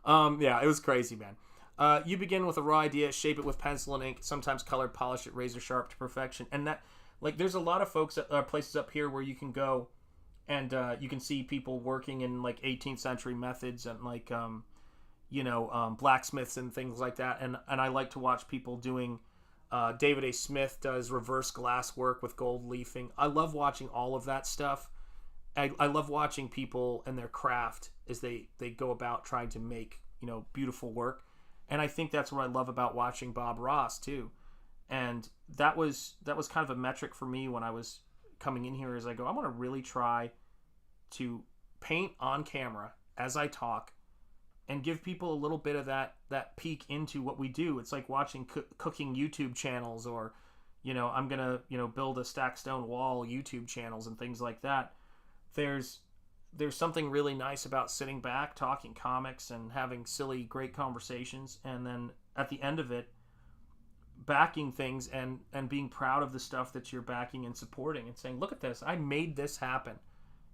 Yeah, it was crazy, man. You begin with a raw idea, shape it with pencil and ink, sometimes color, polish it razor sharp to perfection. And that, like, there's a lot of folks, places up here where you can go and you can see people working in, like, 18th century methods and, like, blacksmiths and things like that. And I like to watch people doing, David A. Smith does reverse glass work with gold leafing. I love watching all of that stuff. I love watching people and their craft as they go about trying to make, you know, beautiful work. And I think that's what I love about watching Bob Ross too. And that was kind of a metric for me when I was coming in here, is I go, I want to really try to paint on camera as I talk and give people a little bit of that peek into what we do. It's like watching cooking YouTube channels, or, you know, I'm going to, you know, build a stack stone wall YouTube channels and things like that. There's something really nice about sitting back, talking comics, and having silly, great conversations, and then at the end of it, backing things and being proud of the stuff that you're backing and supporting, and saying, look at this, I made this happen.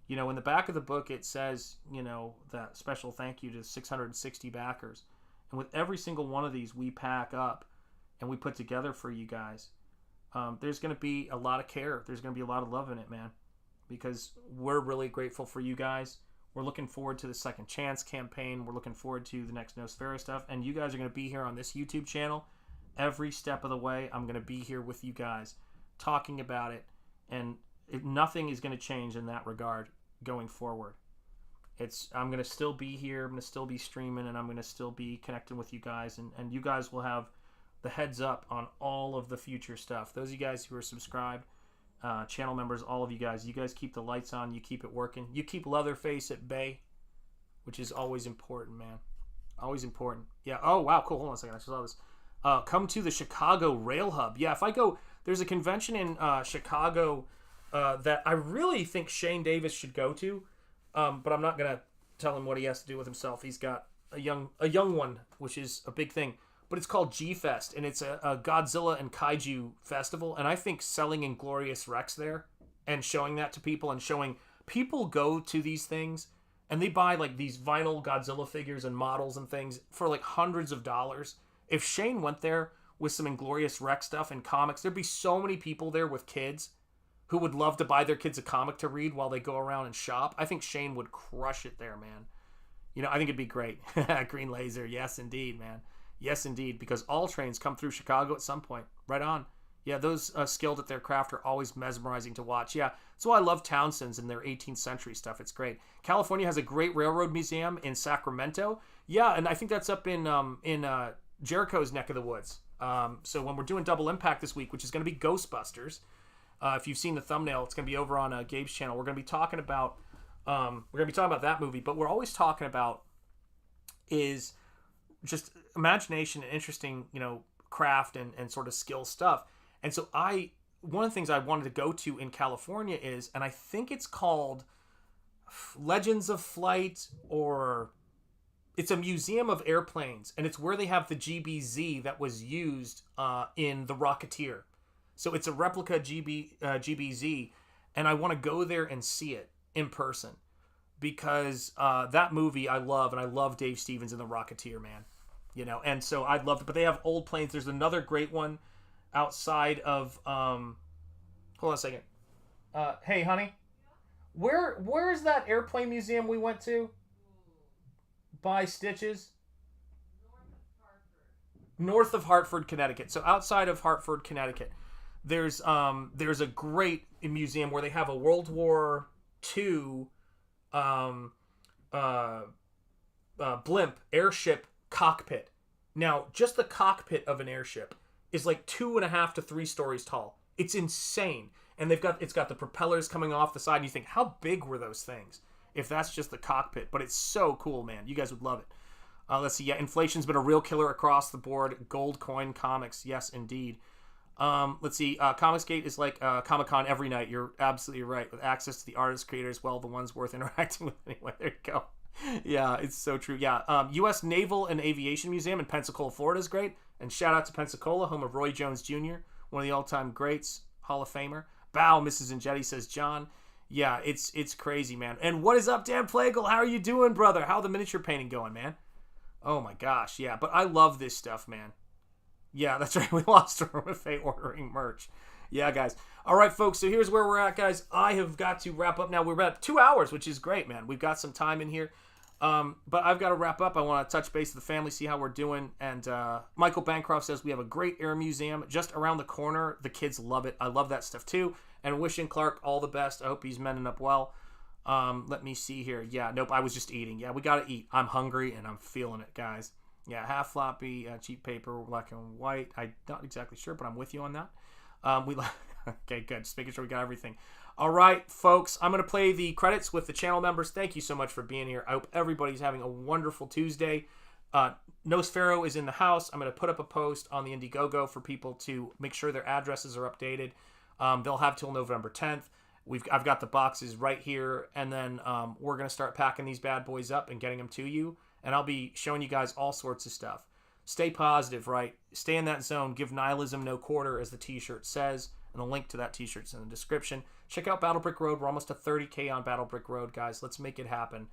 You know, in the back of the book, it says, you know, that special thank you to 660 backers. And with every single one of these we pack up and we put together for you guys, there's going to be a lot of care. There's going to be a lot of love in it, man. Because we're really grateful for you guys. We're looking forward to the Second Chance campaign. We're looking forward to the next Nosferatu stuff. And you guys are going to be here on this YouTube channel every step of the way. I'm going to be here with you guys talking about it. And nothing is going to change in that regard going forward. I'm going to still be here. I'm going to still be streaming. And I'm going to still be connecting with you guys. And you guys will have the heads up on all of the future stuff. Those of you guys who are subscribed, channel members, all of you guys keep the lights on, you keep it working, you keep Leatherface at bay, which is always important, man. Always important. Yeah. Oh wow, cool. Hold on a second, I just saw this. Come to the Chicago Rail Hub. Yeah, if I go, there's a convention in Chicago that I really think Shane Davis should go to, but I'm not gonna tell him what he has to do with himself. He's got a young one, which is a big thing. But it's called G-Fest, and it's a Godzilla and Kaiju festival. And I think selling Inglorious Rex there and showing that to people, and showing people go to these things and they buy like these vinyl Godzilla figures and models and things for like hundreds of dollars. If Shane went there with some Inglorious Rex stuff and comics, there'd be so many people there with kids who would love to buy their kids a comic to read while they go around and shop. I think Shane would crush it there, man. You know, I think it'd be great. Green Laser. Yes, indeed, man. Yes, indeed, because all trains come through Chicago at some point. Right on. Yeah, those skilled at their craft are always mesmerizing to watch. Yeah, that's why I love Townsend's and their 18th century stuff. It's great. California has a great railroad museum in Sacramento. Yeah, and I think that's up in Jericho's neck of the woods. So when we're doing Double Impact this week, which is going to be Ghostbusters, if you've seen the thumbnail, it's going to be over on Gabe's channel. We're going to be talking about that movie, but we're always talking about is just imagination and interesting, you know, craft and sort of skill stuff. And so one of the things I wanted to go to in California is, and I think it's called Legends of Flight, or it's a museum of airplanes, and it's where they have the GBZ that was used in The Rocketeer. So it's a replica GBZ, and I want to go there and see it in person, because that movie I love, and I love Dave Stevens and the Rocketeer, man. You know, and so I'd love to, but they have old planes. There's another great one outside of, hold on a second. Hey, honey, where is that airplane museum we went to? By Stitches? North of Hartford, Connecticut. So outside of Hartford, Connecticut, there's a great museum where they have a World War II blimp airship cockpit. Now, just the cockpit of an airship is like 2.5 to 3 stories tall. It's insane. And it's got the propellers coming off the side, and you think, how big were those things? If that's just the cockpit. But it's so cool, man. You guys would love it. Let's see. Yeah, inflation's been a real killer across the board. Gold coin comics. Yes, indeed. Let's see. Comicsgate is like Comic-Con every night. You're absolutely right. With access to the artists, creators, well, the ones worth interacting with anyway. There you go. Yeah, it's so true. Yeah. U.S. Naval and Aviation Museum in Pensacola, Florida is great. And shout out to Pensacola, home of Roy Jones Jr., one of the all-time greats, Hall of Famer. Bow, Mrs. Enjetti, says John. Yeah, it's crazy, man. And what is up, Dan Plagle? How are you doing, brother? How the miniature painting going, man? Oh, my gosh. Yeah, but I love this stuff, man. Yeah, that's right. We lost RMFA ordering merch. Yeah, guys. All right, folks. So here's where we're at, guys. I have got to wrap up now. We're about 2 hours, which is great, man. We've got some time in here. But I've got to wrap up. I want to touch base with the family, see how we're doing. And Michael Bancroft says we have a great air museum just around the corner. The kids love it. I love that stuff, too. And wishing Clark all the best. I hope he's mending up well. Let me see here. Yeah, nope, I was just eating. Yeah, we got to eat. I'm hungry, and I'm feeling it, guys. Yeah, half floppy, cheap paper, black and white. I'm not exactly sure, but I'm with you on that. Okay, good. Just making sure we got everything. All right, folks, I'm going to play the credits with the channel members. Thank you so much for being here. I hope everybody's having a wonderful Tuesday. Nosfero is in the house. I'm going to put up a post on the Indiegogo for people to make sure their addresses are updated. They'll have till November 10th. I've got the boxes right here, and then we're going to start packing these bad boys up and getting them to you. And I'll be showing you guys all sorts of stuff. Stay positive, right? Stay in that zone. Give nihilism no quarter, as the t-shirt says. And the link to that t-shirt's in the description. Check out Battle Brick Road. We're almost to 30K on Battle Brick Road, guys. Let's make it happen.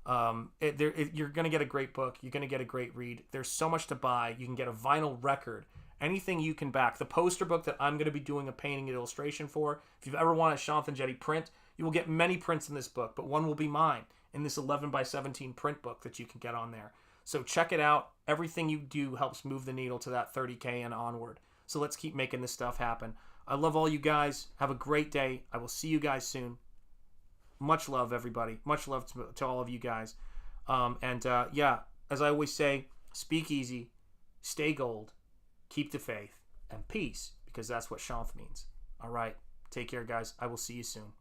You're going to get a great book. You're going to get a great read. There's so much to buy. You can get a vinyl record. Anything you can back. The poster book that I'm going to be doing a painting and illustration for. If you've ever wanted a Shanth Enjeti print, you will get many prints in this book, but one will be mine in this 11x17 print book that you can get on there. So check it out. Everything you do helps move the needle to that 30K and onward. So let's keep making this stuff happen. I love all you guys. Have a great day. I will see you guys soon. Much love, everybody. Much love to all of you guys. Yeah, as I always say, speak easy, stay gold, keep the faith, and peace, because that's what Shanth means. All right. Take care, guys. I will see you soon.